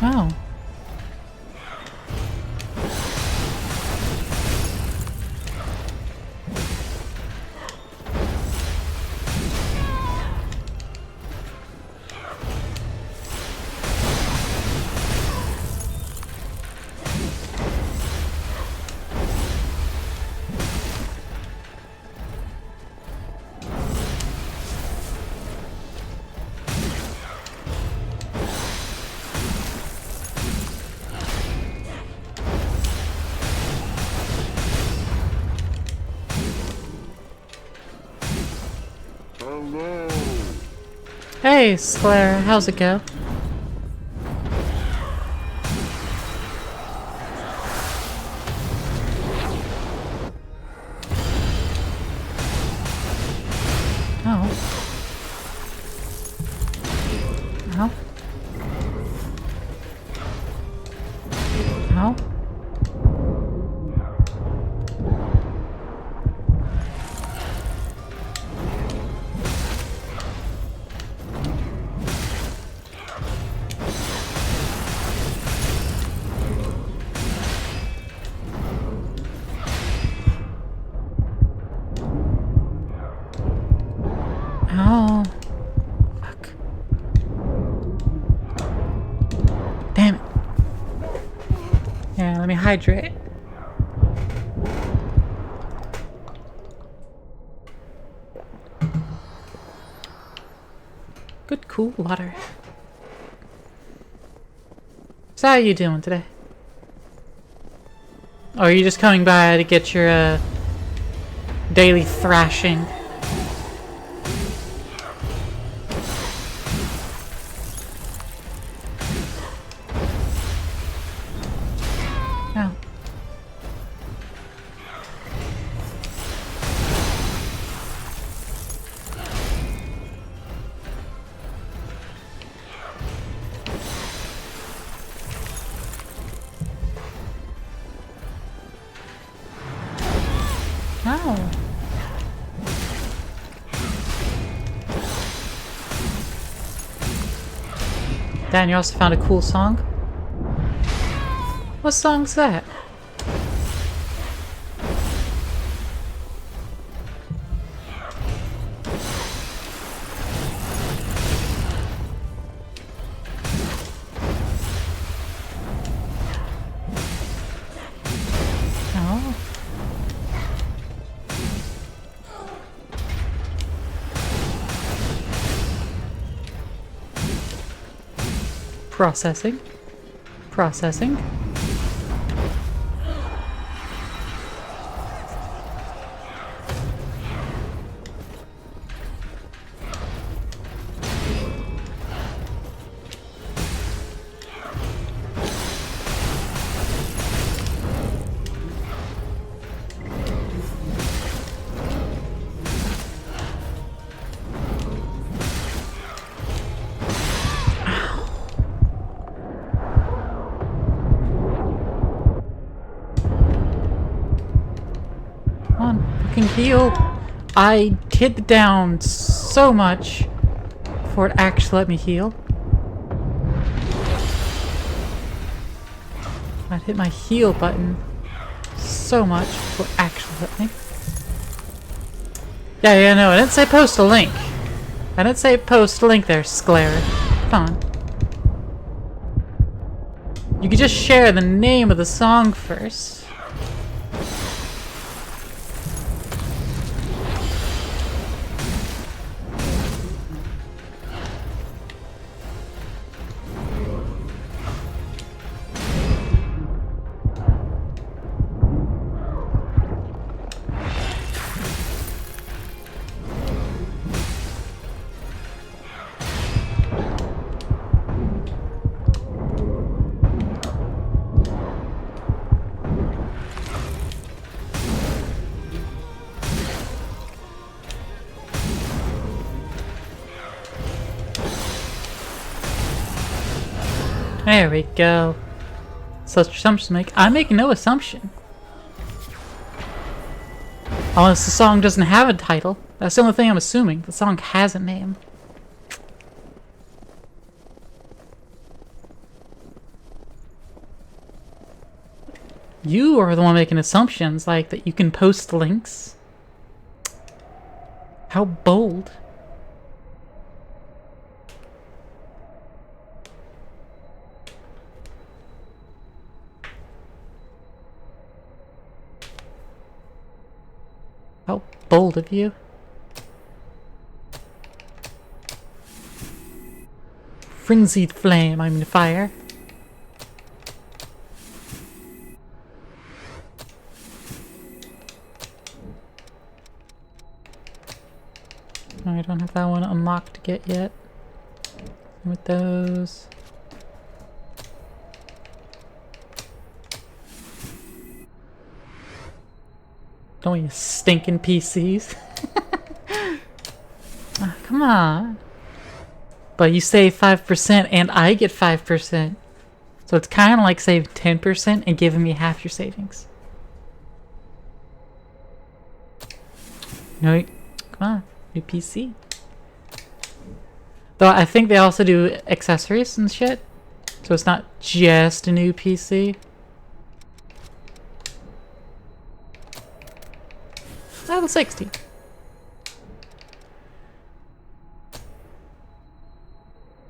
Oh. Hey, Square, how's it go? Oh. Ow. Ow. Oh. Fuck. Damn it. Yeah, let me hydrate. Good cool water. So how are you doing today? Or are you just coming by to get your daily thrashing? Oh. Oh. Dan, you also found a cool song? What song's that? Oh. Processing. Processing. Come on, fucking heal. I hit down so much before it actually let me heal. I'd hit my heal button so much before it actually let me. Yeah, no, I didn't say post a link. I didn't say post a link there, Sclera. Come on. You could just share the name of the song first. There we go. Such assumptions to make. I make no assumption. Unless the song doesn't have a title. That's the only thing I'm assuming. The song has a name. You are the one making assumptions, like that you can post links. How bold. How bold of you. Frenzied flame, I'm in fire. Oh, I don't have that one unlocked to get yet. With those. Don't you stinking PCs. Oh, come on. But you save 5% and I get 5%. So it's kind of like saving 10% and giving me half your savings. No, come on. New PC. Though I think they also do accessories and shit. So it's not just a new PC. Level 60.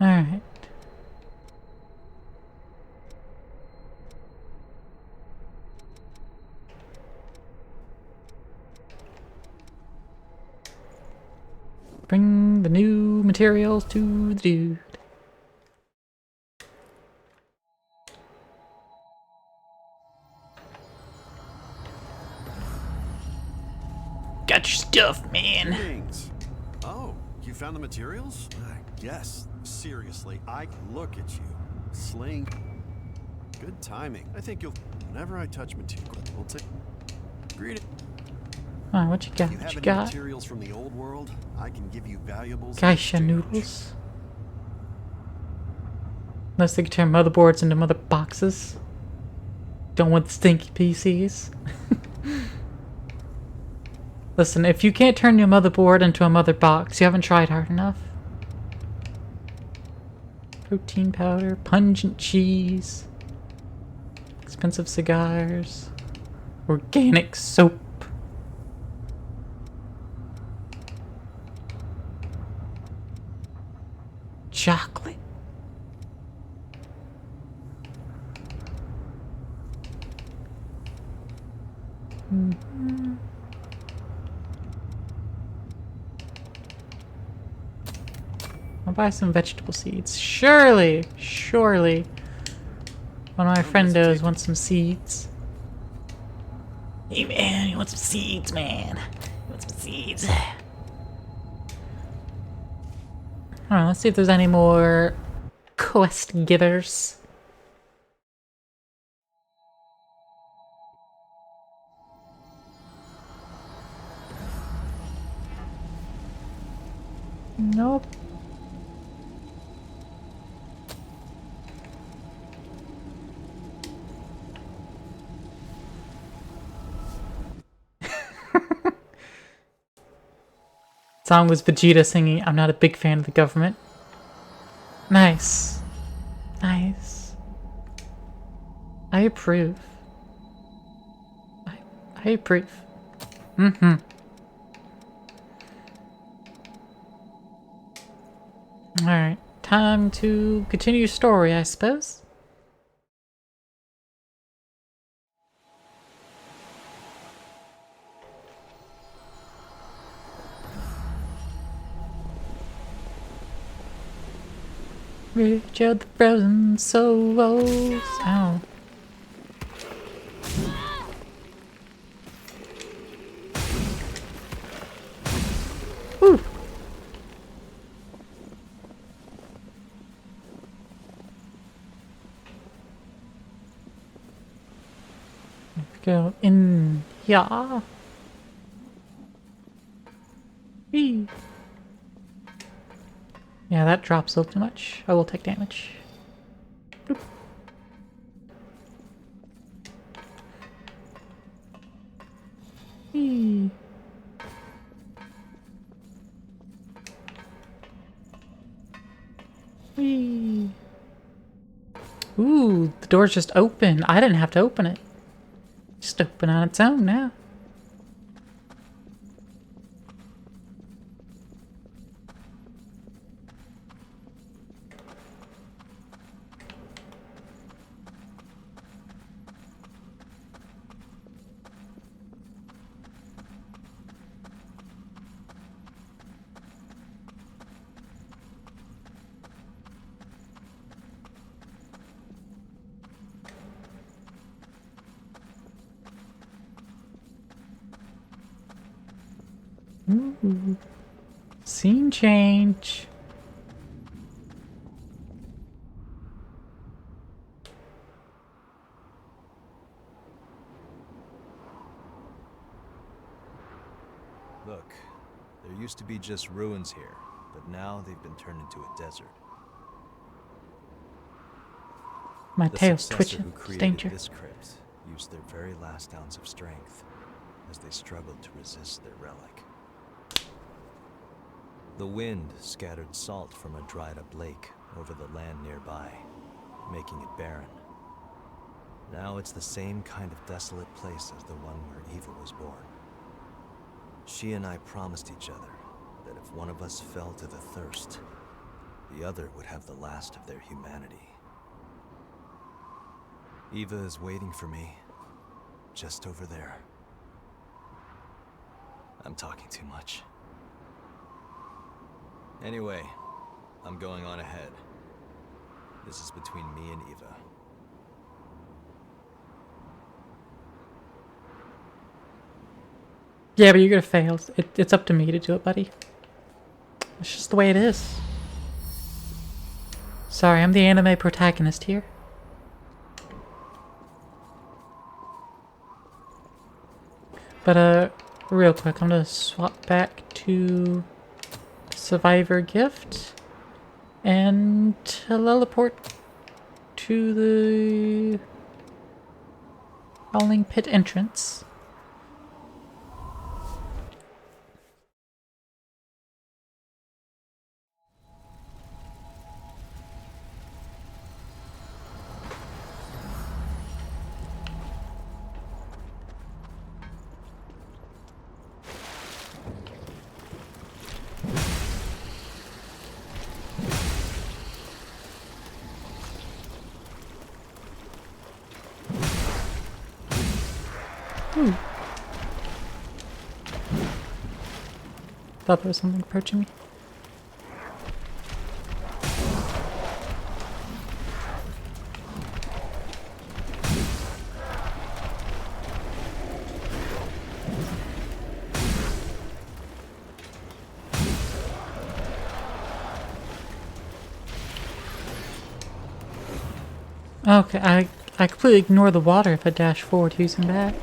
Alright. Bring the new materials to the dude. Got your stuff, man. Things. Oh, you found the materials? Yes. Seriously, look at you. Slaying. Good timing. I think you'll. Whenever I touch material, we'll take. Greet it. Oh, what you got? You What have you any got? materials from the old world? I can give you valuables. in Geisha exchange. noodles. Unless they can turn motherboards into mother boxes. Don't want the stinky PCs. Listen, if you can't turn your motherboard into a mother box, you haven't tried hard enough. Protein powder, pungent cheese, expensive cigars, organic soap. Chocolate. I'll buy some vegetable seeds. Surely, surely. One of my friendos wants some seeds. Hey man, you want some seeds, man? You want some seeds? Alright, let's see if there's any more quest givers. Nope. Song was Vegeta singing, "I'm not a big fan of the government." Nice. Nice. I approve. I approve. Mm-hmm. Alright. Time to continue your story, I suppose. Richard the Frozen Souls. Ow. Woo. Go in here. Whee. Yeah, that drops a little too much. I will take damage. Bloop. Whee. Whee. Ooh, the door's just open. I didn't have to open it. Just open on its own now. Ooh. Scene change. Look, there used to be just ruins here, but now they've been turned into a desert. My The tail's successor twitching. who It's created danger. this crypt used their very last ounce of strength as they struggled to resist their relic. The wind scattered salt from a dried-up lake over the land nearby, making it barren. Now it's the same kind of desolate place as the one where Eva was born. She and I promised each other that if one of us fell to the thirst, the other would have the last of their humanity. Eva is waiting for me, just over there. I'm talking too much. Anyway, I'm going on ahead. This is between me and Eva. Yeah, but you're gonna fail. It's up to me to do it, buddy. It's just the way it is. Sorry, I'm the anime protagonist here. But, real quick, I'm gonna swap back to Survivor Gift and teleport to the Howling Pit entrance. Ooh. Thought there was something approaching me. Okay, I completely ignore the water if I dash forward using that.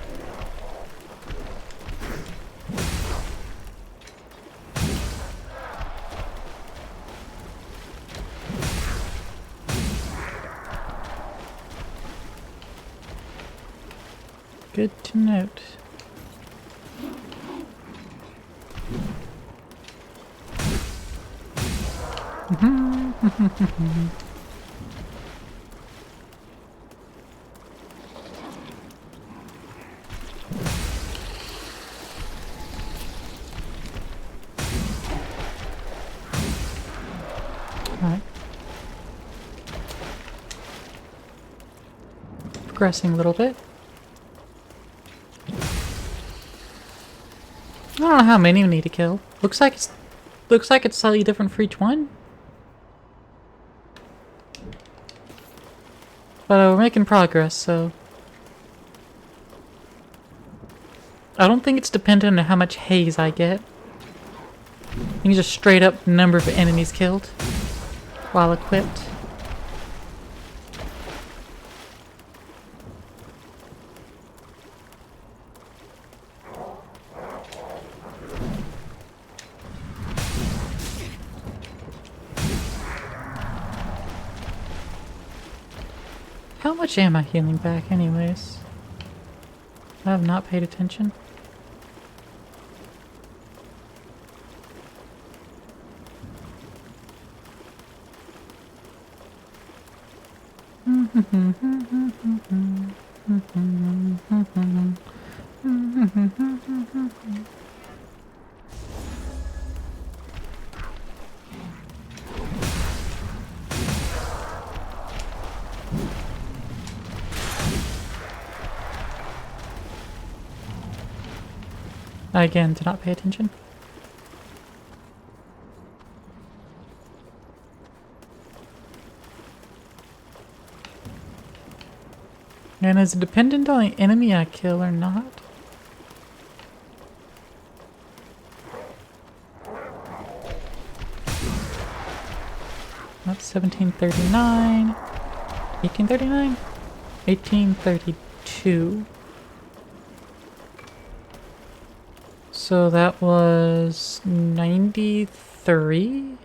Good to note. Alright. Progressing a little bit. I don't know how many we need to kill. Looks like it's slightly different for each one. But we're making progress, so I don't think it's dependent on how much haze I get. I think it's just straight up number of enemies killed while equipped. How much am I healing back anyways? I have not paid attention. Again, do not pay attention. And is it dependent on the enemy I kill or not? That's 1739. 1839? 1832. So that was 93?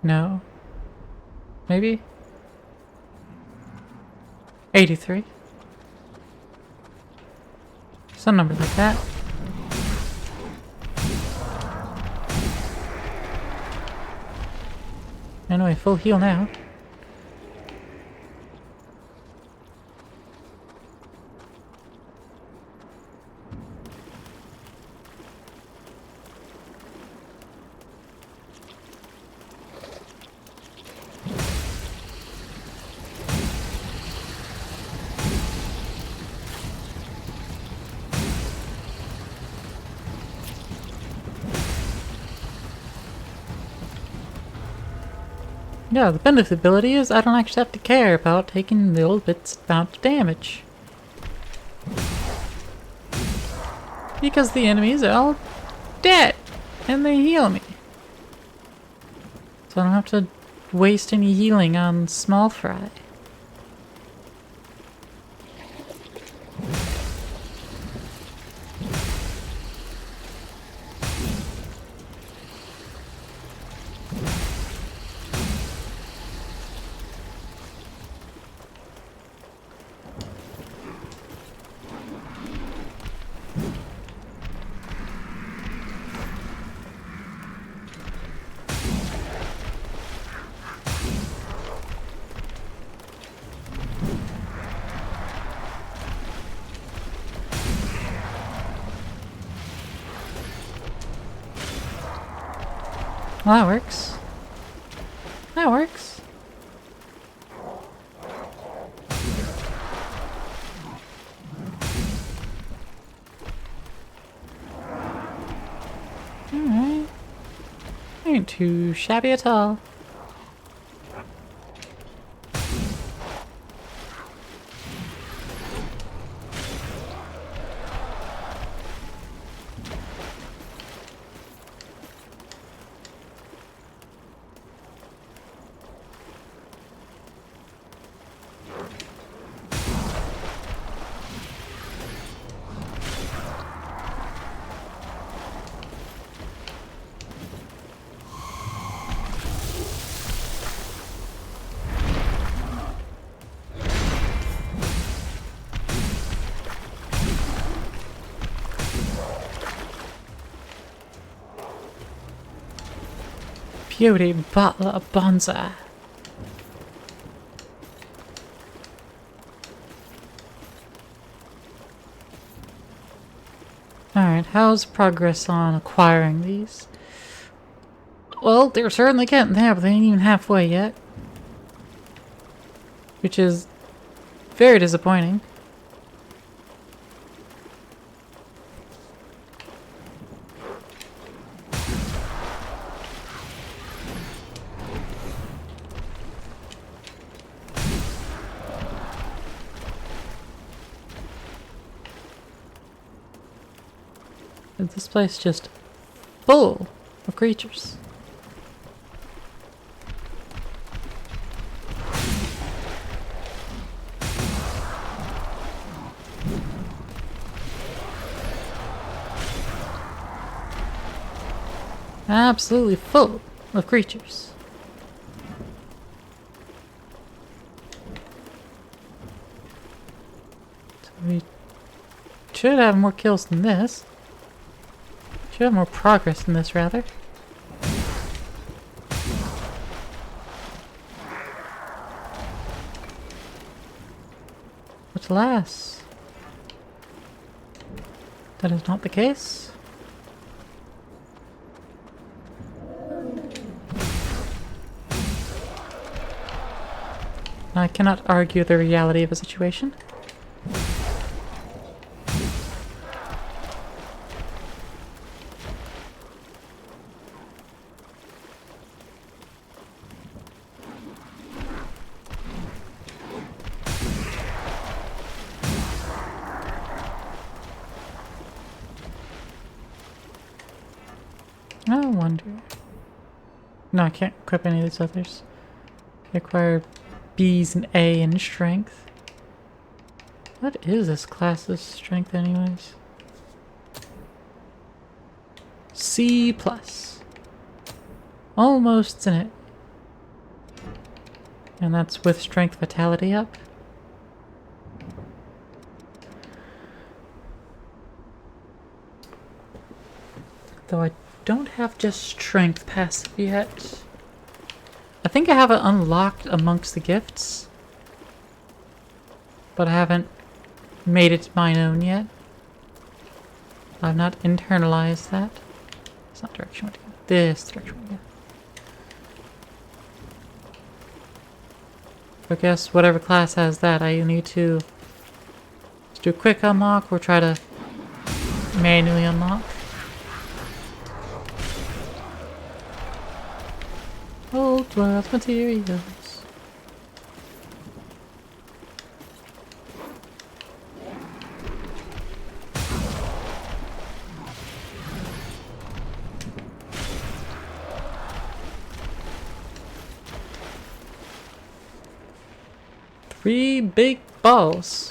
No. Maybe? 83? Some number like that. Anyway, full heal now. Yeah, the benefitability is I don't actually have to care about taking little bits amount of damage. Because the enemies are all dead and they heal me. So I don't have to waste any healing on small fry. Well, that works. That works. Alright. Ain't too shabby at all. Beauty Butler Bonza. Alright, how's progress on acquiring these? Well, they're certainly getting there, but they ain't even halfway yet. Which is very disappointing. This place just full of creatures. Absolutely full of creatures. So we should have more kills than this. Should have more progress than this, rather. But alas, that is not the case. I cannot argue the reality of a situation. I wonder. No, I can't equip any of these others. I acquire B's and A in strength. What is this class's strength anyways? C+. Almost in it. And that's with strength vitality up. Though I don't have just strength passive yet. I think I have it unlocked amongst the gifts, but I haven't made it mine own yet. I've not internalized that. It's not direction I want to go. This direction I want to go. I guess whatever class has that, I need to do a quick unlock or try to manually unlock. Old world materials. 3 big balls.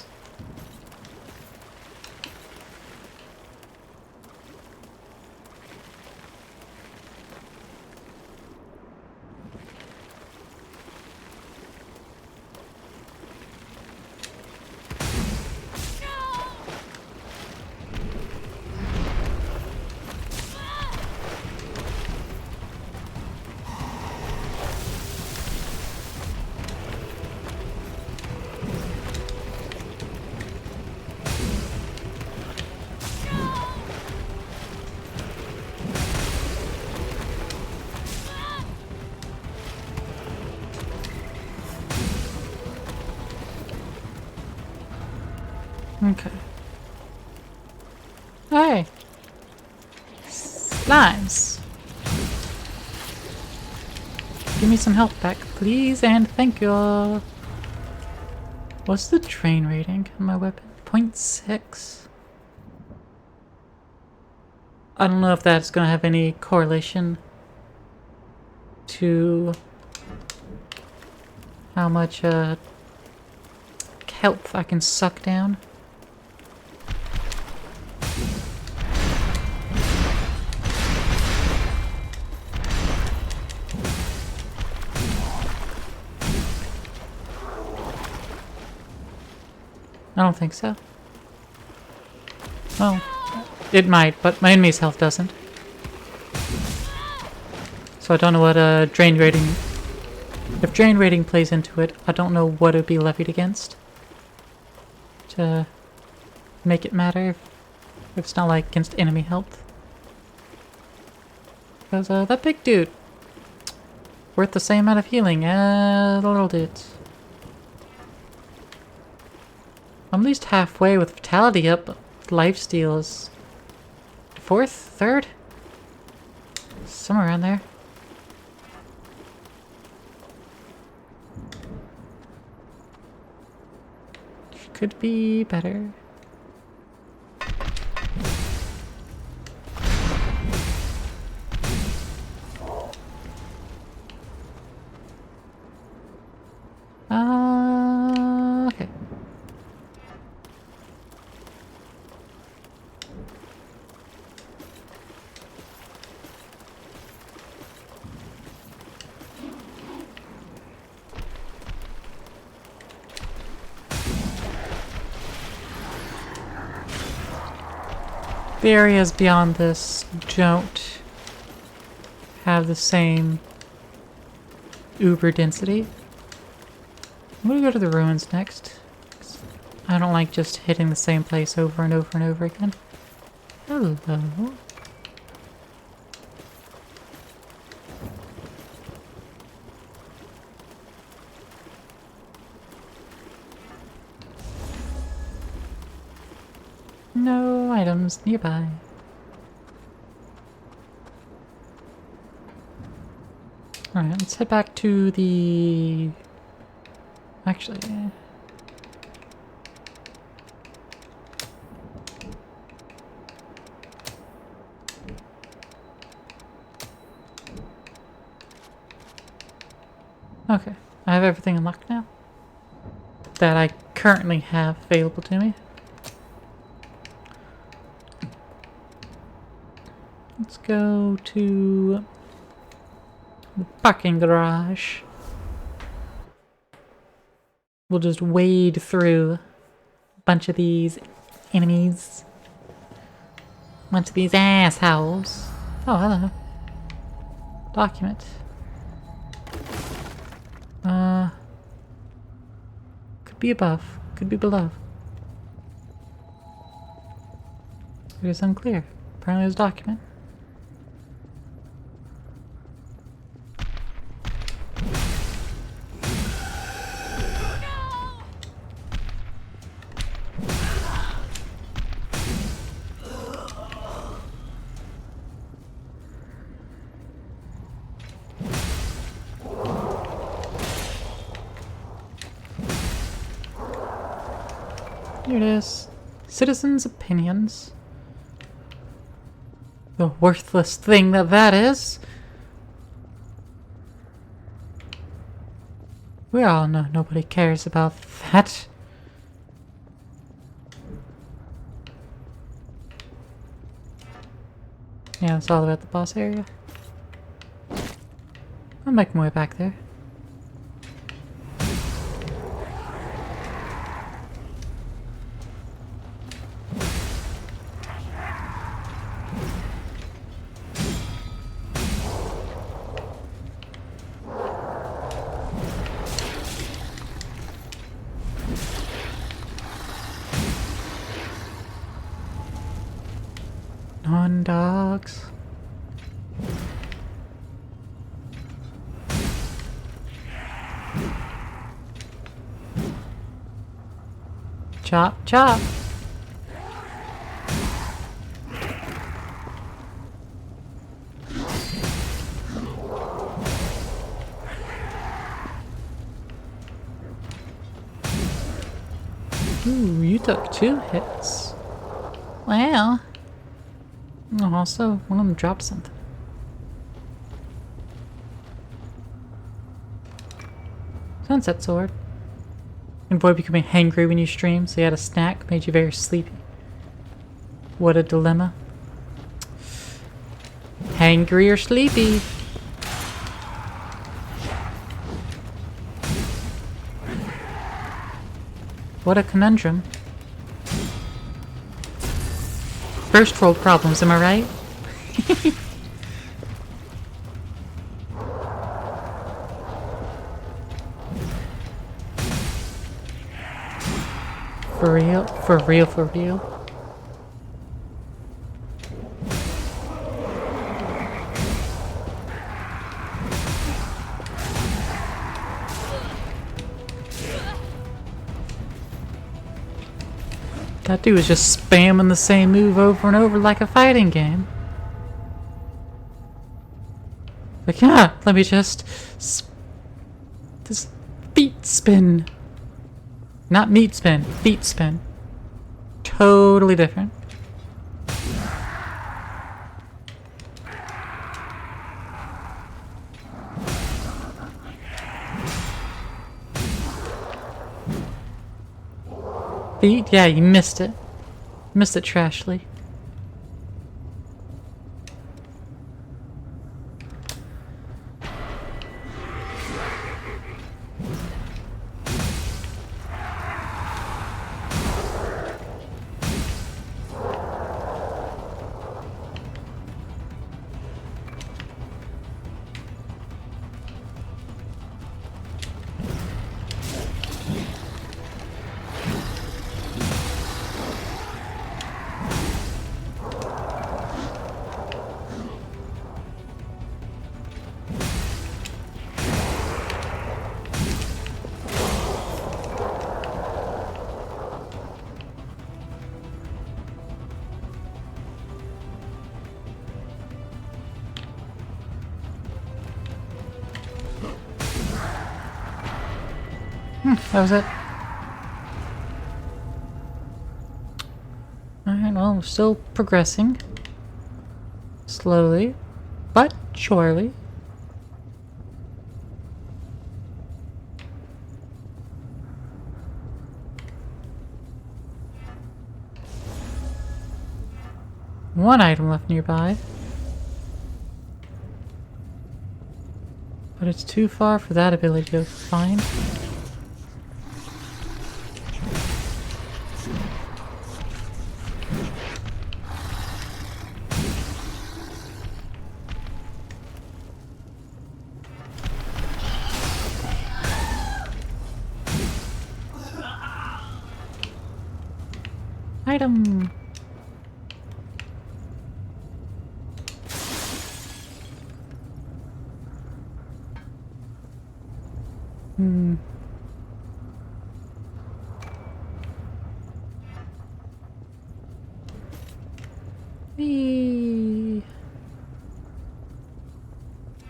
Okay. Hey! Slimes! Give me some health back, please, and thank you! What's the drain rating on my weapon? 0.6? I don't know if that's gonna have any correlation to how much health I can suck down. I don't think so. Well, it might, but my enemy's health doesn't. So I don't know what drain rating... If drain rating plays into it, I don't know what it would be levied against to make it matter if it's not like against enemy health. Because that big dude, worth the same amount of healing as the little dudes. I'm at least halfway with Vitality up, but Lifesteal is 4th? 3rd? Somewhere around there. Could be better. Okay. The areas beyond this don't have the same uber density. I'm gonna go to the ruins next. I don't like just hitting the same place over and over and over again. Hello. No items nearby. Alright, let's head back to the... Actually... Okay, I have everything unlocked now that I currently have available to me. Let's go to the parking garage. We'll just wade through a bunch of these enemies. A bunch of these assholes. Oh, hello. Document. Could be above, could be below. It is unclear. Apparently there's a document. Here it is. Citizens' opinions. The worthless thing that is. We all know nobody cares about that. Yeah, it's all about the boss area. I'll make my way back there. Non-dogs. Chop, chop. Ooh, you took 2 hits. Wow. Also, one of them dropped something. Sunset sword. And boy becoming hangry when you stream, so you had a snack, made you very sleepy. What a dilemma. Hangry or sleepy? What a conundrum. First world problems, am I right? For real? For real, for real? That dude was just spamming the same move over and over like a fighting game. Like, yeah, let me just... this feet spin. Not meat spin, feet spin. Totally different. Feet? Yeah, you missed it. Missed it trashly. That was it. Alright, well, we're still progressing. Slowly, but surely. One item left nearby. But it's too far for that ability to find. Item.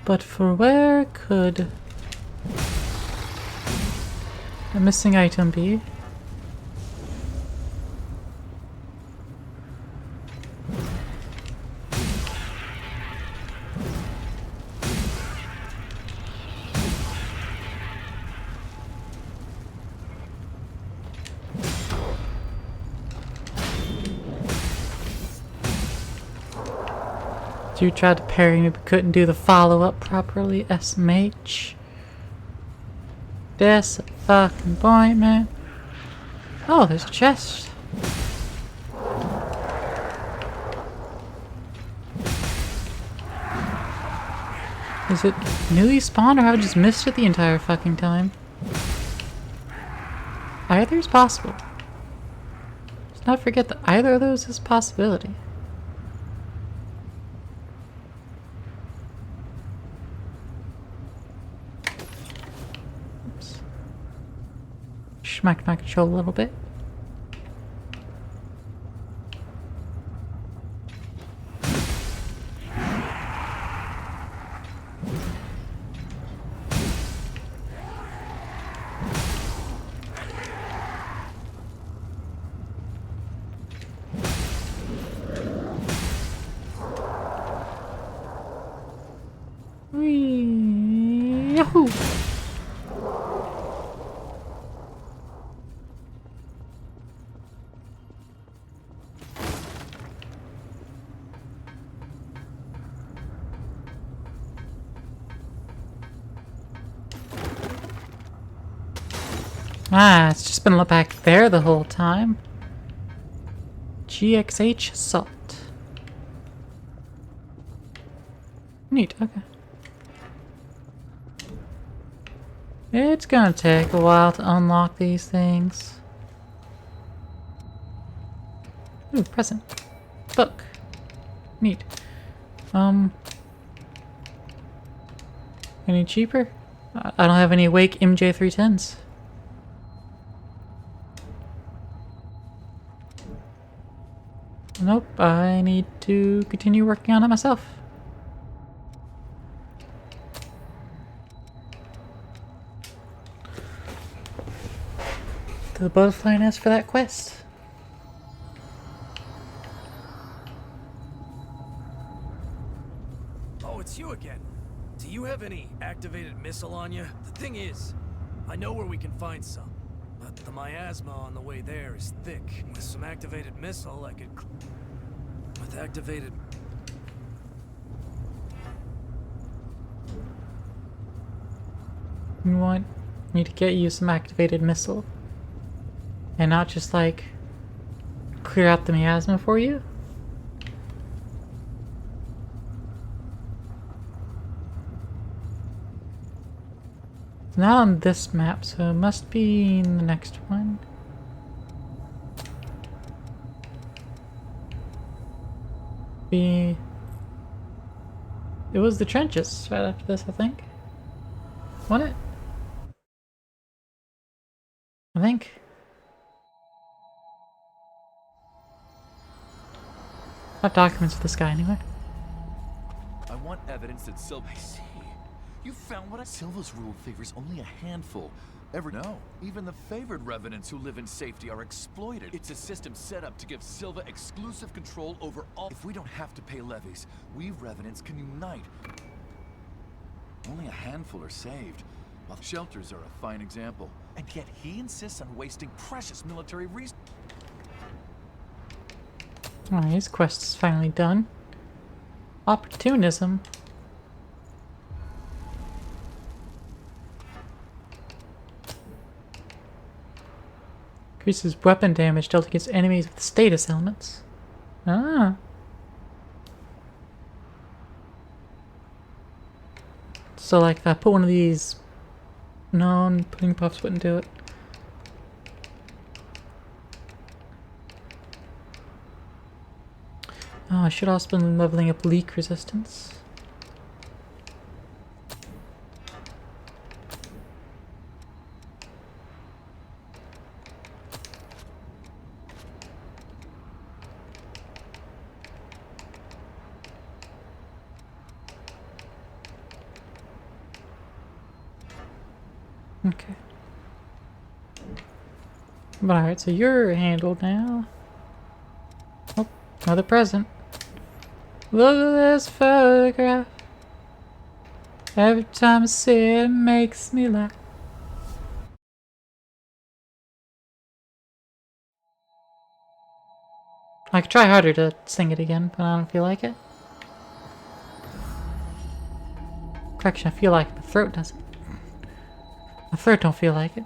But for where could a missing item be? You tried to parry me but couldn't do the follow-up properly, SMH. Disappointment. Oh, there's a chest. Is it newly spawned or have I just missed it the entire fucking time? Either is possible. Let's not forget that either of those is a possibility. Oops. Smacked my control a little bit. Yahoo! Ah, it's just been back there the whole time. GXH Salt. Neat, okay. It's gonna take a while to unlock these things. Ooh, present. Book. Neat. Any cheaper? I don't have any Wake MJ310s. Nope, I need to continue working on it myself. The butterfly nest for that quest. Oh, it's you again. Do you have any activated missile on you? The thing is, I know where we can find some, but the miasma on the way there is thick. With some activated missile, I could... With activated... You want me to get you some activated missile? And not just like clear out the miasma for you? It's not on this map, so it must be in the next one. It was the trenches right after this, I think. Wasn't it? I think. I have documents for this guy anyway. I want evidence that Silva... I see. You found what Silva's rule favors only a handful. No, even the favored revenants who live in safety are exploited. It's a system set up to give Silva exclusive control over all... If we don't have to pay levies, we revenants can unite. Only a handful are saved. While the shelters are a fine example. And yet he insists on wasting precious military resources. Alright, his quest is finally done. Opportunism. Increases weapon damage dealt against enemies with status elements. Ah. So like if I put one of these... No, pudding puffs wouldn't do it. Oh, I should also been leveling up leak resistance. Okay. But alright, so you're handled now. Oh, another present. Look at this photograph. Every time I see it, it makes me laugh. I could try harder to sing it again, but I don't feel like it. Correction, I feel like it. My throat doesn't. My throat don't feel like it.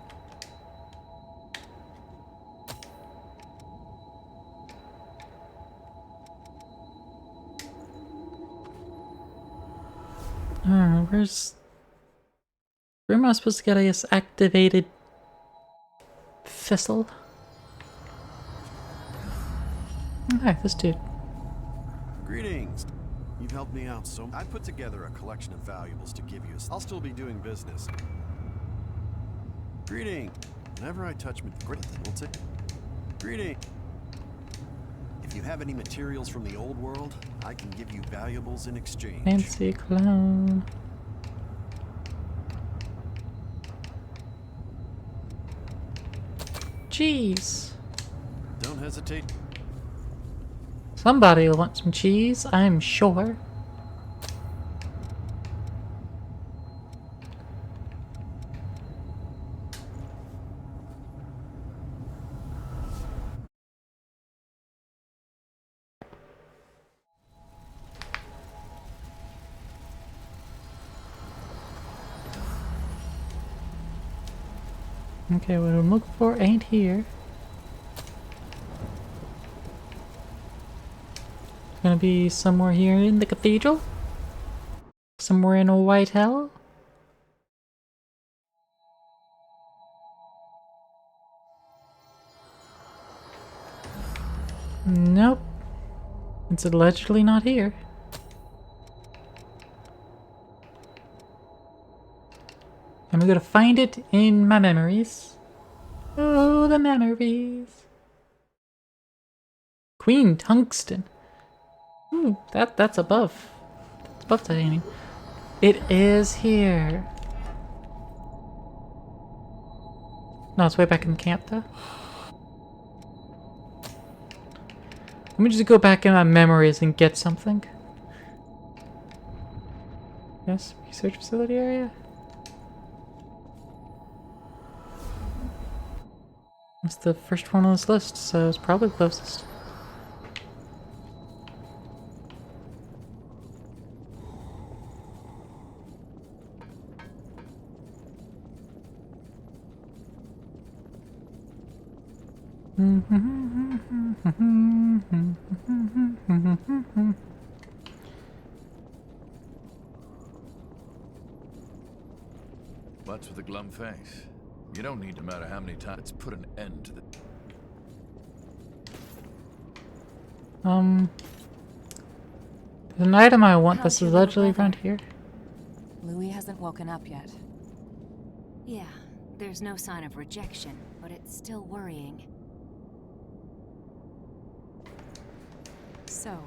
Where am I supposed to get this activated thistle? Okay, this dude. Greetings. You've helped me out so. I put together a collection of valuables to give you. I'll still be doing business. Greeting. Whenever I touch Greeting. If you have any materials from the old world, I can give you valuables in exchange. Fancy clown. Cheese. Don't hesitate. Somebody will want some cheese, I'm sure. Okay, what I'm looking for ain't here. It's gonna be somewhere here in the cathedral? Somewhere in a White Hell? Nope. It's allegedly not here. I'm gonna find it in my memories. Oh, the memories. Queen Tungsten. Ooh, that's above. It's above titanium. It is here. No, it's way back in the camp though. Let me just go back in my memories and get something. Yes, research facility area. It's the first one on this list, so it's probably closest. What's with the glum face? You don't need to matter how many times. Let's put an end to the... There's an item I want that's allegedly around here. Louis hasn't woken up yet. Yeah, there's no sign of rejection, but it's still worrying. So,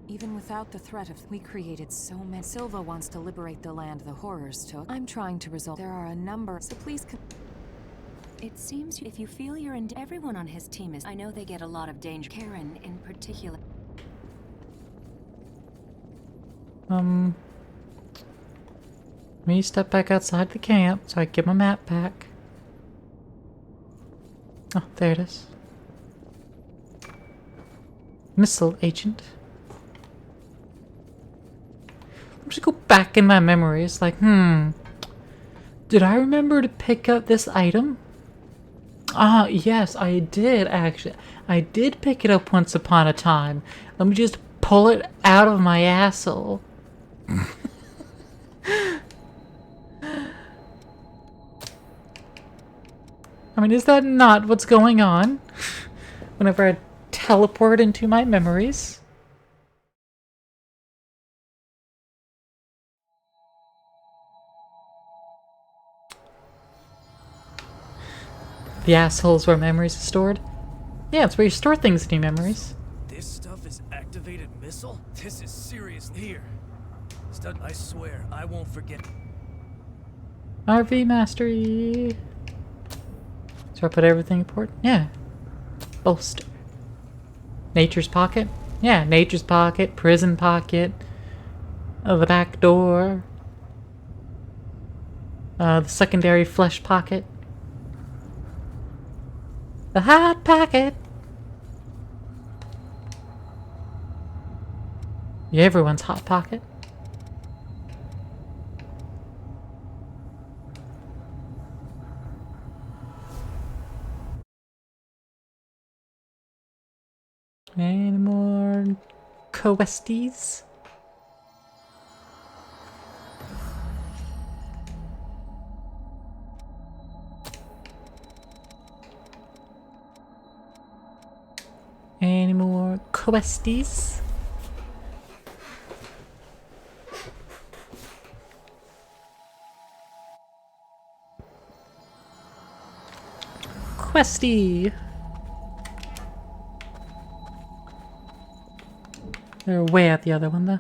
even without the threat of we created so many. Silva wants to liberate the land the horrors took. I'm trying to resolve. There are a number, so please. It seems if you feel you're in, everyone on his team is. I know they get a lot of danger. Karen, in particular. Let me step back outside the camp so I can get my map back. Oh, there it is. Missile agent. I'm just go back in my memories, like, did I remember to pick up this item? Ah, yes, I did actually. I did pick it up once upon a time. Let me just pull it out of my asshole. I mean, is that not what's going on? Whenever I teleport into my memories? The assholes where memories are stored? Yeah, it's where you store things in your memories. This stuff is activated missile? This is serious. Here. Stud, I swear, I won't forget. RV mastery. So I put everything important? Yeah. Bolster. Nature's pocket? Yeah, nature's pocket, prison pocket, the back door, the secondary flesh pocket, the hot pocket. Yeah, everyone's hot pocket. Any more questies? Any more questies? Questy! They're way at the other one though.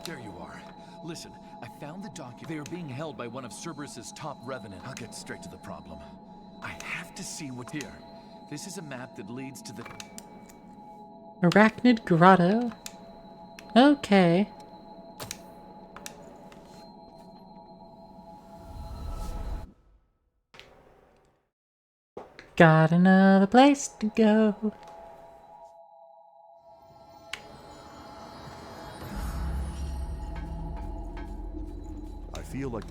There you are. Listen, I found the document. They are being held by one of Cerberus's top revenant. I'll get straight to the problem. I have to see what's here. This is a map that leads to the Arachnid Grotto. Okay. Got another place to go. I feel like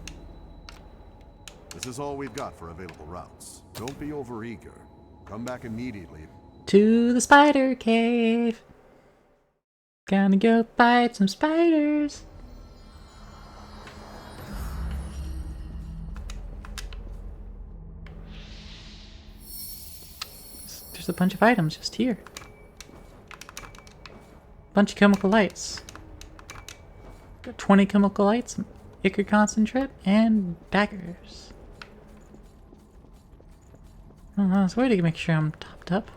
this is all we've got for available routes. Don't be overeager. Come back immediately. To the spider cave. Gonna go fight some spiders. There's a bunch of items just here. Bunch of chemical lights. Got 20 chemical lights, Ichor concentrate, and daggers. I don't know, it's a way to make sure I'm topped up.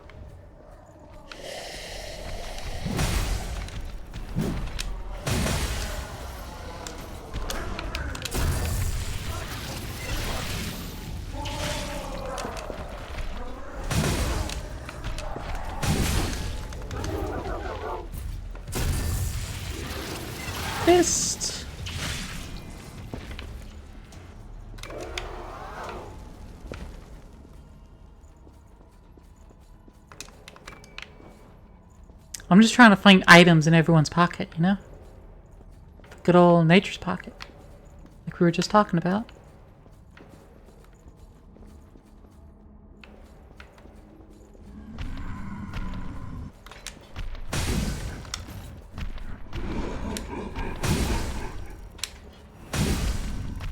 Fist! I'm just trying to find items in everyone's pocket, you know? Good old nature's pocket. Like we were just talking about.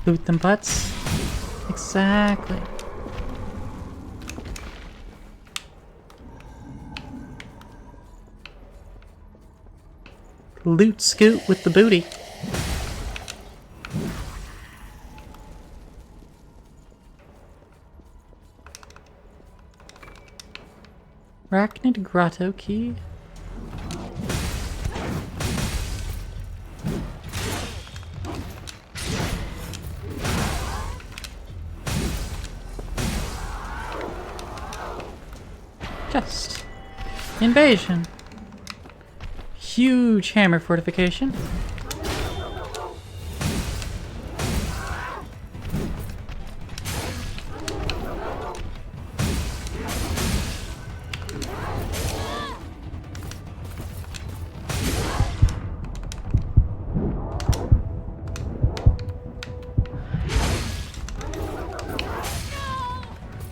Loot them butts. Exactly. Loot scoot with the booty. Arachnid Grotto key. Just invasion. Huge hammer fortification.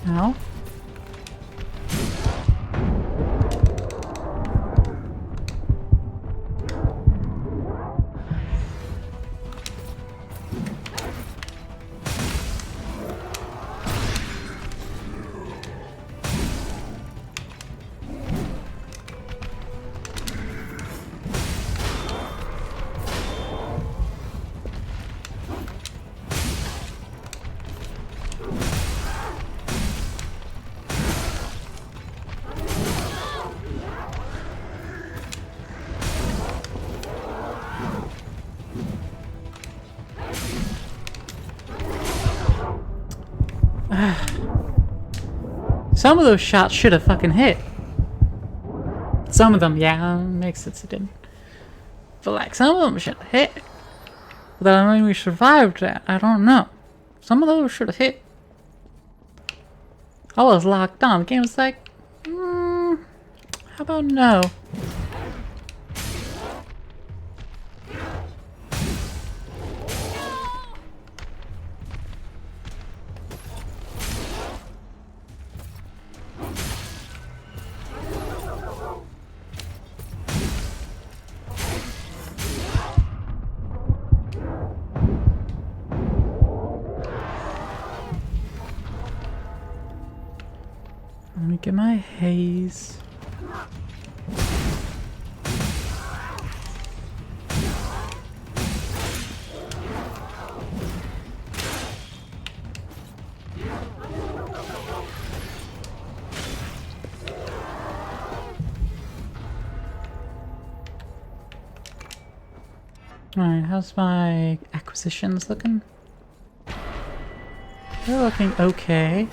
Ow. Some of those shots should have fucking hit. Some of them, yeah, makes sense it didn't. But like, some of them should have hit. But I mean, we survived that. I don't know. Some of those should have hit. I was locked on. The game was like, how about no? me get my haze. Alright, how's my acquisitions looking? They're looking okay.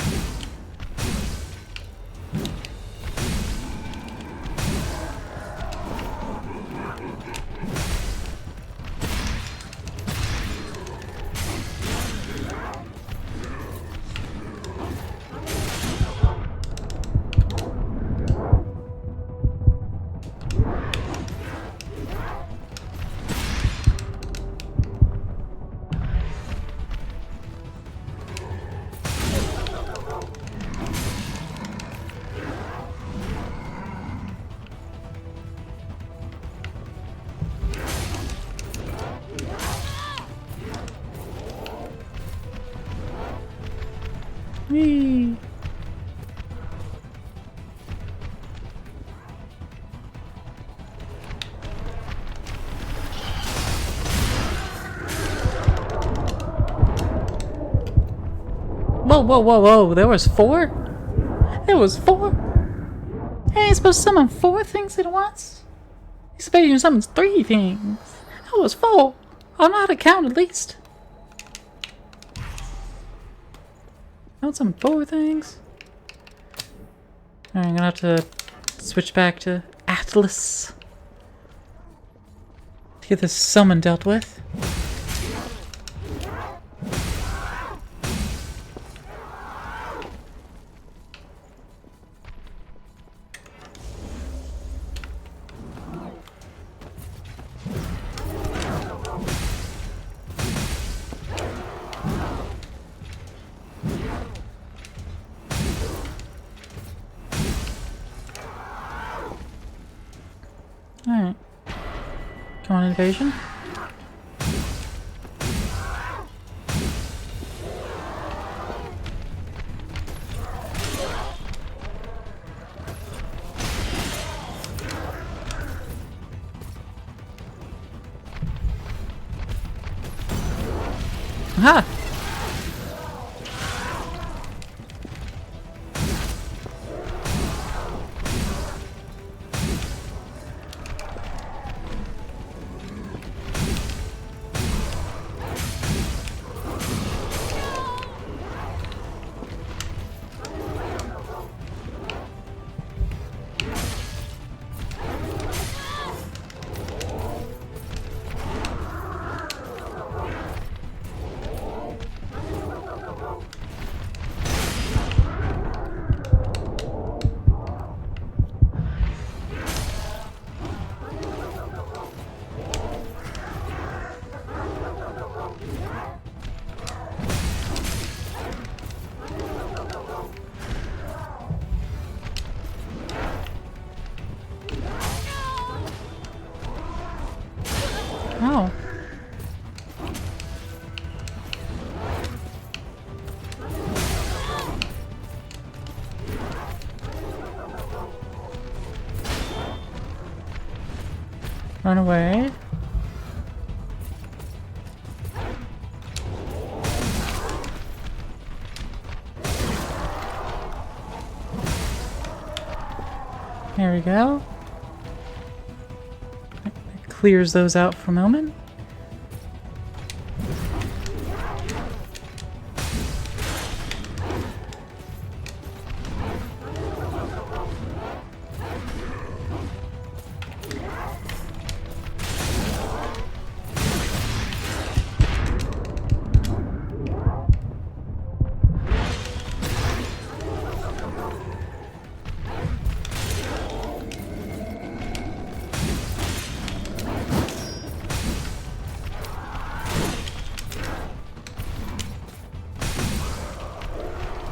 Whee! Whoa, whoa, whoa, whoa, there was 4? There was 4? I ain't supposed to summon 4 things at once? You're supposed to summon 3 things. That was 4. I know how to count at least. I want some 4 things. Alright, I'm gonna have to switch back to Atlas to get this summon dealt with. Alright. Come on, invasion. Aha! Oh. Run away. There we go. Clears those out for a moment.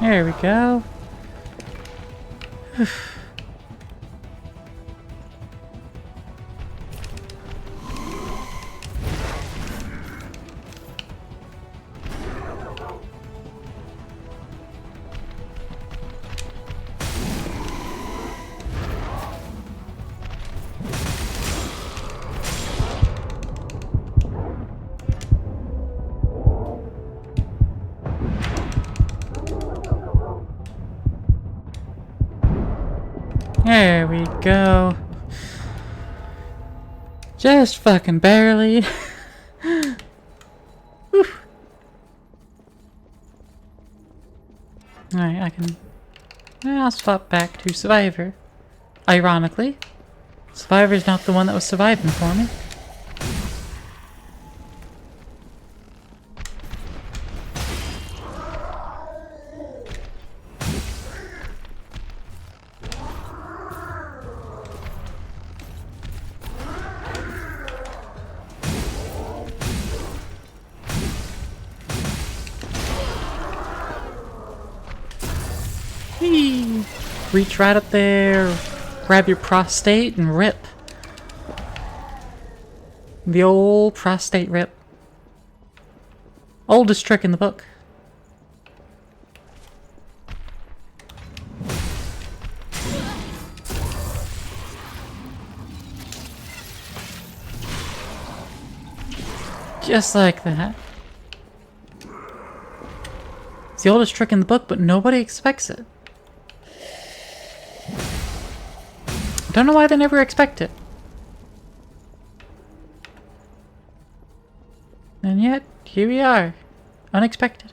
There we go. There we go. Just fucking barely. Alright, I can... I'll swap back to Survivor. Ironically, Survivor's not the one that was surviving for me. Whee! Reach right up there, grab your prostate and rip. The old prostate rip. Oldest trick in the book. Just like that. It's the oldest trick in the book, but nobody expects it. I don't know why they never expect it. And yet, here we are. Unexpected.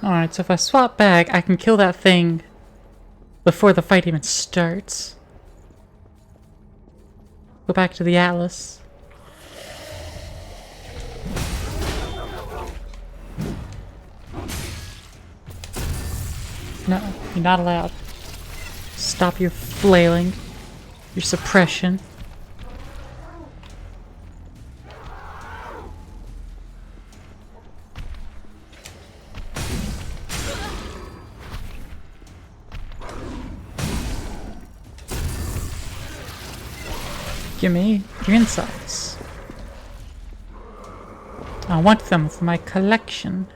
Alright, so if I swap back, I can kill that thing before the fight even starts. Go back to the Atlas. No, you're not allowed. Stop your flailing, your suppression. Give me your insides. I want them for my collection.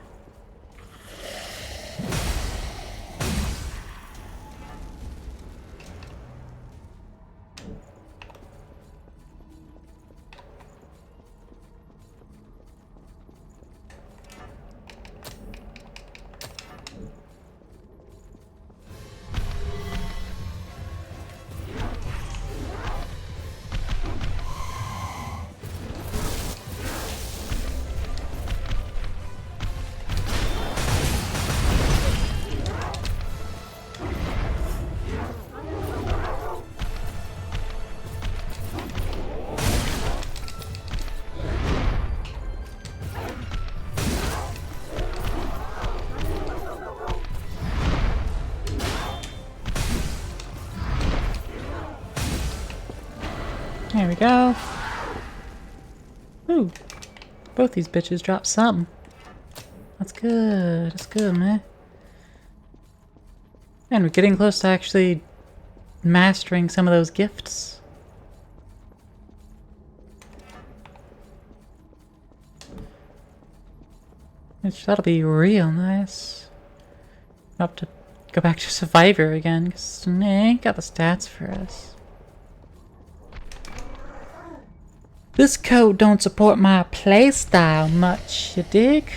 There we go. Ooh. Both these bitches dropped something. That's good. That's good, man. And we're getting close to actually mastering some of those gifts. Which that'll be real nice. I'll have to go back to Survivor again, because they ain't got the stats for us. This code don't support my playstyle much, you dig?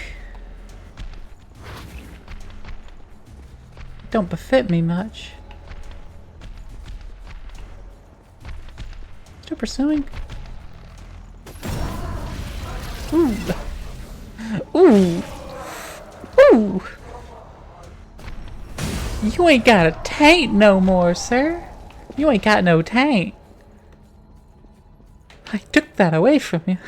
Don't befit me much. Still pursuing? Ooh. Ooh. Ooh. You ain't got a taint no more, sir. You ain't got no taint. I took that away from you.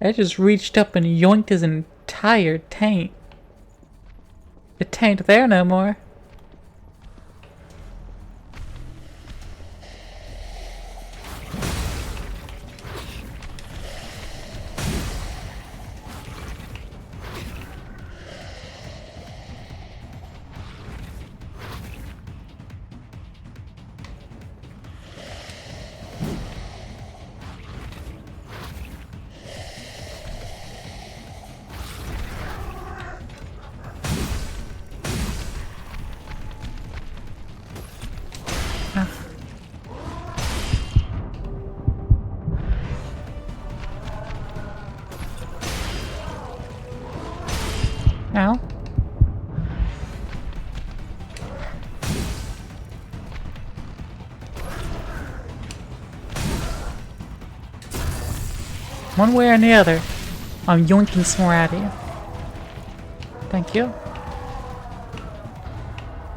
I just reached up and yoinked his entire taint. It ain't there no more. Ow. One way or the other, I'm yoinking some more out of you. Thank you.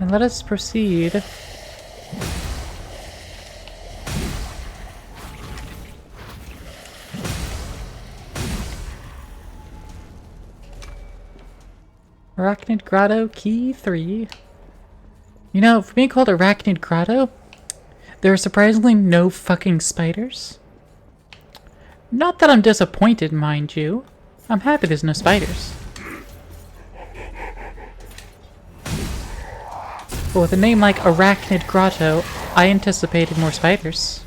And let us proceed. Arachnid Grotto, Key 3. You know, for being called Arachnid Grotto, there are surprisingly no fucking spiders. Not that I'm disappointed, mind you. I'm happy there's no spiders. But with a name like Arachnid Grotto, I anticipated more spiders.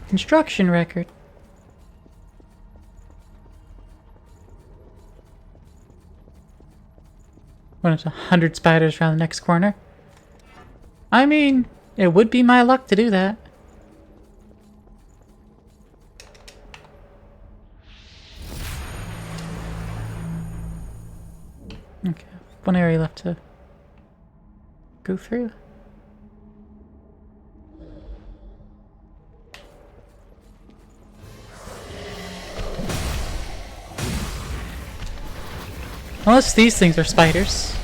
Construction record. When it's 100 spiders around the next corner. I mean, it would be my luck to do that. Okay, one area left to go through. Unless these things are spiders.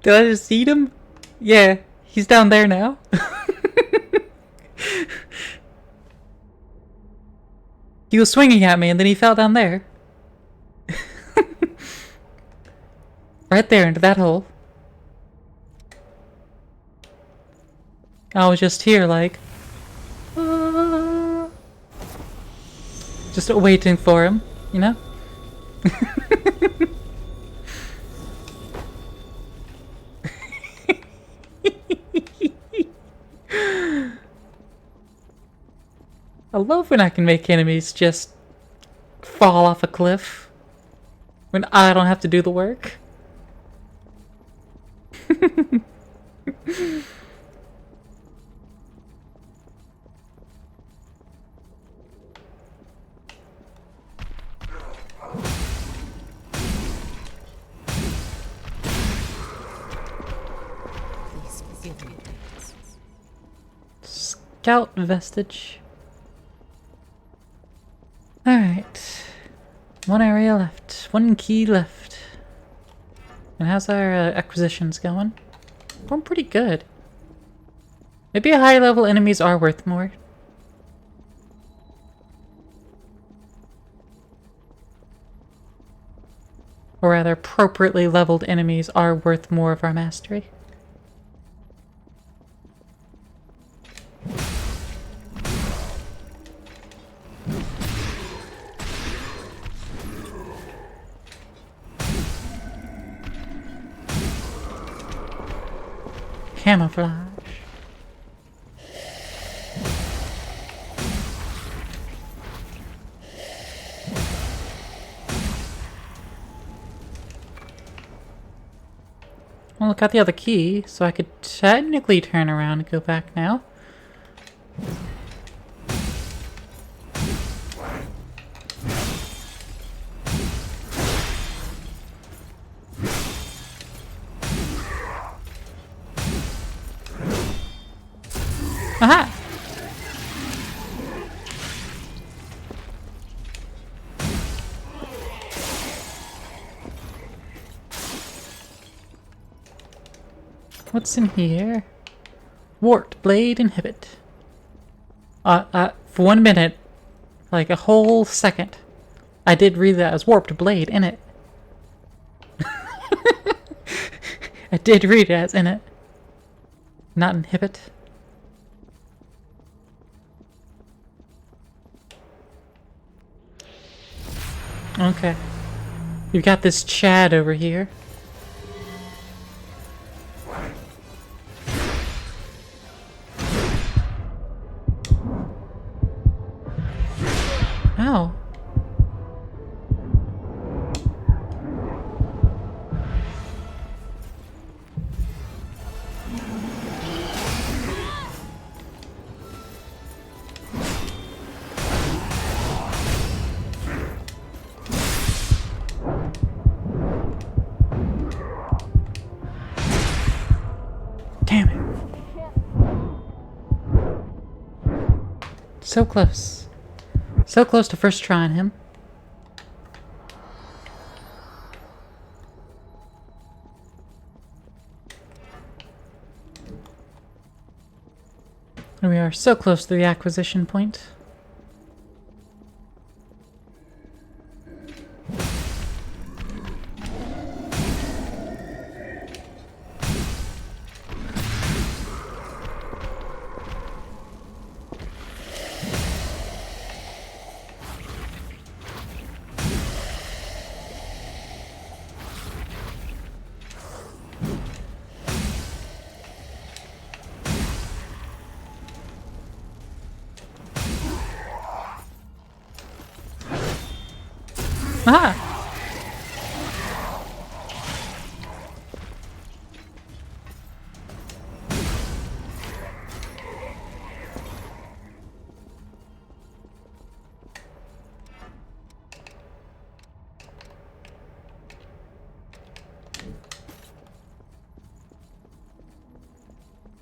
Did I just eat him? Yeah, he's down there now. He was swinging at me and then he fell down there. Right there into that hole. I was just here like... just waiting for him, you know? I love when I can make enemies just fall off a cliff when I don't have to do the work. Scout vestige. Alright. One area left. One key left. And how's our acquisitions going? Going pretty good. Maybe high level enemies are worth more. Or rather, appropriately leveled enemies are worth more of our mastery. Camouflage. Well, got the other key, so I could technically turn around and go back now. Aha! What's in here? Warped blade inhibit. For 1 minute, like a whole second, I did read that as warped blade in it. I did read it as in it. Not inhibit. Okay. You've got this Chad over here. Ow. Damn it. So close. So close to first trying him. And we are so close to the acquisition point. Ah!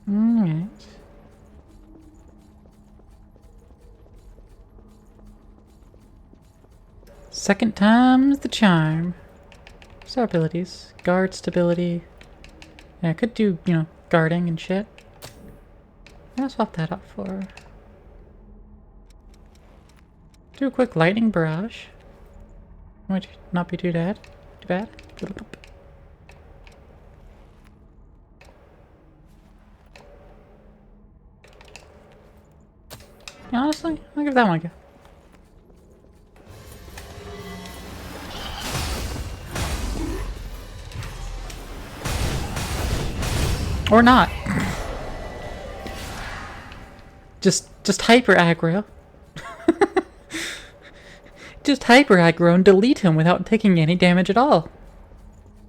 Alright. Second time's the charm. What's our abilities? Guard, stability. Yeah, I could do, you know, guarding and shit. I'll swap that out for... Do a quick lightning barrage. Might not be too bad. Too bad. Honestly, I'll give that one a go. Or not. Just hyper aggro. Just hyper aggro and delete him without taking any damage at all.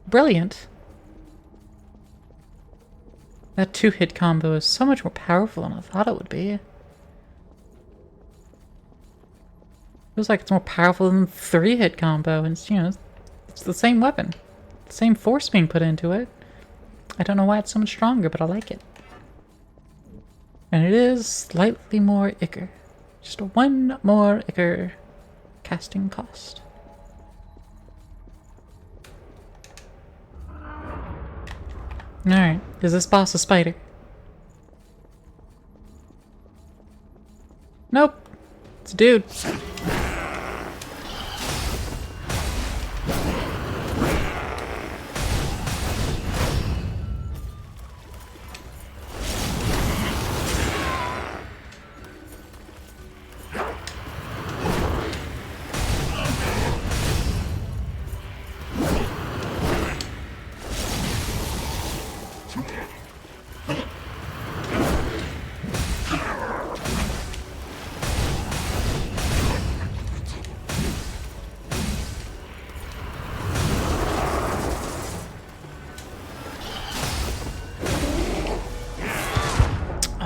Brilliant. That 2-hit combo is so much more powerful than I thought it would be. Feels like it's more powerful than the 3-hit combo, and it's, you know, it's the same weapon. The same force being put into it. I don't know why it's so much stronger, but I like it. And it is slightly more Ichor. Just 1 more Ichor casting cost. Alright, is this boss a spider? Nope. It's a dude.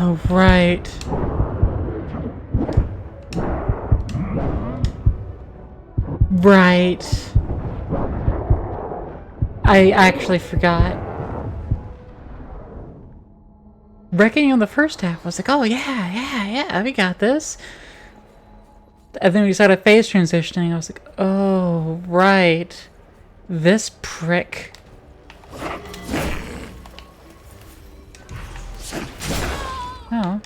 Oh, right. Right. I actually forgot. Wrecking on the first half, I was like, oh yeah, we got this. And then we started phase transitioning, I was like, oh, right. This prick. Oh.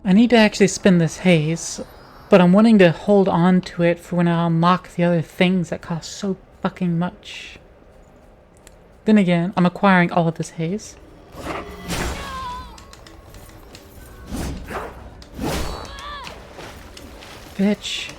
I need to actually spin this haze, but I'm wanting to hold on to it for when I unlock the other things that cost so fucking much. Then again, I'm acquiring all of this haze. Bitch.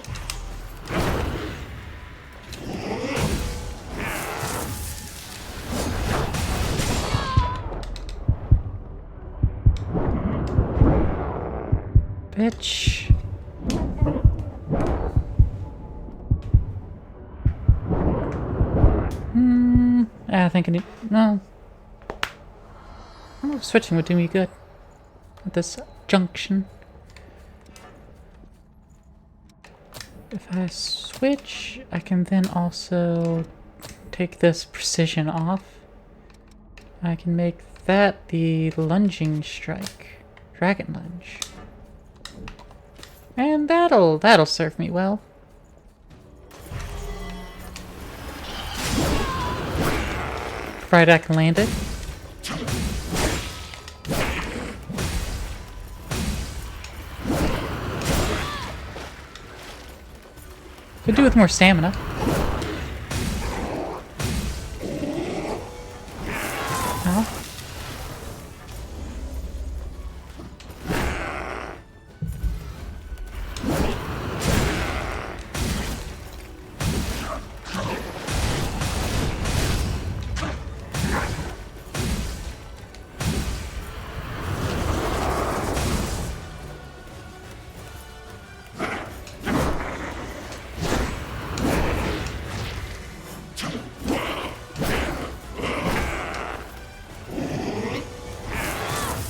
Bitch. I think I need... No. I don't know if switching would do me good at this junction. If I switch, I can then also take this precision off. I can make that the lunging strike. Dragon lunge. And that'll serve me well. Provided I can land it. Could do with more stamina. Oh.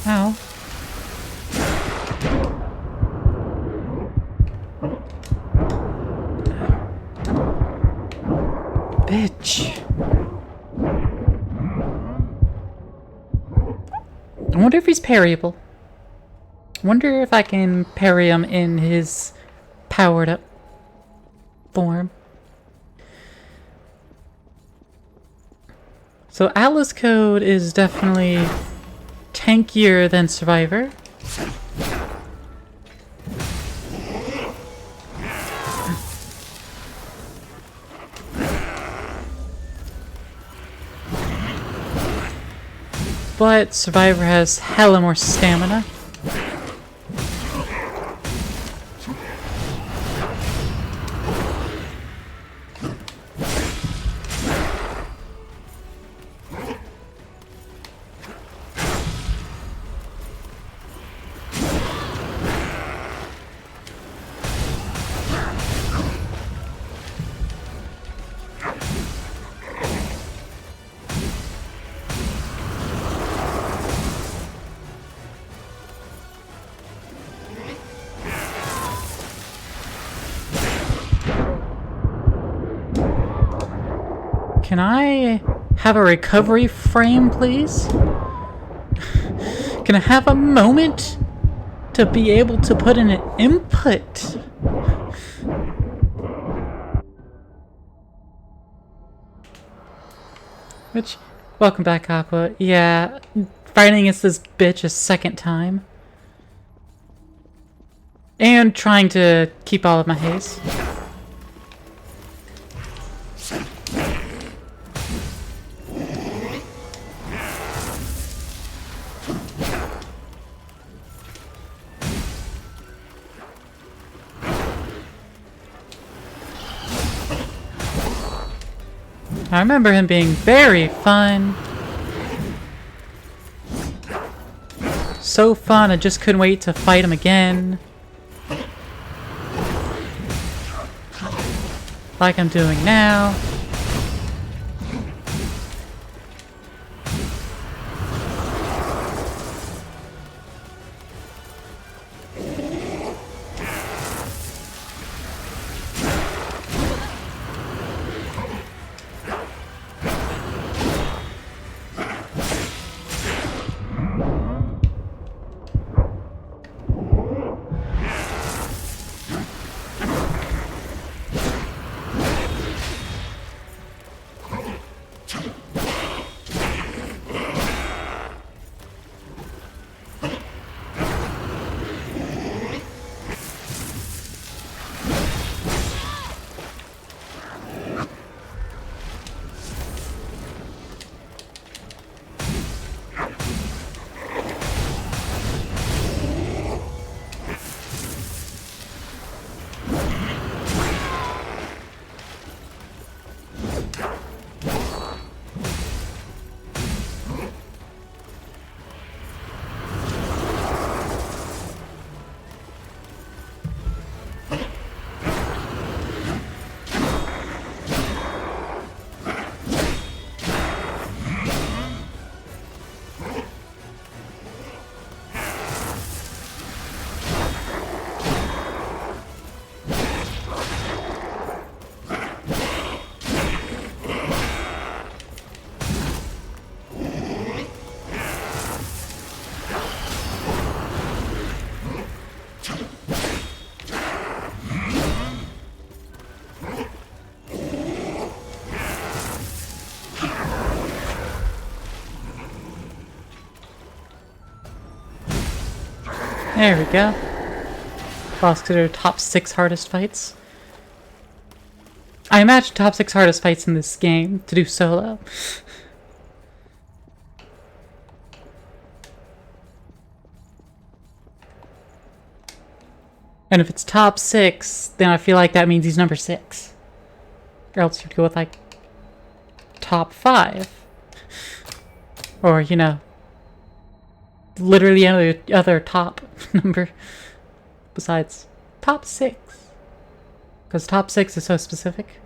Ow. Bitch. I wonder if he's parryable. I wonder if I can parry him in his powered up form. So Atlas Code is definitely tankier than Survivor. But Survivor has hella more stamina. Can I have a recovery frame, please? Can I have a moment to be able to put in an input? Which, welcome back, Aqua. Yeah, fighting against this bitch a second time. And trying to keep all of my haze. I remember him being very fun. So fun, I just couldn't wait to fight him again. Like I'm doing now. There we go. Boss considered top 6 hardest fights. I imagine top 6 hardest fights in this game to do solo. And if it's top 6, then I feel like that means he's number 6. Or else you'd go with like top 5. Or, you know, literally any other top number besides top 6. Because top 6 is so specific.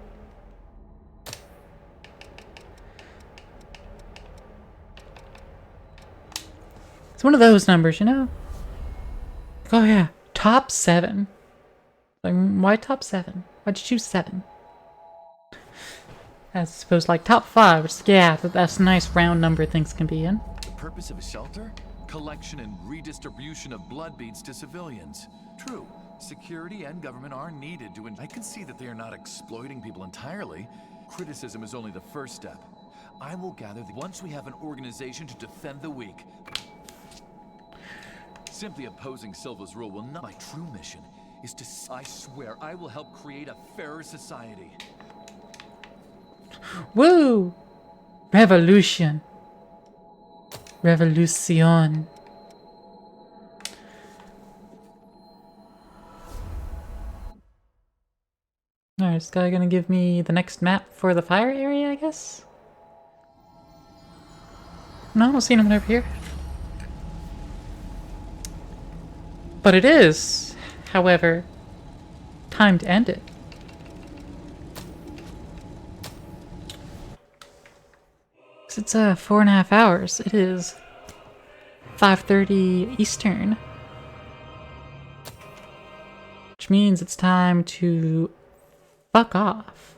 It's one of those numbers, you know? Oh yeah, top 7. Like, why top 7? Why'd you choose 7? As opposed to like top 5, which, yeah, that's a nice round number things can be in. The purpose of a shelter? Collection and redistribution of blood beads to civilians. True, security and government are needed to... I can see that they are not exploiting people entirely. Criticism is only the first step. I will gather once we have an organization to defend the weak. Simply opposing Silva's rule will not... My true mission is to... I swear I will help create a fairer society. Woo! Revolution. Revolution. Alright, this guy gonna give me the next map for the fire area, I guess? No, I don't see anyone over here. But it is, however, time to end it. It's 4.5 hours. It is 5:30 Eastern. Which means it's time to fuck off.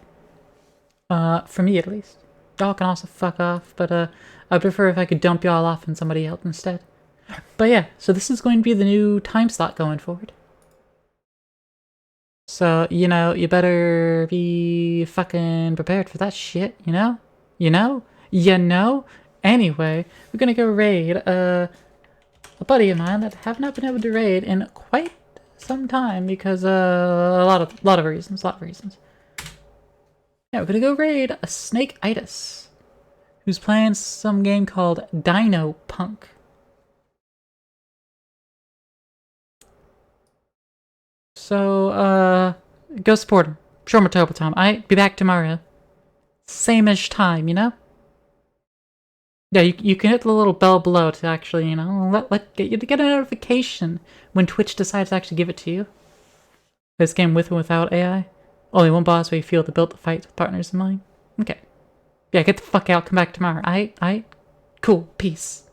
For me at least. Y'all can also fuck off, but I'd prefer if I could dump y'all off on somebody else instead. But yeah, so this is going to be the new time slot going forward. So, you know, you better be fucking prepared for that shit, you know? You know? You know? Anyway, we're gonna go raid a buddy of mine that I have not been able to raid in quite some time because a lot of reasons. Yeah, we're gonna go raid a Snake-itis, who's playing some game called Dino Punk. So, go support him. Show him a Turbo Time. I'll be back tomorrow. Same-ish time, you know? Yeah, you can hit the little bell below to actually, you know, get a notification when Twitch decides to actually give it to you. This game with and without AI. Only one boss where you feel the built to fight with partners in mind. Okay. Yeah, get the fuck out, come back tomorrow. Cool, peace.